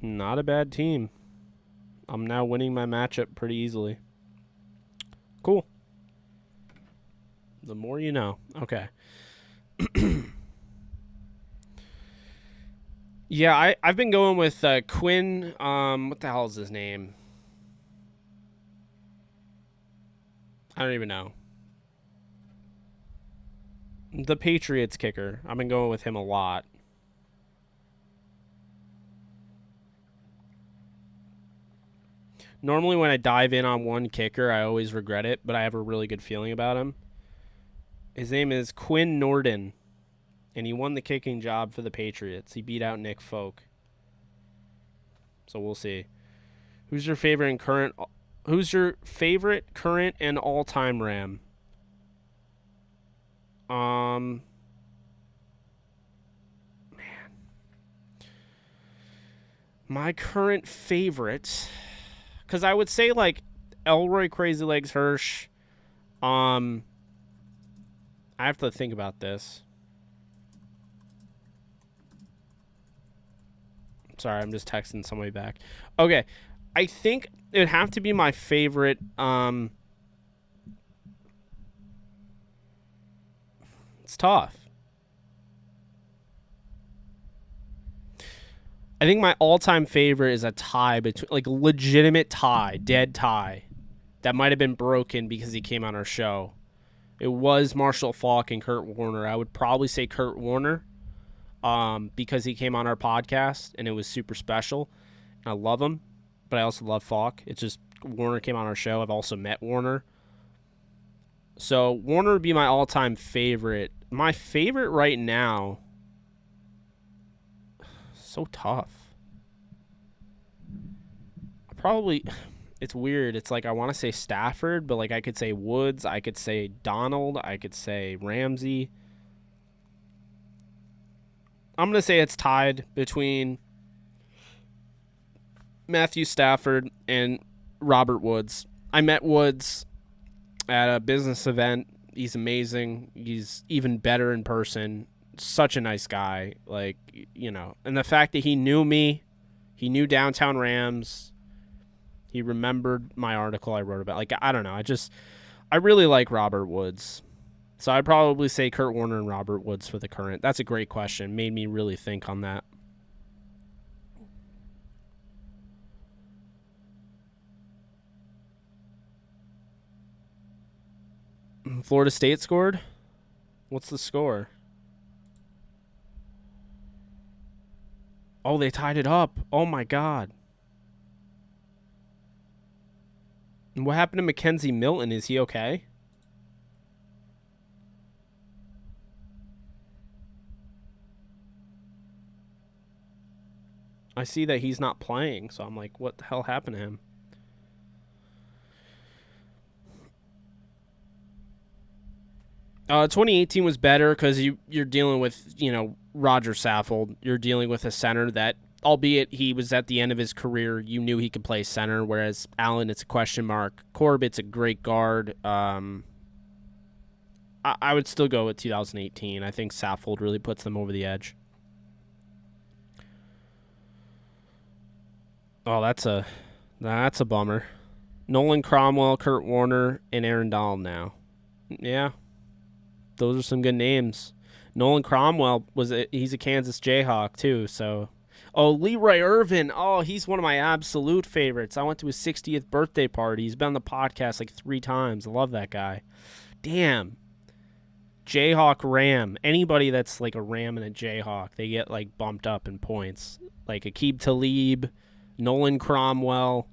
Not a bad team. I'm now winning my matchup pretty easily. Cool. The more you know. Okay. Yeah, I've been going with Quinn. What the hell is his name? I don't even know. The Patriots kicker. I've been going with him a lot. Normally when I dive in on one kicker, I always regret it, but I have a really good feeling about him. His name is Quinn Nordin, and he won the kicking job for the Patriots. He beat out Nick Folk. So we'll see. Who's your favorite current and all-time Ram? Man. My current favorite, because I would say like Elroy Crazy Legs Hirsch. I have to think about this. Sorry, I'm just texting somebody back. Okay. I think it would have to be my favorite. It's tough. I think my all-time favorite is a tie between, like, legitimate tie, dead tie, that might have been broken because he came on our show. It was Marshall Faulk and Kurt Warner. I would probably say Kurt Warner, because he came on our podcast and it was super special. I love him, but I also love Faulk. It's just Warner came on our show. I've also met Warner. So Warner would be my all-time favorite. My favorite right now, so tough. Probably, it's weird. It's like I want to say Stafford, but like I could say Woods, I could say Donald, I could say Ramsey. I'm going to say it's tied between Matthew Stafford and Robert Woods. I met Woods at a business event. He's amazing. He's even better in person. Such a nice guy. Like, you know, and the fact that he knew me, he knew Downtown Rams, he remembered my article I wrote about. Like, I don't know. I really like Robert Woods. So I'd probably say Kurt Warner and Robert Woods for the current. That's a great question. Made me really think on that. Florida State scored? What's the score? Oh, they tied it up. Oh, my God. And what happened to Mackenzie Milton? Is he okay? I see that he's not playing, so I'm like, what the hell happened to him? Uh, 2018 was better because you're dealing with, you know, Roger Saffold. You're dealing with a center that, albeit he was at the end of his career, you knew he could play center, whereas Allen, it's a question mark. Corbett's a great guard. I would still go with 2018. I think Saffold really puts them over the edge. Oh, that's a bummer. Nolan Cromwell, Kurt Warner, and Aaron Donald now. Yeah. Those are some good names. Nolan Cromwell he's a Kansas Jayhawk too, so. Oh, Leroy Irvin. Oh, he's one of my absolute favorites. I went to his 60th birthday party. He's been on the podcast like 3 times. I love that guy. Damn. Jayhawk Ram. Anybody that's like a Ram and a Jayhawk, they get like bumped up in points. Like Aqib Talib, Nolan Cromwell.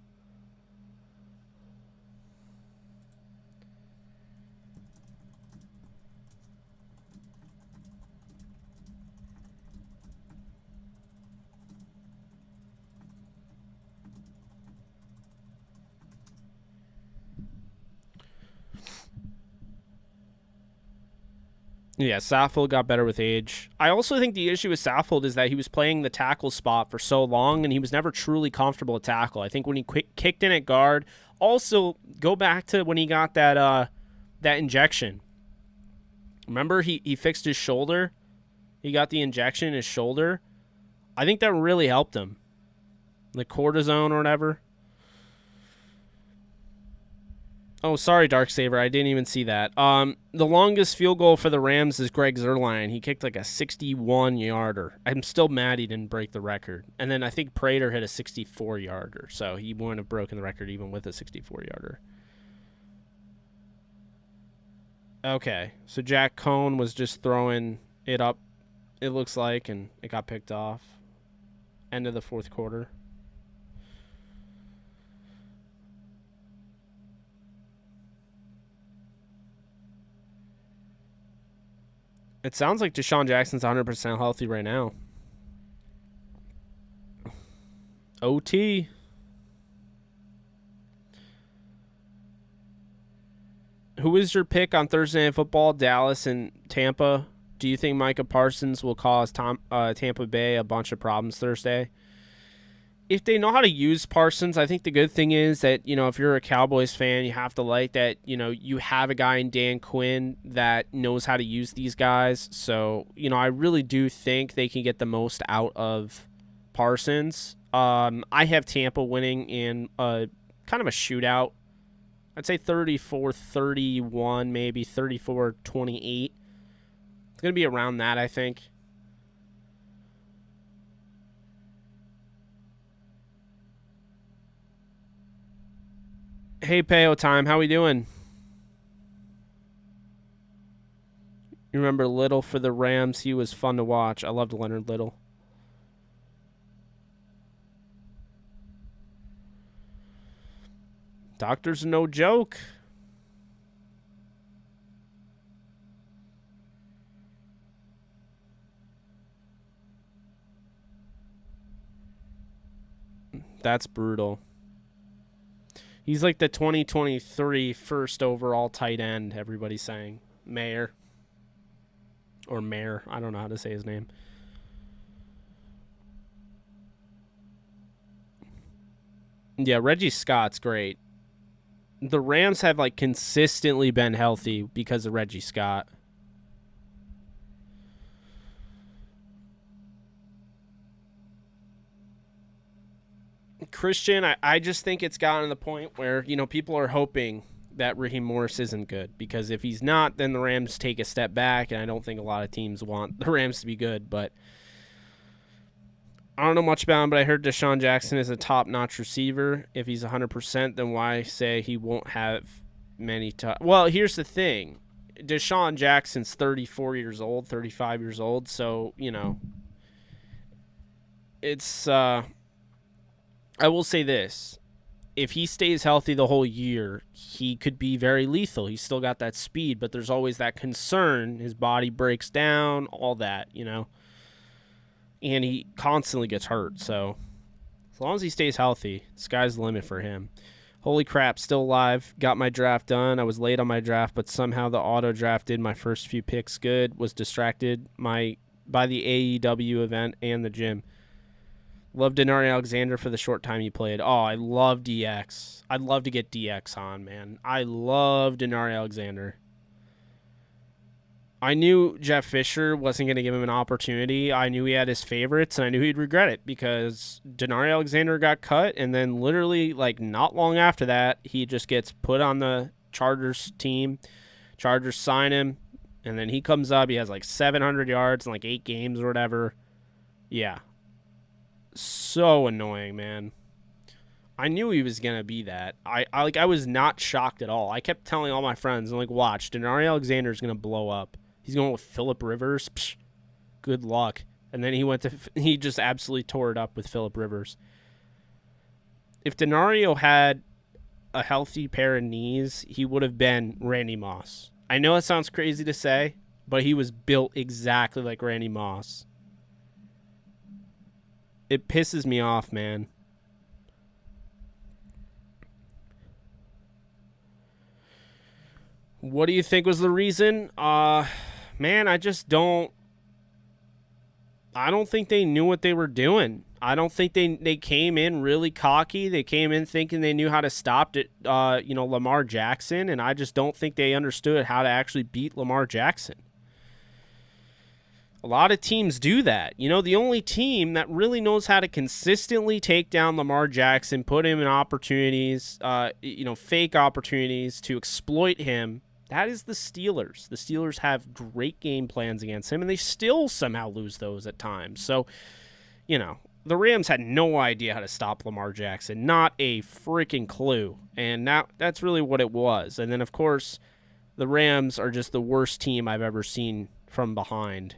Yeah, Saffold got better with age. I also think the issue with Saffold is that he was playing the tackle spot for so long, and he was never truly comfortable at tackle. I think when he kicked in at guard, also go back to when he got that injection. Remember, he fixed his shoulder? He got the injection in his shoulder. I think that really helped him. The cortisone or whatever. Oh, sorry, Darksaber. I didn't even see that. The longest field goal for the Rams is Greg Zuerlein. He kicked like a 61-yarder. I'm still mad he didn't break the record. And then I think Prater hit a 64-yarder. So he wouldn't have broken the record even with a 64-yarder. Okay. So Jack Cohn was just throwing it up, it looks like, and it got picked off. End of the fourth quarter. It sounds like Deshaun Jackson's 100% healthy right now. OT. Who is your pick on Thursday Night Football, Dallas and Tampa? Do you think Micah Parsons will cause Tampa Bay a bunch of problems Thursday? If they know how to use Parsons, I think the good thing is that, you know, if you're a Cowboys fan, you have to like that, you know, you have a guy in Dan Quinn that knows how to use these guys. So, you know, I really do think they can get the most out of Parsons. I have Tampa winning in kind of a shootout. I'd say 34-31, maybe 34-28. It's going to be around that, I think. Hey, Peo Time, how we doing? You remember Little for the Rams? He was fun to watch. I loved Leonard Little. Doctor's no joke. That's brutal. He's like the 2023 first overall tight end, everybody's saying. Mayer. Or Mayer. I don't know how to say his name. Yeah, Reggie Scott's great. The Rams have like consistently been healthy because of Reggie Scott. Christian, I just think it's gotten to the point where, you know, people are hoping that Raheem Morris isn't good, because if he's not, then the Rams take a step back, and I don't think a lot of teams want the Rams to be good. But I don't know much about him, but I heard Deshaun Jackson is a top-notch receiver. If he's 100%, then why say he won't have many Well, here's the thing. Deshaun Jackson's 34 years old, 35 years old, so, you know, it's I will say this. If he stays healthy the whole year, he could be very lethal. He's still got that speed, but there's always that concern. His body breaks down, all that, you know. And he constantly gets hurt. So as long as he stays healthy, the sky's the limit for him. Holy crap, still alive. Got my draft done. I was late on my draft, but somehow the auto draft did my first few picks good. Was distracted by the AEW event and the gym. Love Denari Alexander for the short time he played. Oh, I love DX. I'd love to get DX on, man. I love Denari Alexander. I knew Jeff Fisher wasn't going to give him an opportunity. I knew he had his favorites, and I knew he'd regret it, because Denari Alexander got cut, and then literally, like, not long after that, he just gets put on the Chargers team. Chargers sign him, and then he comes up. He has, like, 700 yards in, like, 8 games or whatever. Yeah. So annoying, man. I knew he was gonna be that. I was not shocked at all. I kept telling all my friends, I'm like, watch, Denari Alexander's gonna blow up. He's going with Phillip Rivers. Psh, good luck. And then he just absolutely tore it up with Phillip Rivers. If Denario had a healthy pair of knees, he would have been Randy Moss. I know it sounds crazy to say, but he was built exactly like Randy Moss. It pisses me off, man. What do you think was the reason? Man, I don't think they knew what they were doing. I don't think they came in really cocky. They came in thinking they knew how to stop it, Lamar Jackson, and I just don't think they understood how to actually beat Lamar Jackson. A lot of teams do that. You know, the only team that really knows how to consistently take down Lamar Jackson, put him in opportunities, fake opportunities to exploit him, that is the Steelers. The Steelers have great game plans against him, and they still somehow lose those at times. So, you know, the Rams had no idea how to stop Lamar Jackson. Not a freaking clue. And that's really what it was. And then, of course, the Rams are just the worst team I've ever seen from behind.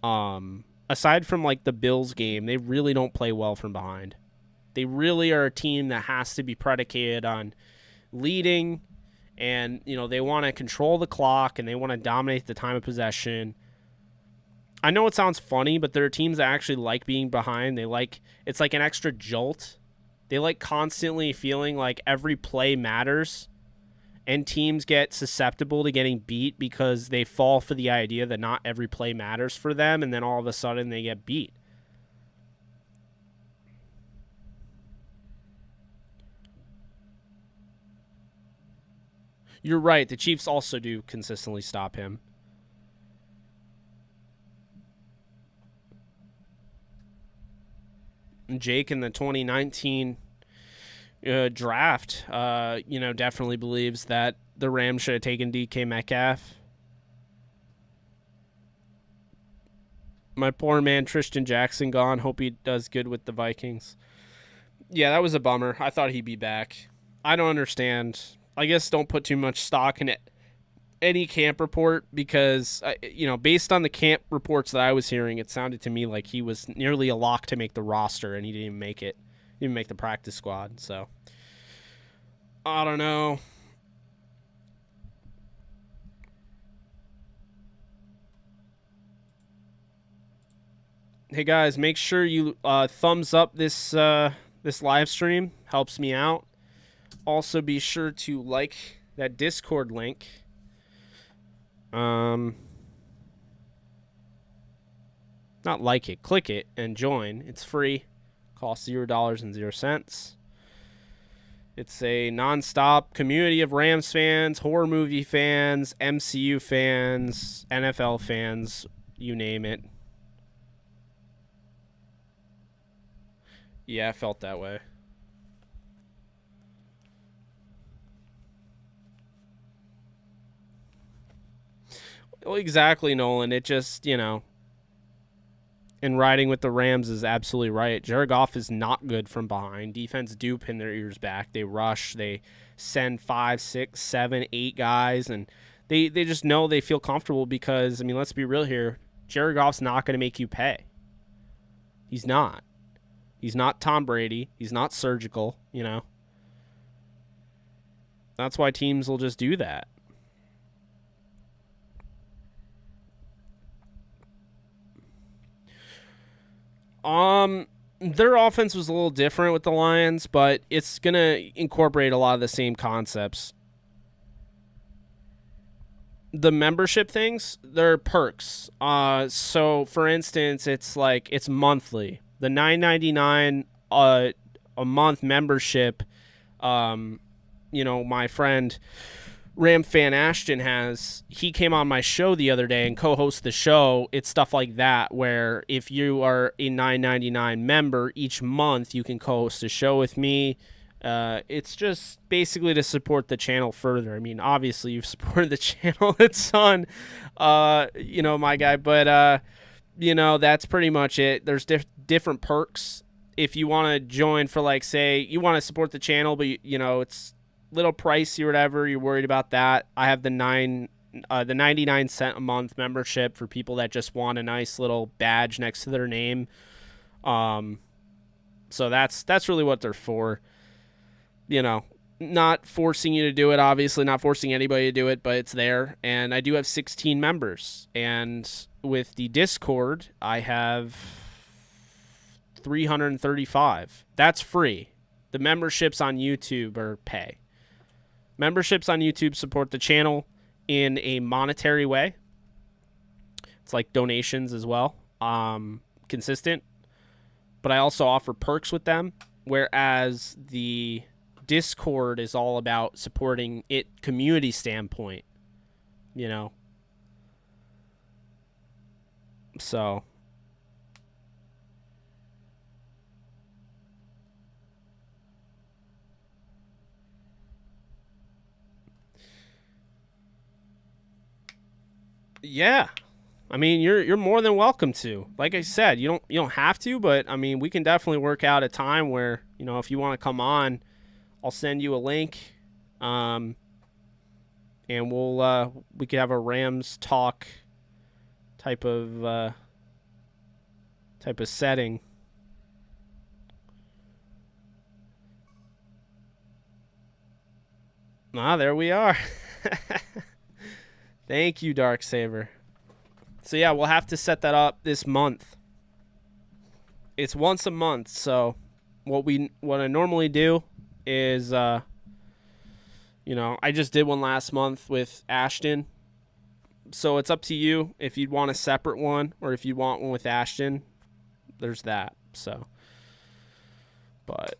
Aside from like the Bills game, they really don't play well from behind. They really are a team that has to be predicated on leading, and, you know, they want to control the clock and they want to dominate the time of possession. I know it sounds funny, but there are teams that actually like being behind. It's like an extra jolt. They like constantly feeling like every play matters. And teams get susceptible to getting beat because they fall for the idea that not every play matters for them, and then all of a sudden they get beat. You're right. The Chiefs also do consistently stop him. Jake in the 2019 draft, definitely believes that the Rams should have taken DK Metcalf. My poor man Tristan Jackson gone. Hope he does good with the Vikings. Yeah, that was a bummer. I thought he'd be back. I don't understand. I guess don't put too much stock in it. Any camp report, because based on the camp reports that I was hearing, it sounded to me like he was nearly a lock to make the roster, and he didn't even make it. He didn't make the practice squad. So I don't know. Hey guys, make sure you thumbs up this live stream. Helps me out. Also, be sure to like that Discord link. Not like it, click it and join. It's free. Costs $0.00. It's a non-stop community of Rams fans, horror movie fans, MCU fans, NFL fans, you name it. Yeah, I felt that way. Well, exactly, Nolan. It just, and riding with the Rams is absolutely right. Jared Goff is not good from behind. Defense do pin their ears back. They rush. They send 5, 6, 7, 8 guys, and they just know they feel comfortable because, let's be real here. Jared Goff's not going to make you pay. He's not. He's not Tom Brady. He's not surgical, That's why teams will just do that. Their offense was a little different with the Lions, but it's going to incorporate a lot of the same concepts. The membership things, they're perks. So for instance, it's monthly. The $9.99 a month membership, my friend Ram Fan Ashton he came on my show the other day and co-hosted the show. It's stuff like that where if you are a $9.99 member each month, you can co-host a show with me. It's just basically to support the channel further. Obviously you've supported the channel a ton, my guy, but that's pretty much it. There's different perks if you want to join for say you want to support the channel, but it's little pricey or whatever, you're worried about that. I have the 99-cent a month membership for people that just want a nice little badge next to their name. So that's really what they're for. Not forcing you to do it, obviously not forcing anybody to do it, but it's there. And I do have 16 members, and with the Discord I have 335. That's free. The memberships on YouTube are pay. Memberships on YouTube support the channel in a monetary way. It's like donations as well, consistent. But I also offer perks with them, whereas the Discord is all about supporting it community standpoint, So yeah, you're more than welcome to. Like I said, you don't have to, but we can definitely work out a time where if you want to come on, I'll send you a link, and we could have a Rams talk type of setting. There we are. Thank you, Darksaber. So yeah, we'll have to set that up this month. It's once a month, so what I normally do is I just did one last month with Ashton. So it's up to you if you'd want a separate one or if you want one with Ashton. There's that. So but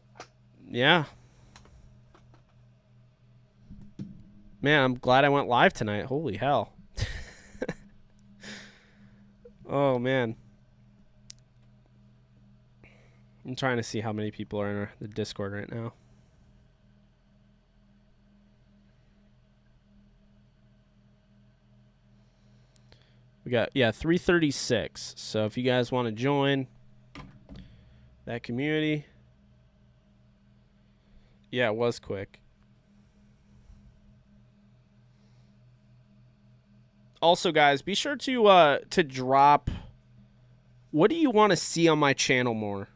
yeah. Man, I'm glad I went live tonight. Holy hell. Oh, man. I'm trying to see how many people are in the Discord right now. We got, 336. So if you guys want to join that community. Yeah, it was quick. Also, guys, be sure to drop, what do you want to see on my channel more?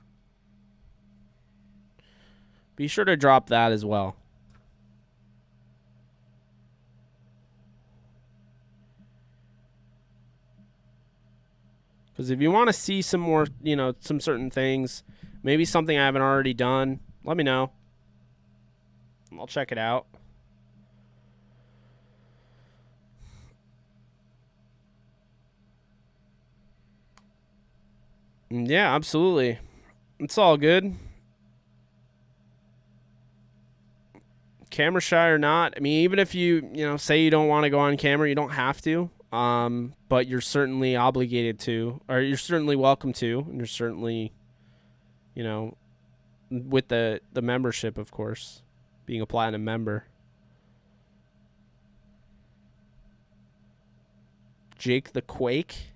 Be sure to drop that as well. Because if you want to see some more, some certain things, maybe something I haven't already done, let me know. I'll check it out. Yeah, absolutely. It's all good. Camera shy or not, I mean, even if you say you don't want to go on camera, you don't have to. But you're certainly obligated to, or you're certainly welcome to, and you're certainly, with the membership, of course, being a platinum member. Jake the Quake.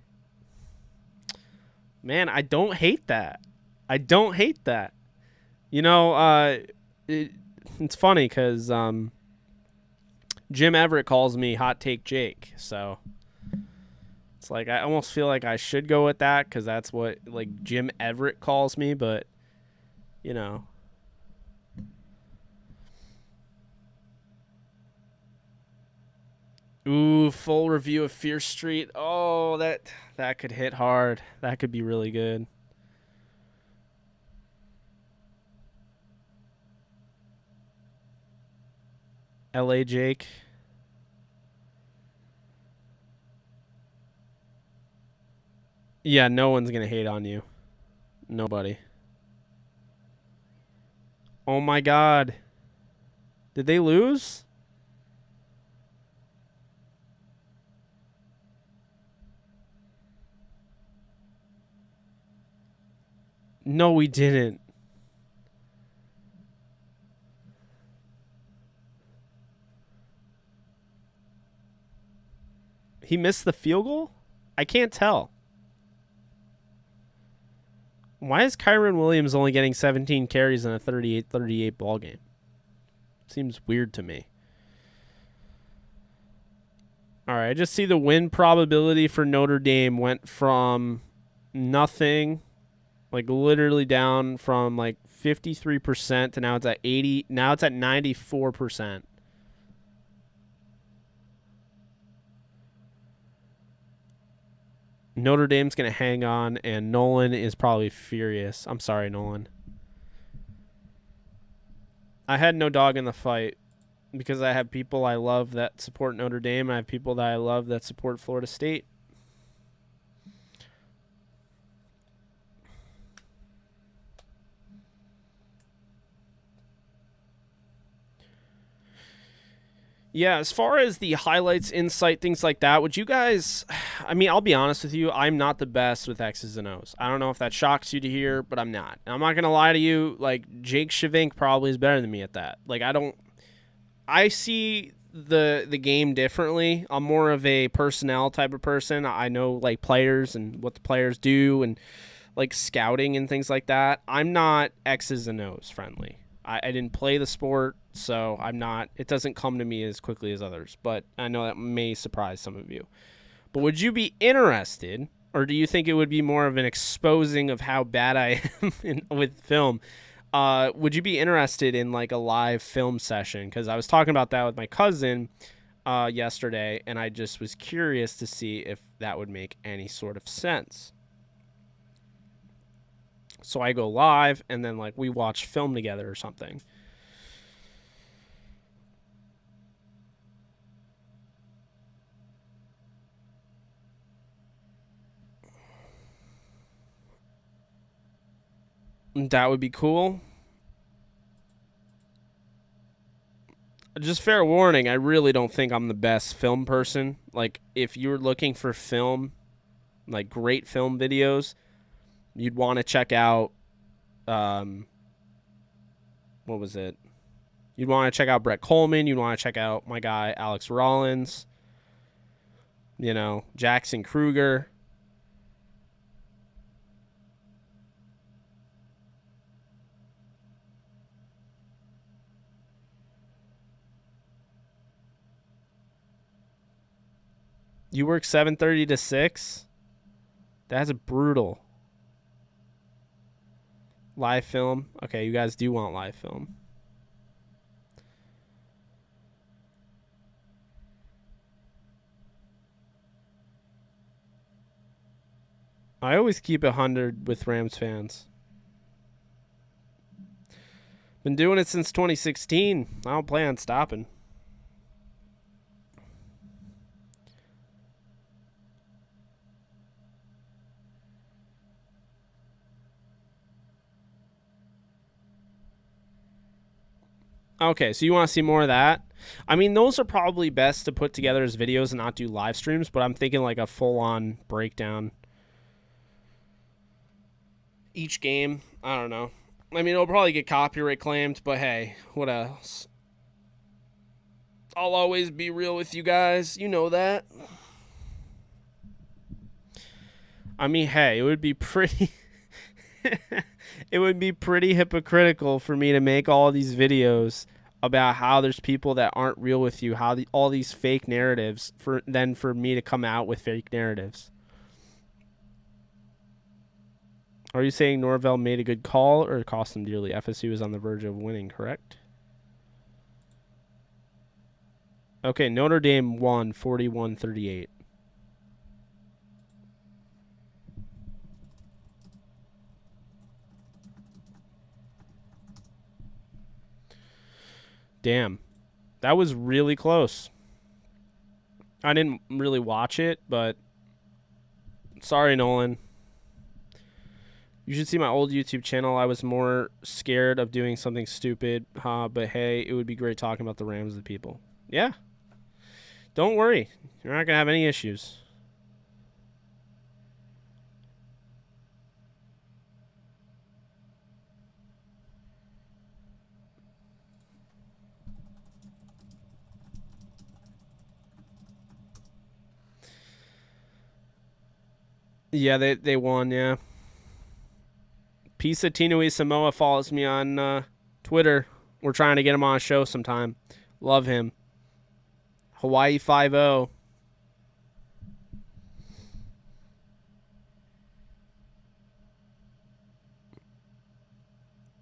Man, I don't hate that. I don't hate that. It's funny because Jim Everett calls me Hot Take Jake, so it's like I almost feel like I should go with that because that's what Jim Everett calls me, but Ooh, full review of Fear Street. Oh, that could hit hard. That could be really good. LA Jake. Yeah, no one's going to hate on you. Nobody. Oh my God. Did they lose? No, we didn't. He missed the field goal? I can't tell. Why is Kyron Williams only getting 17 carries in a 38-38 ball game? Seems weird to me. All right, I just see the win probability for Notre Dame went from nothing, literally down from 53% to now it's at 80. Now it's at 94%. Notre Dame's going to hang on, and Nolan is probably furious. I'm sorry, Nolan. I had no dog in the fight because I have people I love that support Notre Dame, and I have people that I love that support Florida State. Yeah, as far as the highlights, insight, things like that, would you guys, I mean, I'll be honest with you, I'm not the best with X's and O's. I don't know if that shocks you to hear, but I'm not. And I'm not going to lie to you, Jake Shavink probably is better than me at that. I see the game differently. I'm more of a personnel type of person. I know, players and what the players do and, scouting and things like that. I'm not X's and O's friendly. I didn't play the sport, so I'm not. It doesn't come to me as quickly as others, but I know that may surprise some of you. But would you be interested, or do you think it would be more of an exposing of how bad I am with film? Would you be interested in a live film session? Because I was talking about that with my cousin yesterday, and I just was curious to see if that would make any sort of sense. So I go live, and then we watch film together or something. That would be cool. Just fair warning, I really don't think I'm the best film person. If you're looking for film, great film videos, you'd want to check out what was it? You'd want to check out Brett Coleman. You'd want to check out my guy Alex Rollins. You know, Jackson Kruger. You work 7:30 to 6? That's brutal. Live film. Okay, you guys do want live film. I always keep 100 with Rams fans. Been doing it since 2016. I don't plan on stopping. Okay, so you want to see more of that? I mean, those are probably best to put together as videos and not do live streams, but I'm thinking like a full-on breakdown. Each game, I don't know. I mean, it'll probably get copyright claimed, but hey, what else? I'll always be real with you guys. You know that. I mean, hey, it would be pretty... it would be pretty hypocritical for me to make all these videos about how there's people that aren't real with you, how all these fake narratives, for me to come out with fake narratives. Are you saying Norvell made a good call or it cost him dearly? FSU was on the verge of winning, correct? Okay, Notre Dame won 41-38. Damn. That was really close. I didn't really watch it, but sorry, Nolan. You should see my old YouTube channel. I was more scared of doing something stupid, but hey, it would be great talking about the Rams with people. Yeah. Don't worry. You're not going to have any issues. Yeah, they won, yeah. Pisa Tinui Samoa follows me on Twitter. We're trying to get him on a show sometime. Love him. Hawaii 5-0.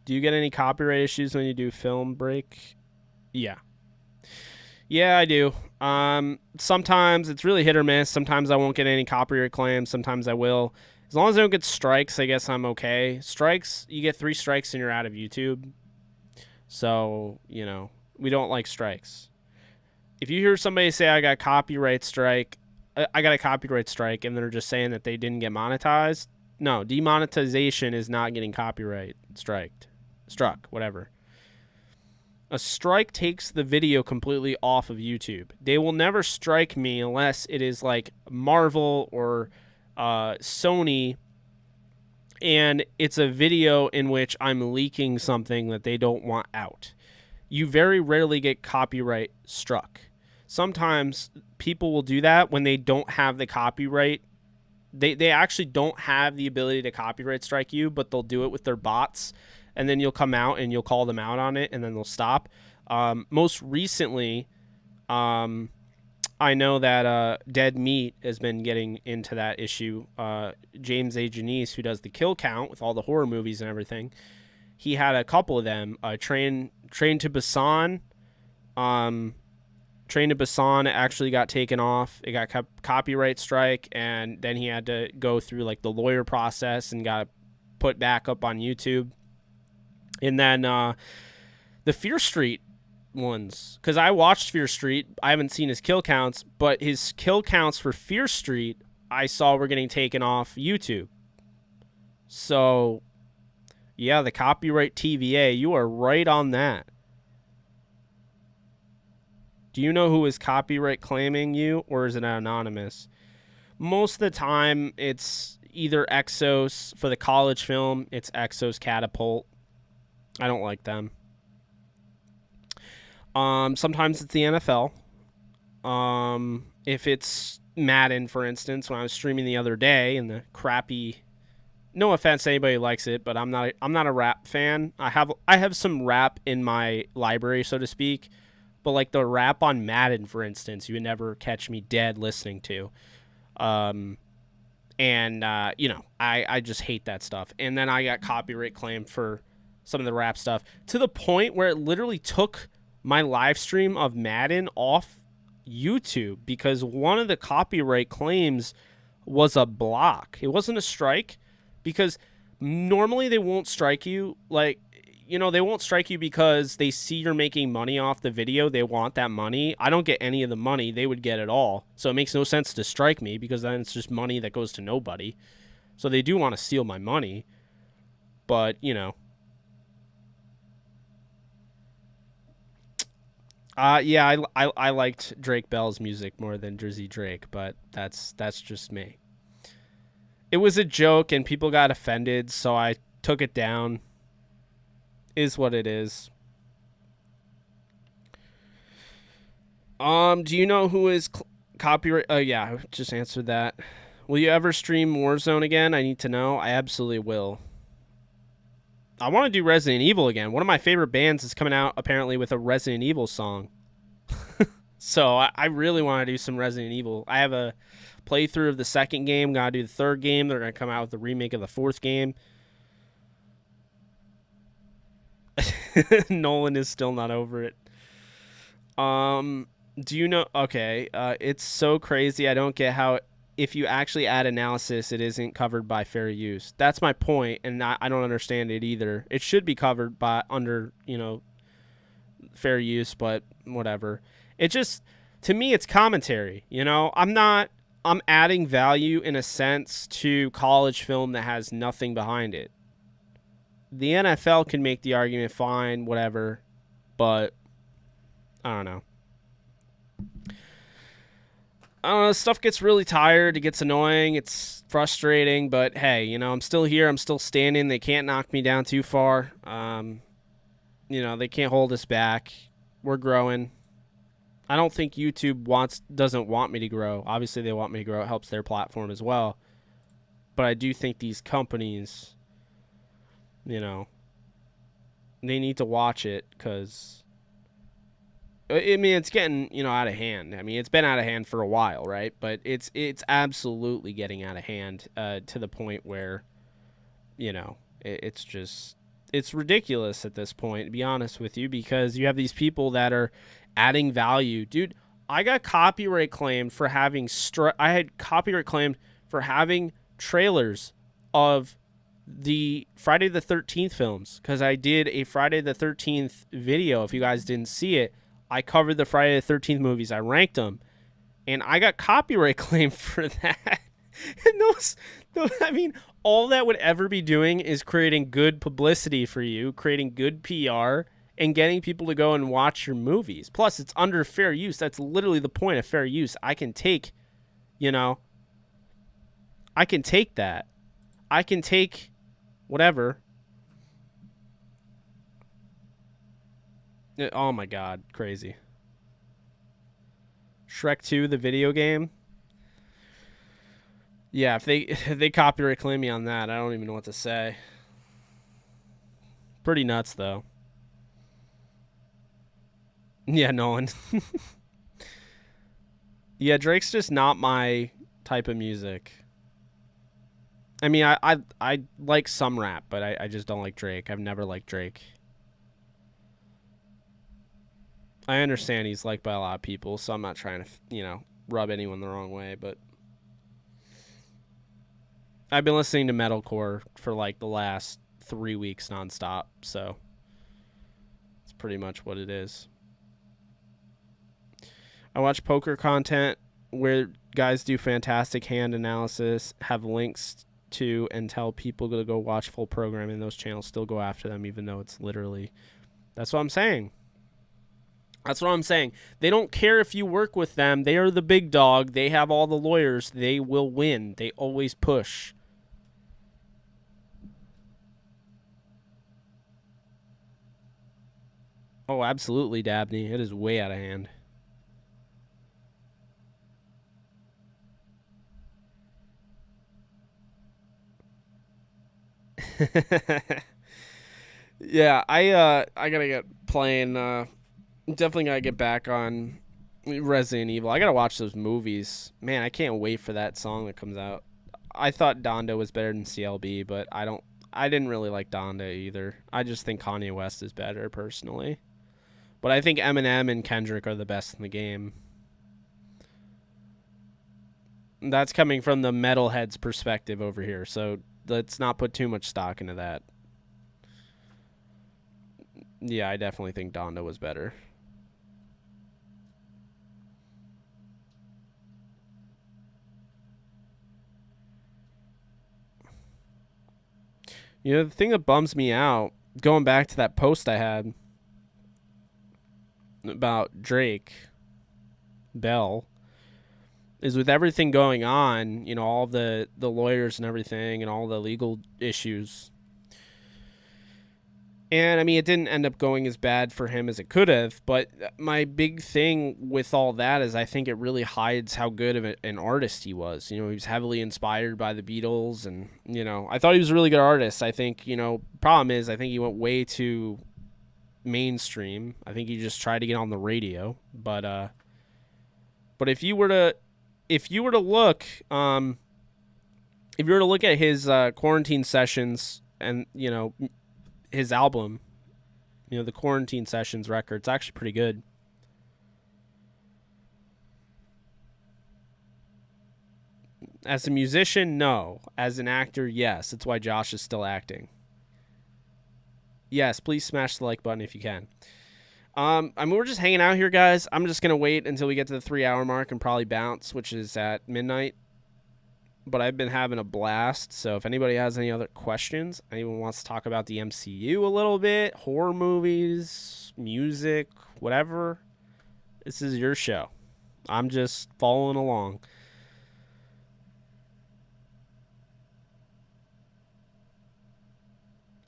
Do you get any copyright issues when you do film break? Yeah. Yeah, I do. Sometimes it's really hit or miss. Sometimes I won't get any copyright claims. Sometimes I will. As long as I don't get strikes, I guess I'm okay. Strikes, you get 3 strikes and you're out of YouTube. So, you know, we don't like strikes. If you hear somebody say I got a copyright strike, and they're just saying that they didn't get monetized, no, demonetization is not getting copyright struck, whatever. A strike takes the video completely off of YouTube. They will never strike me unless it is like Marvel or Sony, and it's a video in which I'm leaking something that they don't want out. You very rarely get copyright struck. Sometimes people will do that when they don't have the copyright. They actually don't have the ability to copyright strike you, but they'll do it with their bots. And then you'll come out and you'll call them out on it, and then they'll stop. Most recently, I know that Dead Meat has been getting into that issue. James A. Janice, who does the kill count with all the horror movies and everything, he had a couple of them. Train to Busan. Train to Busan actually got taken off. It got copyright strike, and then he had to go through like the lawyer process and got put back up on YouTube. And then the Fear Street ones, because I watched Fear Street. I haven't seen his kill counts, but his kill counts for Fear Street I saw were getting taken off YouTube. So, yeah, the copyright TVA, you are right on that. Do you know who is copyright claiming you, or is it anonymous? Most of the time, it's either Exos for the college film. It's Exos Catapult. I don't like them. Sometimes it's the NFL. If it's Madden, for instance, when I was streaming the other day and the crappy, no offense to anybody who likes it, but I'm not a rap fan. I have some rap in my library, so to speak, but like the rap on Madden, for instance, you would never catch me dead listening to. I just hate that stuff. And then I got copyright claimed for some of the rap stuff to the point where it literally took my live stream of Madden off YouTube because one of the copyright claims was a block. It wasn't a strike, because normally they won't strike you. Like, they won't strike you because they see you're making money off the video. They want that money. I don't get any of the money. They would get it all. So it makes no sense to strike me, because then it's just money that goes to nobody. So they do want to steal my money. But, I liked Drake Bell's music more than Drizzy Drake, but that's just me. It was a joke and people got offended, so I took it down. Is what it is. Do you know who is copyright? Oh yeah, I just answered that. Will you ever stream Warzone again? I need to know. I absolutely will. I want to do Resident Evil again. One of my favorite bands is coming out apparently with a Resident Evil song. So I really want to do some Resident Evil. I have a playthrough of the second game. Gotta do the third game. They're gonna come out with the remake of the fourth game. Nolan is still not over it. Do you know? Okay, it's so crazy. I don't get how if you actually add analysis, it isn't covered by fair use. That's my point, and I don't understand it either. It should be covered by under fair use, but whatever. It just, to me, it's commentary. I'm adding value in a sense to college film that has nothing behind it. The NFL can make the argument, fine, whatever, but I don't know. Stuff gets really tired. It gets annoying. It's frustrating, but hey, I'm still here. I'm still standing. They can't knock me down too far. They can't hold us back. We're growing. I don't think YouTube doesn't want me to grow. Obviously, they want me to grow. It helps their platform as well. But I do think these companies, they need to watch it, because it's getting, out of hand. It's been out of hand for a while, right? But it's absolutely getting out of hand to the point where, it's ridiculous at this point, to be honest with you, because you have these people that are adding value. Dude, I got copyright claimed for having trailers of the Friday the 13th films, because I did a Friday the 13th video. If you guys didn't see it, I covered the Friday the 13th movies. I ranked them, and I got copyright claim for that. And all that would ever be doing is creating good publicity for you, creating good PR, and getting people to go and watch your movies. Plus, it's under fair use. That's literally the point of fair use. I can take, I can take that. I can take whatever. Oh my God, crazy. Shrek 2, the video game. Yeah, if they copyright claim me on that, I don't even know what to say. Pretty nuts, though. Yeah, Nolan. Yeah, Drake's just not my type of music. I like some rap, but I just don't like Drake. I've never liked Drake. I understand he's liked by a lot of people, so I'm not trying to, rub anyone the wrong way, but I've been listening to metalcore for like the last 3 weeks nonstop, so it's pretty much what it is. I watch poker content where guys do fantastic hand analysis, have links to, and tell people to go watch full programming. Those channels still go after them, even though it's literally... That's what I'm saying. That's what I'm saying. They don't care if you work with them. They are the big dog. They have all the lawyers. They will win. They always push. Oh, absolutely, Dabney. It is way out of hand. Yeah, I gotta get playing. Definitely gotta get back on Resident Evil. I gotta watch those movies. Man, I can't wait for that song that comes out. I thought Donda was better than CLB, but I didn't really like Donda either. I just think Kanye West is better personally. But I think Eminem and Kendrick are the best in the game. That's coming from the metalhead's perspective over here, so let's not put too much stock into that. Yeah, I definitely think Donda was better. You know, the thing that bums me out, going back to that post I had about Drake Bell, is with everything going on, you know, all the lawyers and everything and all the legal issues. And I mean, it didn't end up going as bad for him as it could have. But my big thing with all that is I think it really hides how good of an artist he was. You know, he was heavily inspired by the Beatles. And, you know, I thought he was a really good artist. I think, you know, problem is I think he went way too mainstream. I think he just tried to get on the radio. But if you were to look at his quarantine sessions and, you know, his album, you know, the Quarantine Sessions record, it's actually pretty good. As a musician, no. As an actor, yes. That's why Josh is still acting. Yes, please smash the like button if you can. I mean, we're just hanging out here, guys. I'm just going to wait until we get to the 3-hour mark and probably bounce, which is at midnight. But I've been having a blast. So if anybody has any other questions, anyone wants to talk about the MCU a little bit, horror movies, music, whatever, this is your show. I'm just following along.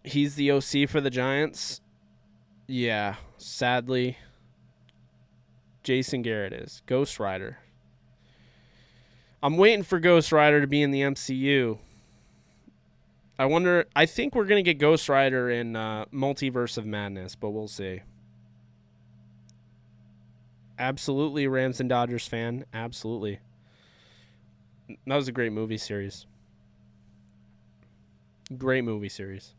He's the OC for the Giants. Yeah, sadly, Jason Garrett is. Ghost Rider. I'm waiting for Ghost Rider to be in the MCU. I think we're going to get Ghost Rider in Multiverse of Madness, but we'll see. Absolutely Rams and Dodgers fan. Absolutely. That was a great movie series. Great movie series.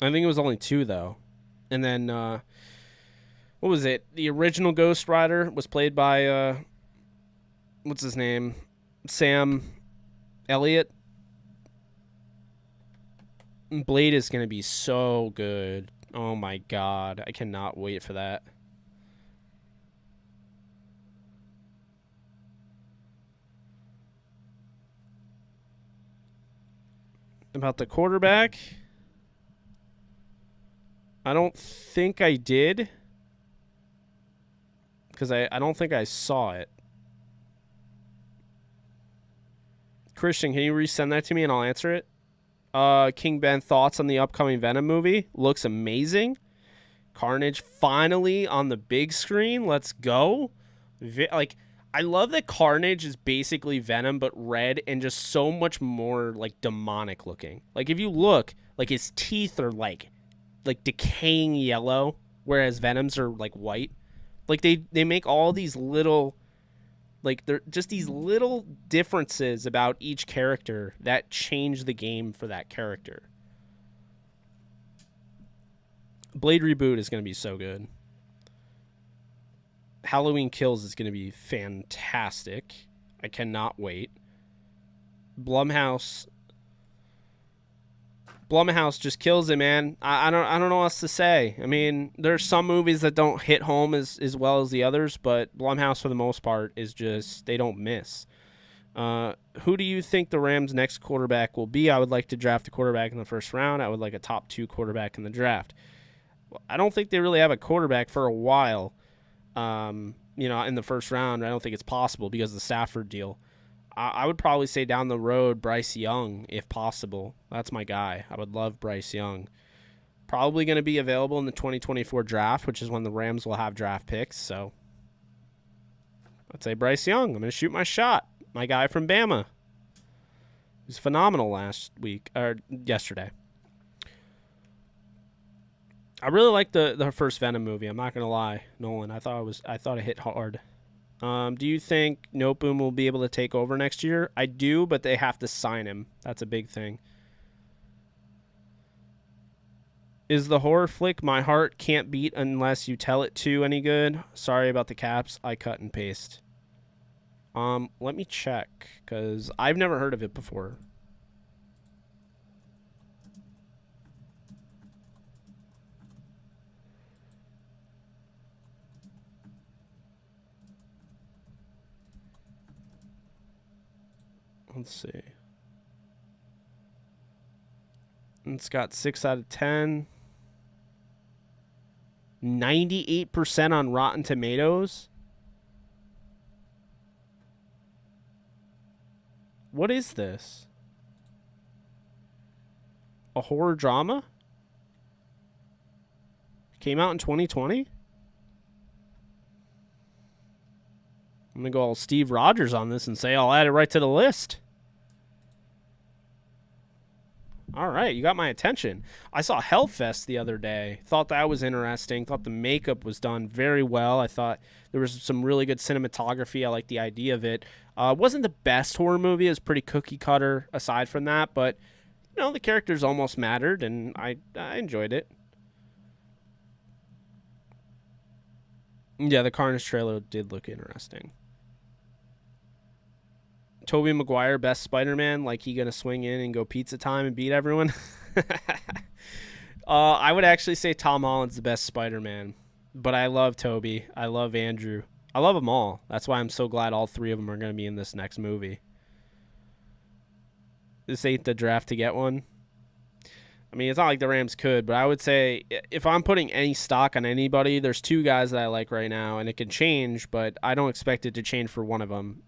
I think it was only 2, though. And then, what was it? The original Ghost Rider was played by... what's his name? Sam Elliott. Blade is going to be so good. Oh my god. I cannot wait for that. About the quarterback? I don't think I did. Because I don't think I saw it. Christian, can you resend that to me and I'll answer it? King Ben, thoughts on the upcoming Venom movie? Looks amazing. Carnage finally on the big screen. Let's go. I love that Carnage is basically Venom but red and just so much more like demonic looking. Like if you look, like his teeth are like decaying yellow, whereas Venom's are like white. Like they make all these little, like they're just these little differences about each character that change the game for that character. Blade reboot is going to be so good. Halloween Kills is going to be fantastic. I cannot wait. Blumhouse just kills it, man. I don't know what else to say. I mean, there's some movies that don't hit home as well as the others, but Blumhouse for the most part is just, they don't miss. Who do you think the Rams' next quarterback will be? I would like to draft a quarterback in the first round. I would like a top 2 quarterback in the draft. I don't think they really have a quarterback for a while. In the first round, I don't think it's possible because of the Stafford deal. I would probably say down the road, Bryce Young, if possible. That's my guy. I would love Bryce Young. Probably going to be available in the 2024 draft, which is when the Rams will have draft picks. So I'd say Bryce Young. I'm going to shoot my shot. My guy from Bama. He was phenomenal yesterday. I really liked the first Venom movie. I'm not gonna lie, Nolan. I thought it hit hard. Do you think Noteboom will be able to take over next year? I do, but they have to sign him. That's a big thing. Is the horror flick My Heart Can't Beat Unless You Tell It To any good? Sorry about the caps. I cut and paste. Let me check, because I've never heard of it before. Let's see. It's got 6 out of 10. 98% on Rotten Tomatoes. What is this? A horror drama? Came out in 2020? I'm going to go all Steve Rogers on this and say I'll add it right to the list. All right, you got my attention. I saw Hellfest the other day. Thought that was interesting. Thought the makeup was done very well. I thought there was some really good cinematography. I like the idea of it. Wasn't the best horror movie. It was pretty cookie cutter aside from that. But, you know, the characters almost mattered, and I enjoyed it. Yeah, the Carnage trailer did look interesting. Tobey Maguire, best Spider-Man, like he gonna swing in and go pizza time and beat everyone? I would actually say Tom Holland's the best Spider-Man, but I love Tobey. I love Andrew. I love them all. That's why I'm so glad all three of them are gonna be in this next movie. This ain't the draft to get one. I mean, it's not like the Rams could, but I would say if I'm putting any stock on anybody, there's two guys that I like right now, and it can change, but I don't expect it to change for one of them.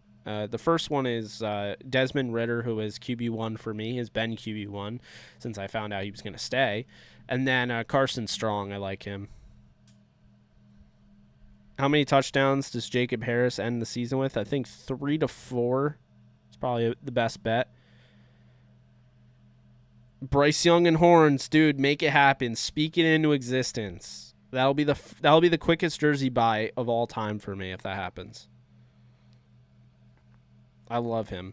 The first one is Desmond Ridder, who is QB1 for me, has been QB1 since I found out he was going to stay. And then Carson Strong, I like him. How many touchdowns does Jacob Harris end the season with? I think 3 to 4 is probably the best bet. Bryce Young and horns, dude, make it happen. Speak it into existence. That'll be the quickest jersey buy of all time for me if that happens. I love him.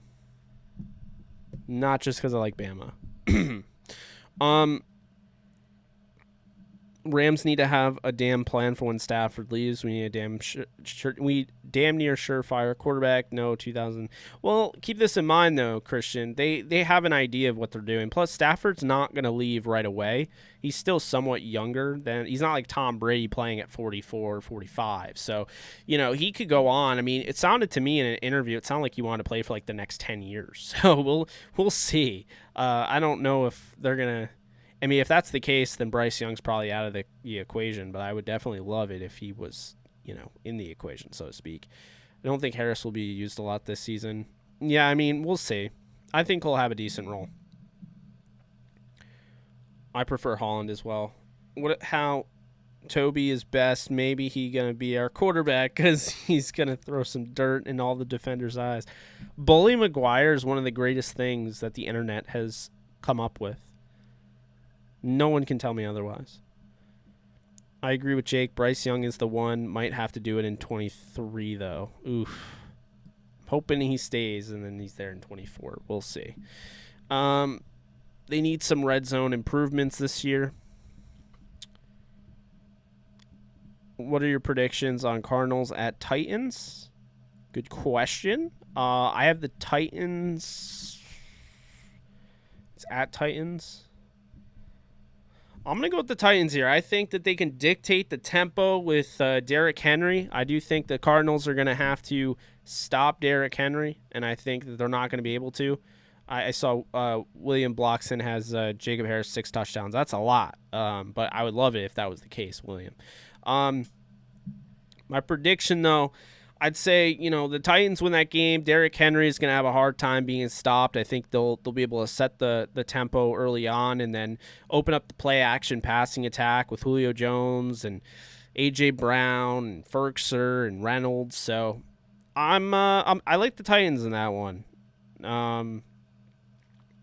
Not just because I like Bama. Rams need to have a damn plan for when Stafford leaves. We need a damn near surefire quarterback. No, 2000. Well, keep this in mind though, Christian. They have an idea of what they're doing. Plus, Stafford's not going to leave right away. He's still somewhat younger than. He's not like Tom Brady playing at 44 or 45. So, you know, he could go on. I mean, it sounded to me in an interview, it sounded like he wanted to play for like the next 10 years. So we'll see. I don't know if they're gonna. I mean, if that's the case, then Bryce Young's probably out of the equation, but I would definitely love it if he was, you know, in the equation, so to speak. I don't think Harris will be used a lot this season. Yeah, I mean, we'll see. I think he'll have a decent role. I prefer Holland as well. How Toby is best, maybe he going to be our quarterback because he's going to throw some dirt in all the defenders' eyes. Bully Maguire is one of the greatest things that the internet has come up with. No one can tell me otherwise. I agree with Jake. Bryce Young is the one. Might have to do it in 23, though. Oof. Hoping he stays, and then he's there in 24. We'll see. They need some red zone improvements this year. What are your predictions on Cardinals at Titans? Good question. I have the Titans. It's at Titans. I'm going to go with the Titans here. I think that they can dictate the tempo with Derrick Henry. I do think the Cardinals are going to have to stop Derrick Henry, and I think that they're not going to be able to. I saw William Blockson has Jacob Harris 6 touchdowns. That's a lot, but I would love it if that was the case, William. My prediction, though, I'd say, you know, the Titans win that game. Derrick Henry is going to have a hard time being stopped. I think they'll be able to set the tempo early on and then open up the play action passing attack with Julio Jones and A.J. Brown and Ferkser and Reynolds. So I like the Titans in that one.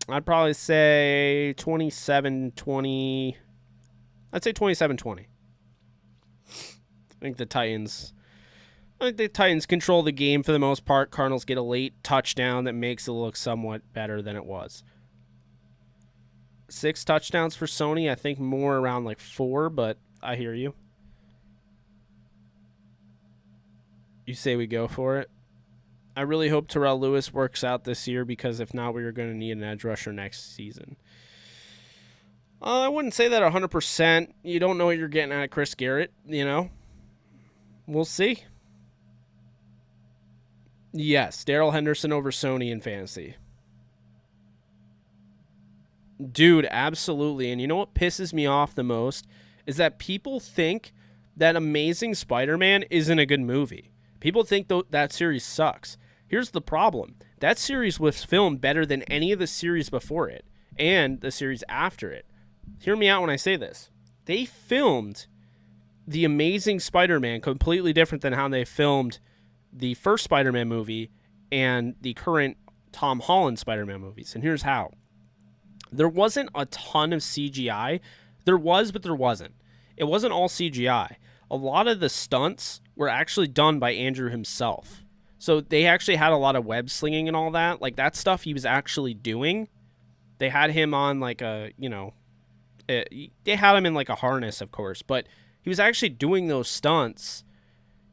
I'd probably say 27-20. I'd say 27-20. I think the Titans control the game for the most part. Cardinals get a late touchdown that makes it look somewhat better than it was. 6 touchdowns for Sony. I think more around like 4, but I hear you. You say we go for it? I really hope Terrell Lewis works out this year, because if not, we are going to need an edge rusher next season. I wouldn't say that 100%. You don't know what you're getting out of Chris Garrett, you know? We'll see. Yes, Darrell Henderson over Sony in fantasy. Dude, absolutely. And you know what pisses me off the most is that people think that Amazing Spider-Man isn't a good movie. People think that series sucks. Here's the problem. That series was filmed better than any of the series before it and the series after it. Hear me out when I say this. They filmed The Amazing Spider-Man completely different than how they filmed the first Spider-Man movie and the current Tom Holland Spider-Man movies. And here's how. There wasn't a ton of CGI. There was, but there wasn't. It wasn't all CGI. A lot of the stunts were actually done by Andrew himself. So they actually had a lot of web slinging and all that. Like, that stuff he was actually doing. They had him on like a, you know, they had him in like a harness, of course, but he was actually doing those stunts.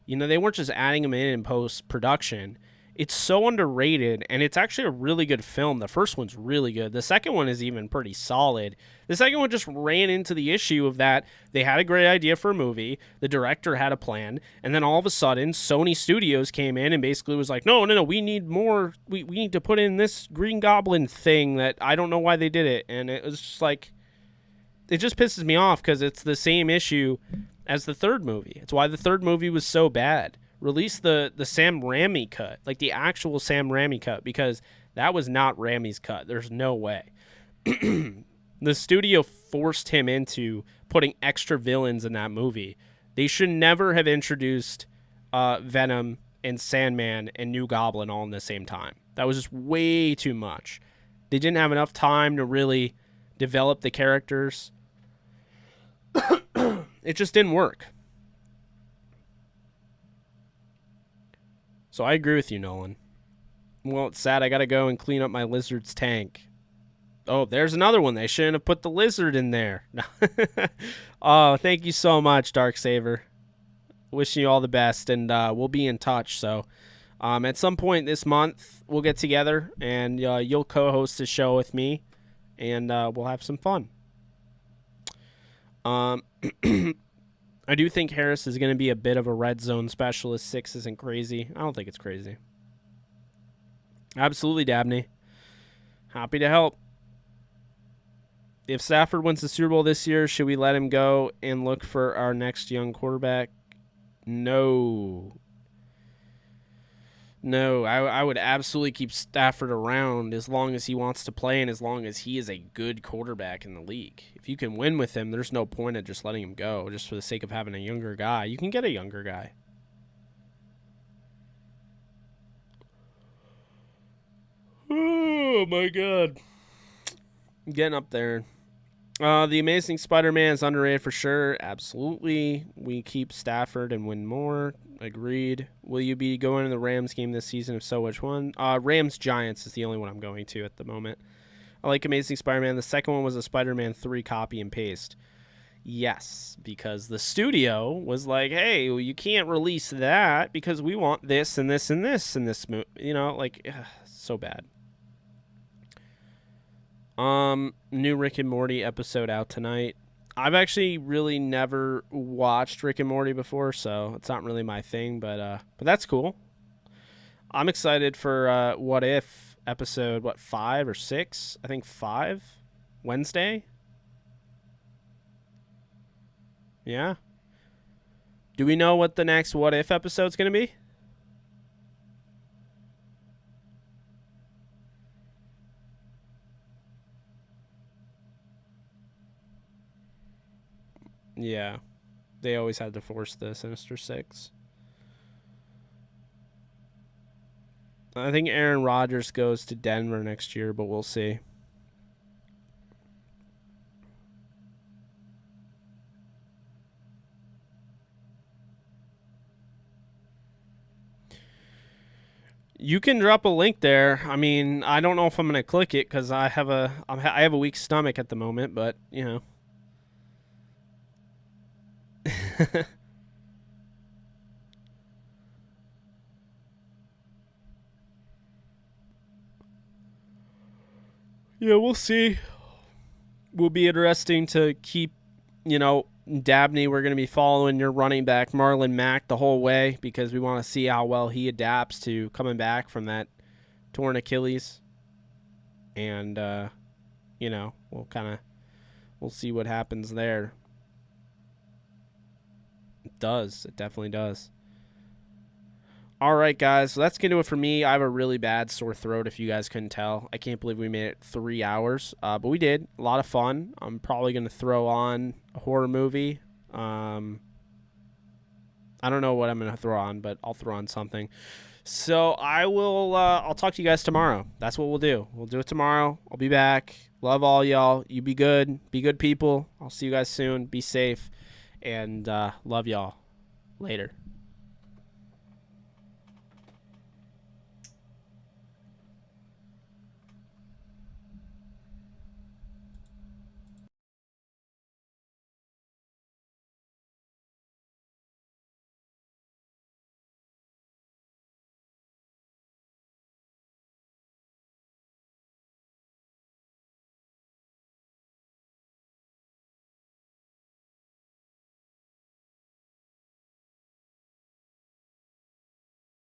You know, they weren't just adding him in post-production. It's so underrated, and it's actually a really good film. The first one's really good. The second one is even pretty solid. The second one just ran into the issue of that they had a great idea for a movie, the director had a plan, and then all of a sudden, Sony Studios came in and basically was like, no, we need more. We need to put in this Green Goblin thing that I don't know why they did it. And it was just like, it just pisses me off because it's the same issue as the third movie. It's why the third movie was so bad. Release the Sam Raimi cut, like the actual Sam Raimi cut, because that was not Raimi's cut. There's no way. The studio forced him into putting extra villains in that movie. They should never have introduced Venom and Sandman and New Goblin all in the same time. That was just way too much. They didn't have enough time to really develop the characters. It just didn't work. So I agree with you, Nolan. Well, it's sad. I got to go and clean up my lizard's tank. Oh, there's another one. They shouldn't have put the lizard in there. Oh, thank you so much, Darksaber. Wishing you all the best, and we'll be in touch. So at some point this month, we'll get together, and you'll co-host the show with me, and we'll have some fun. I do think Harris is going to be a bit of a red zone specialist. 6 isn't crazy. I don't think it's crazy. Absolutely, Dabney. Happy to help. If Stafford wins the Super Bowl this year, should we let him go and look for our next young quarterback? No. No, I would absolutely keep Stafford around as long as he wants to play and as long as he is a good quarterback in the league. If you can win with him, there's no point of just letting him go just for the sake of having a younger guy. You can get a younger guy. Oh, my God. I'm getting up there. The Amazing Spider-Man is underrated for sure. Absolutely. We keep Stafford and win more. Agreed. Will you be going to the Rams game this season? If so, which one? Rams-Giants is the only one I'm going to at the moment. I like Amazing Spider-Man. The second one was a Spider-Man 3 copy and paste. Yes, because the studio was like, hey, well, you can't release that because we want this and this and this and this. You know, like, so bad. New Rick and Morty episode out tonight. I've actually really never watched Rick and Morty before, so it's not really my thing, but that's cool. I'm excited for What If episode 5 or 6? I think 5 Wednesday. Yeah. Do we know what the next What If episode's going to be? Yeah. They always had to force the Sinister Six. I think Aaron Rodgers goes to Denver next year, but we'll see. You can drop a link there. I mean, I don't know if I'm gonna click it because I have a weak stomach at the moment, but you know. Yeah, we'll see. Will be interesting to keep, Dabney. We're going to be following your running back, Marlon Mack, the whole way because we want to see how well he adapts to coming back from that torn Achilles. And, we'll see what happens there. It does. It definitely does. All right, guys, so that's going to do it for me. I have a really bad sore throat, if you guys couldn't tell. I can't believe we made it 3 hours, but we did. A lot of fun. I'm probably going to throw on a horror movie. I don't know what I'm going to throw on, but I'll throw on something. So I'll talk to you guys tomorrow. That's what we'll do. We'll do it tomorrow. I'll be back. Love all y'all. You be good. Be good people. I'll see you guys soon. Be safe. And love y'all. Later.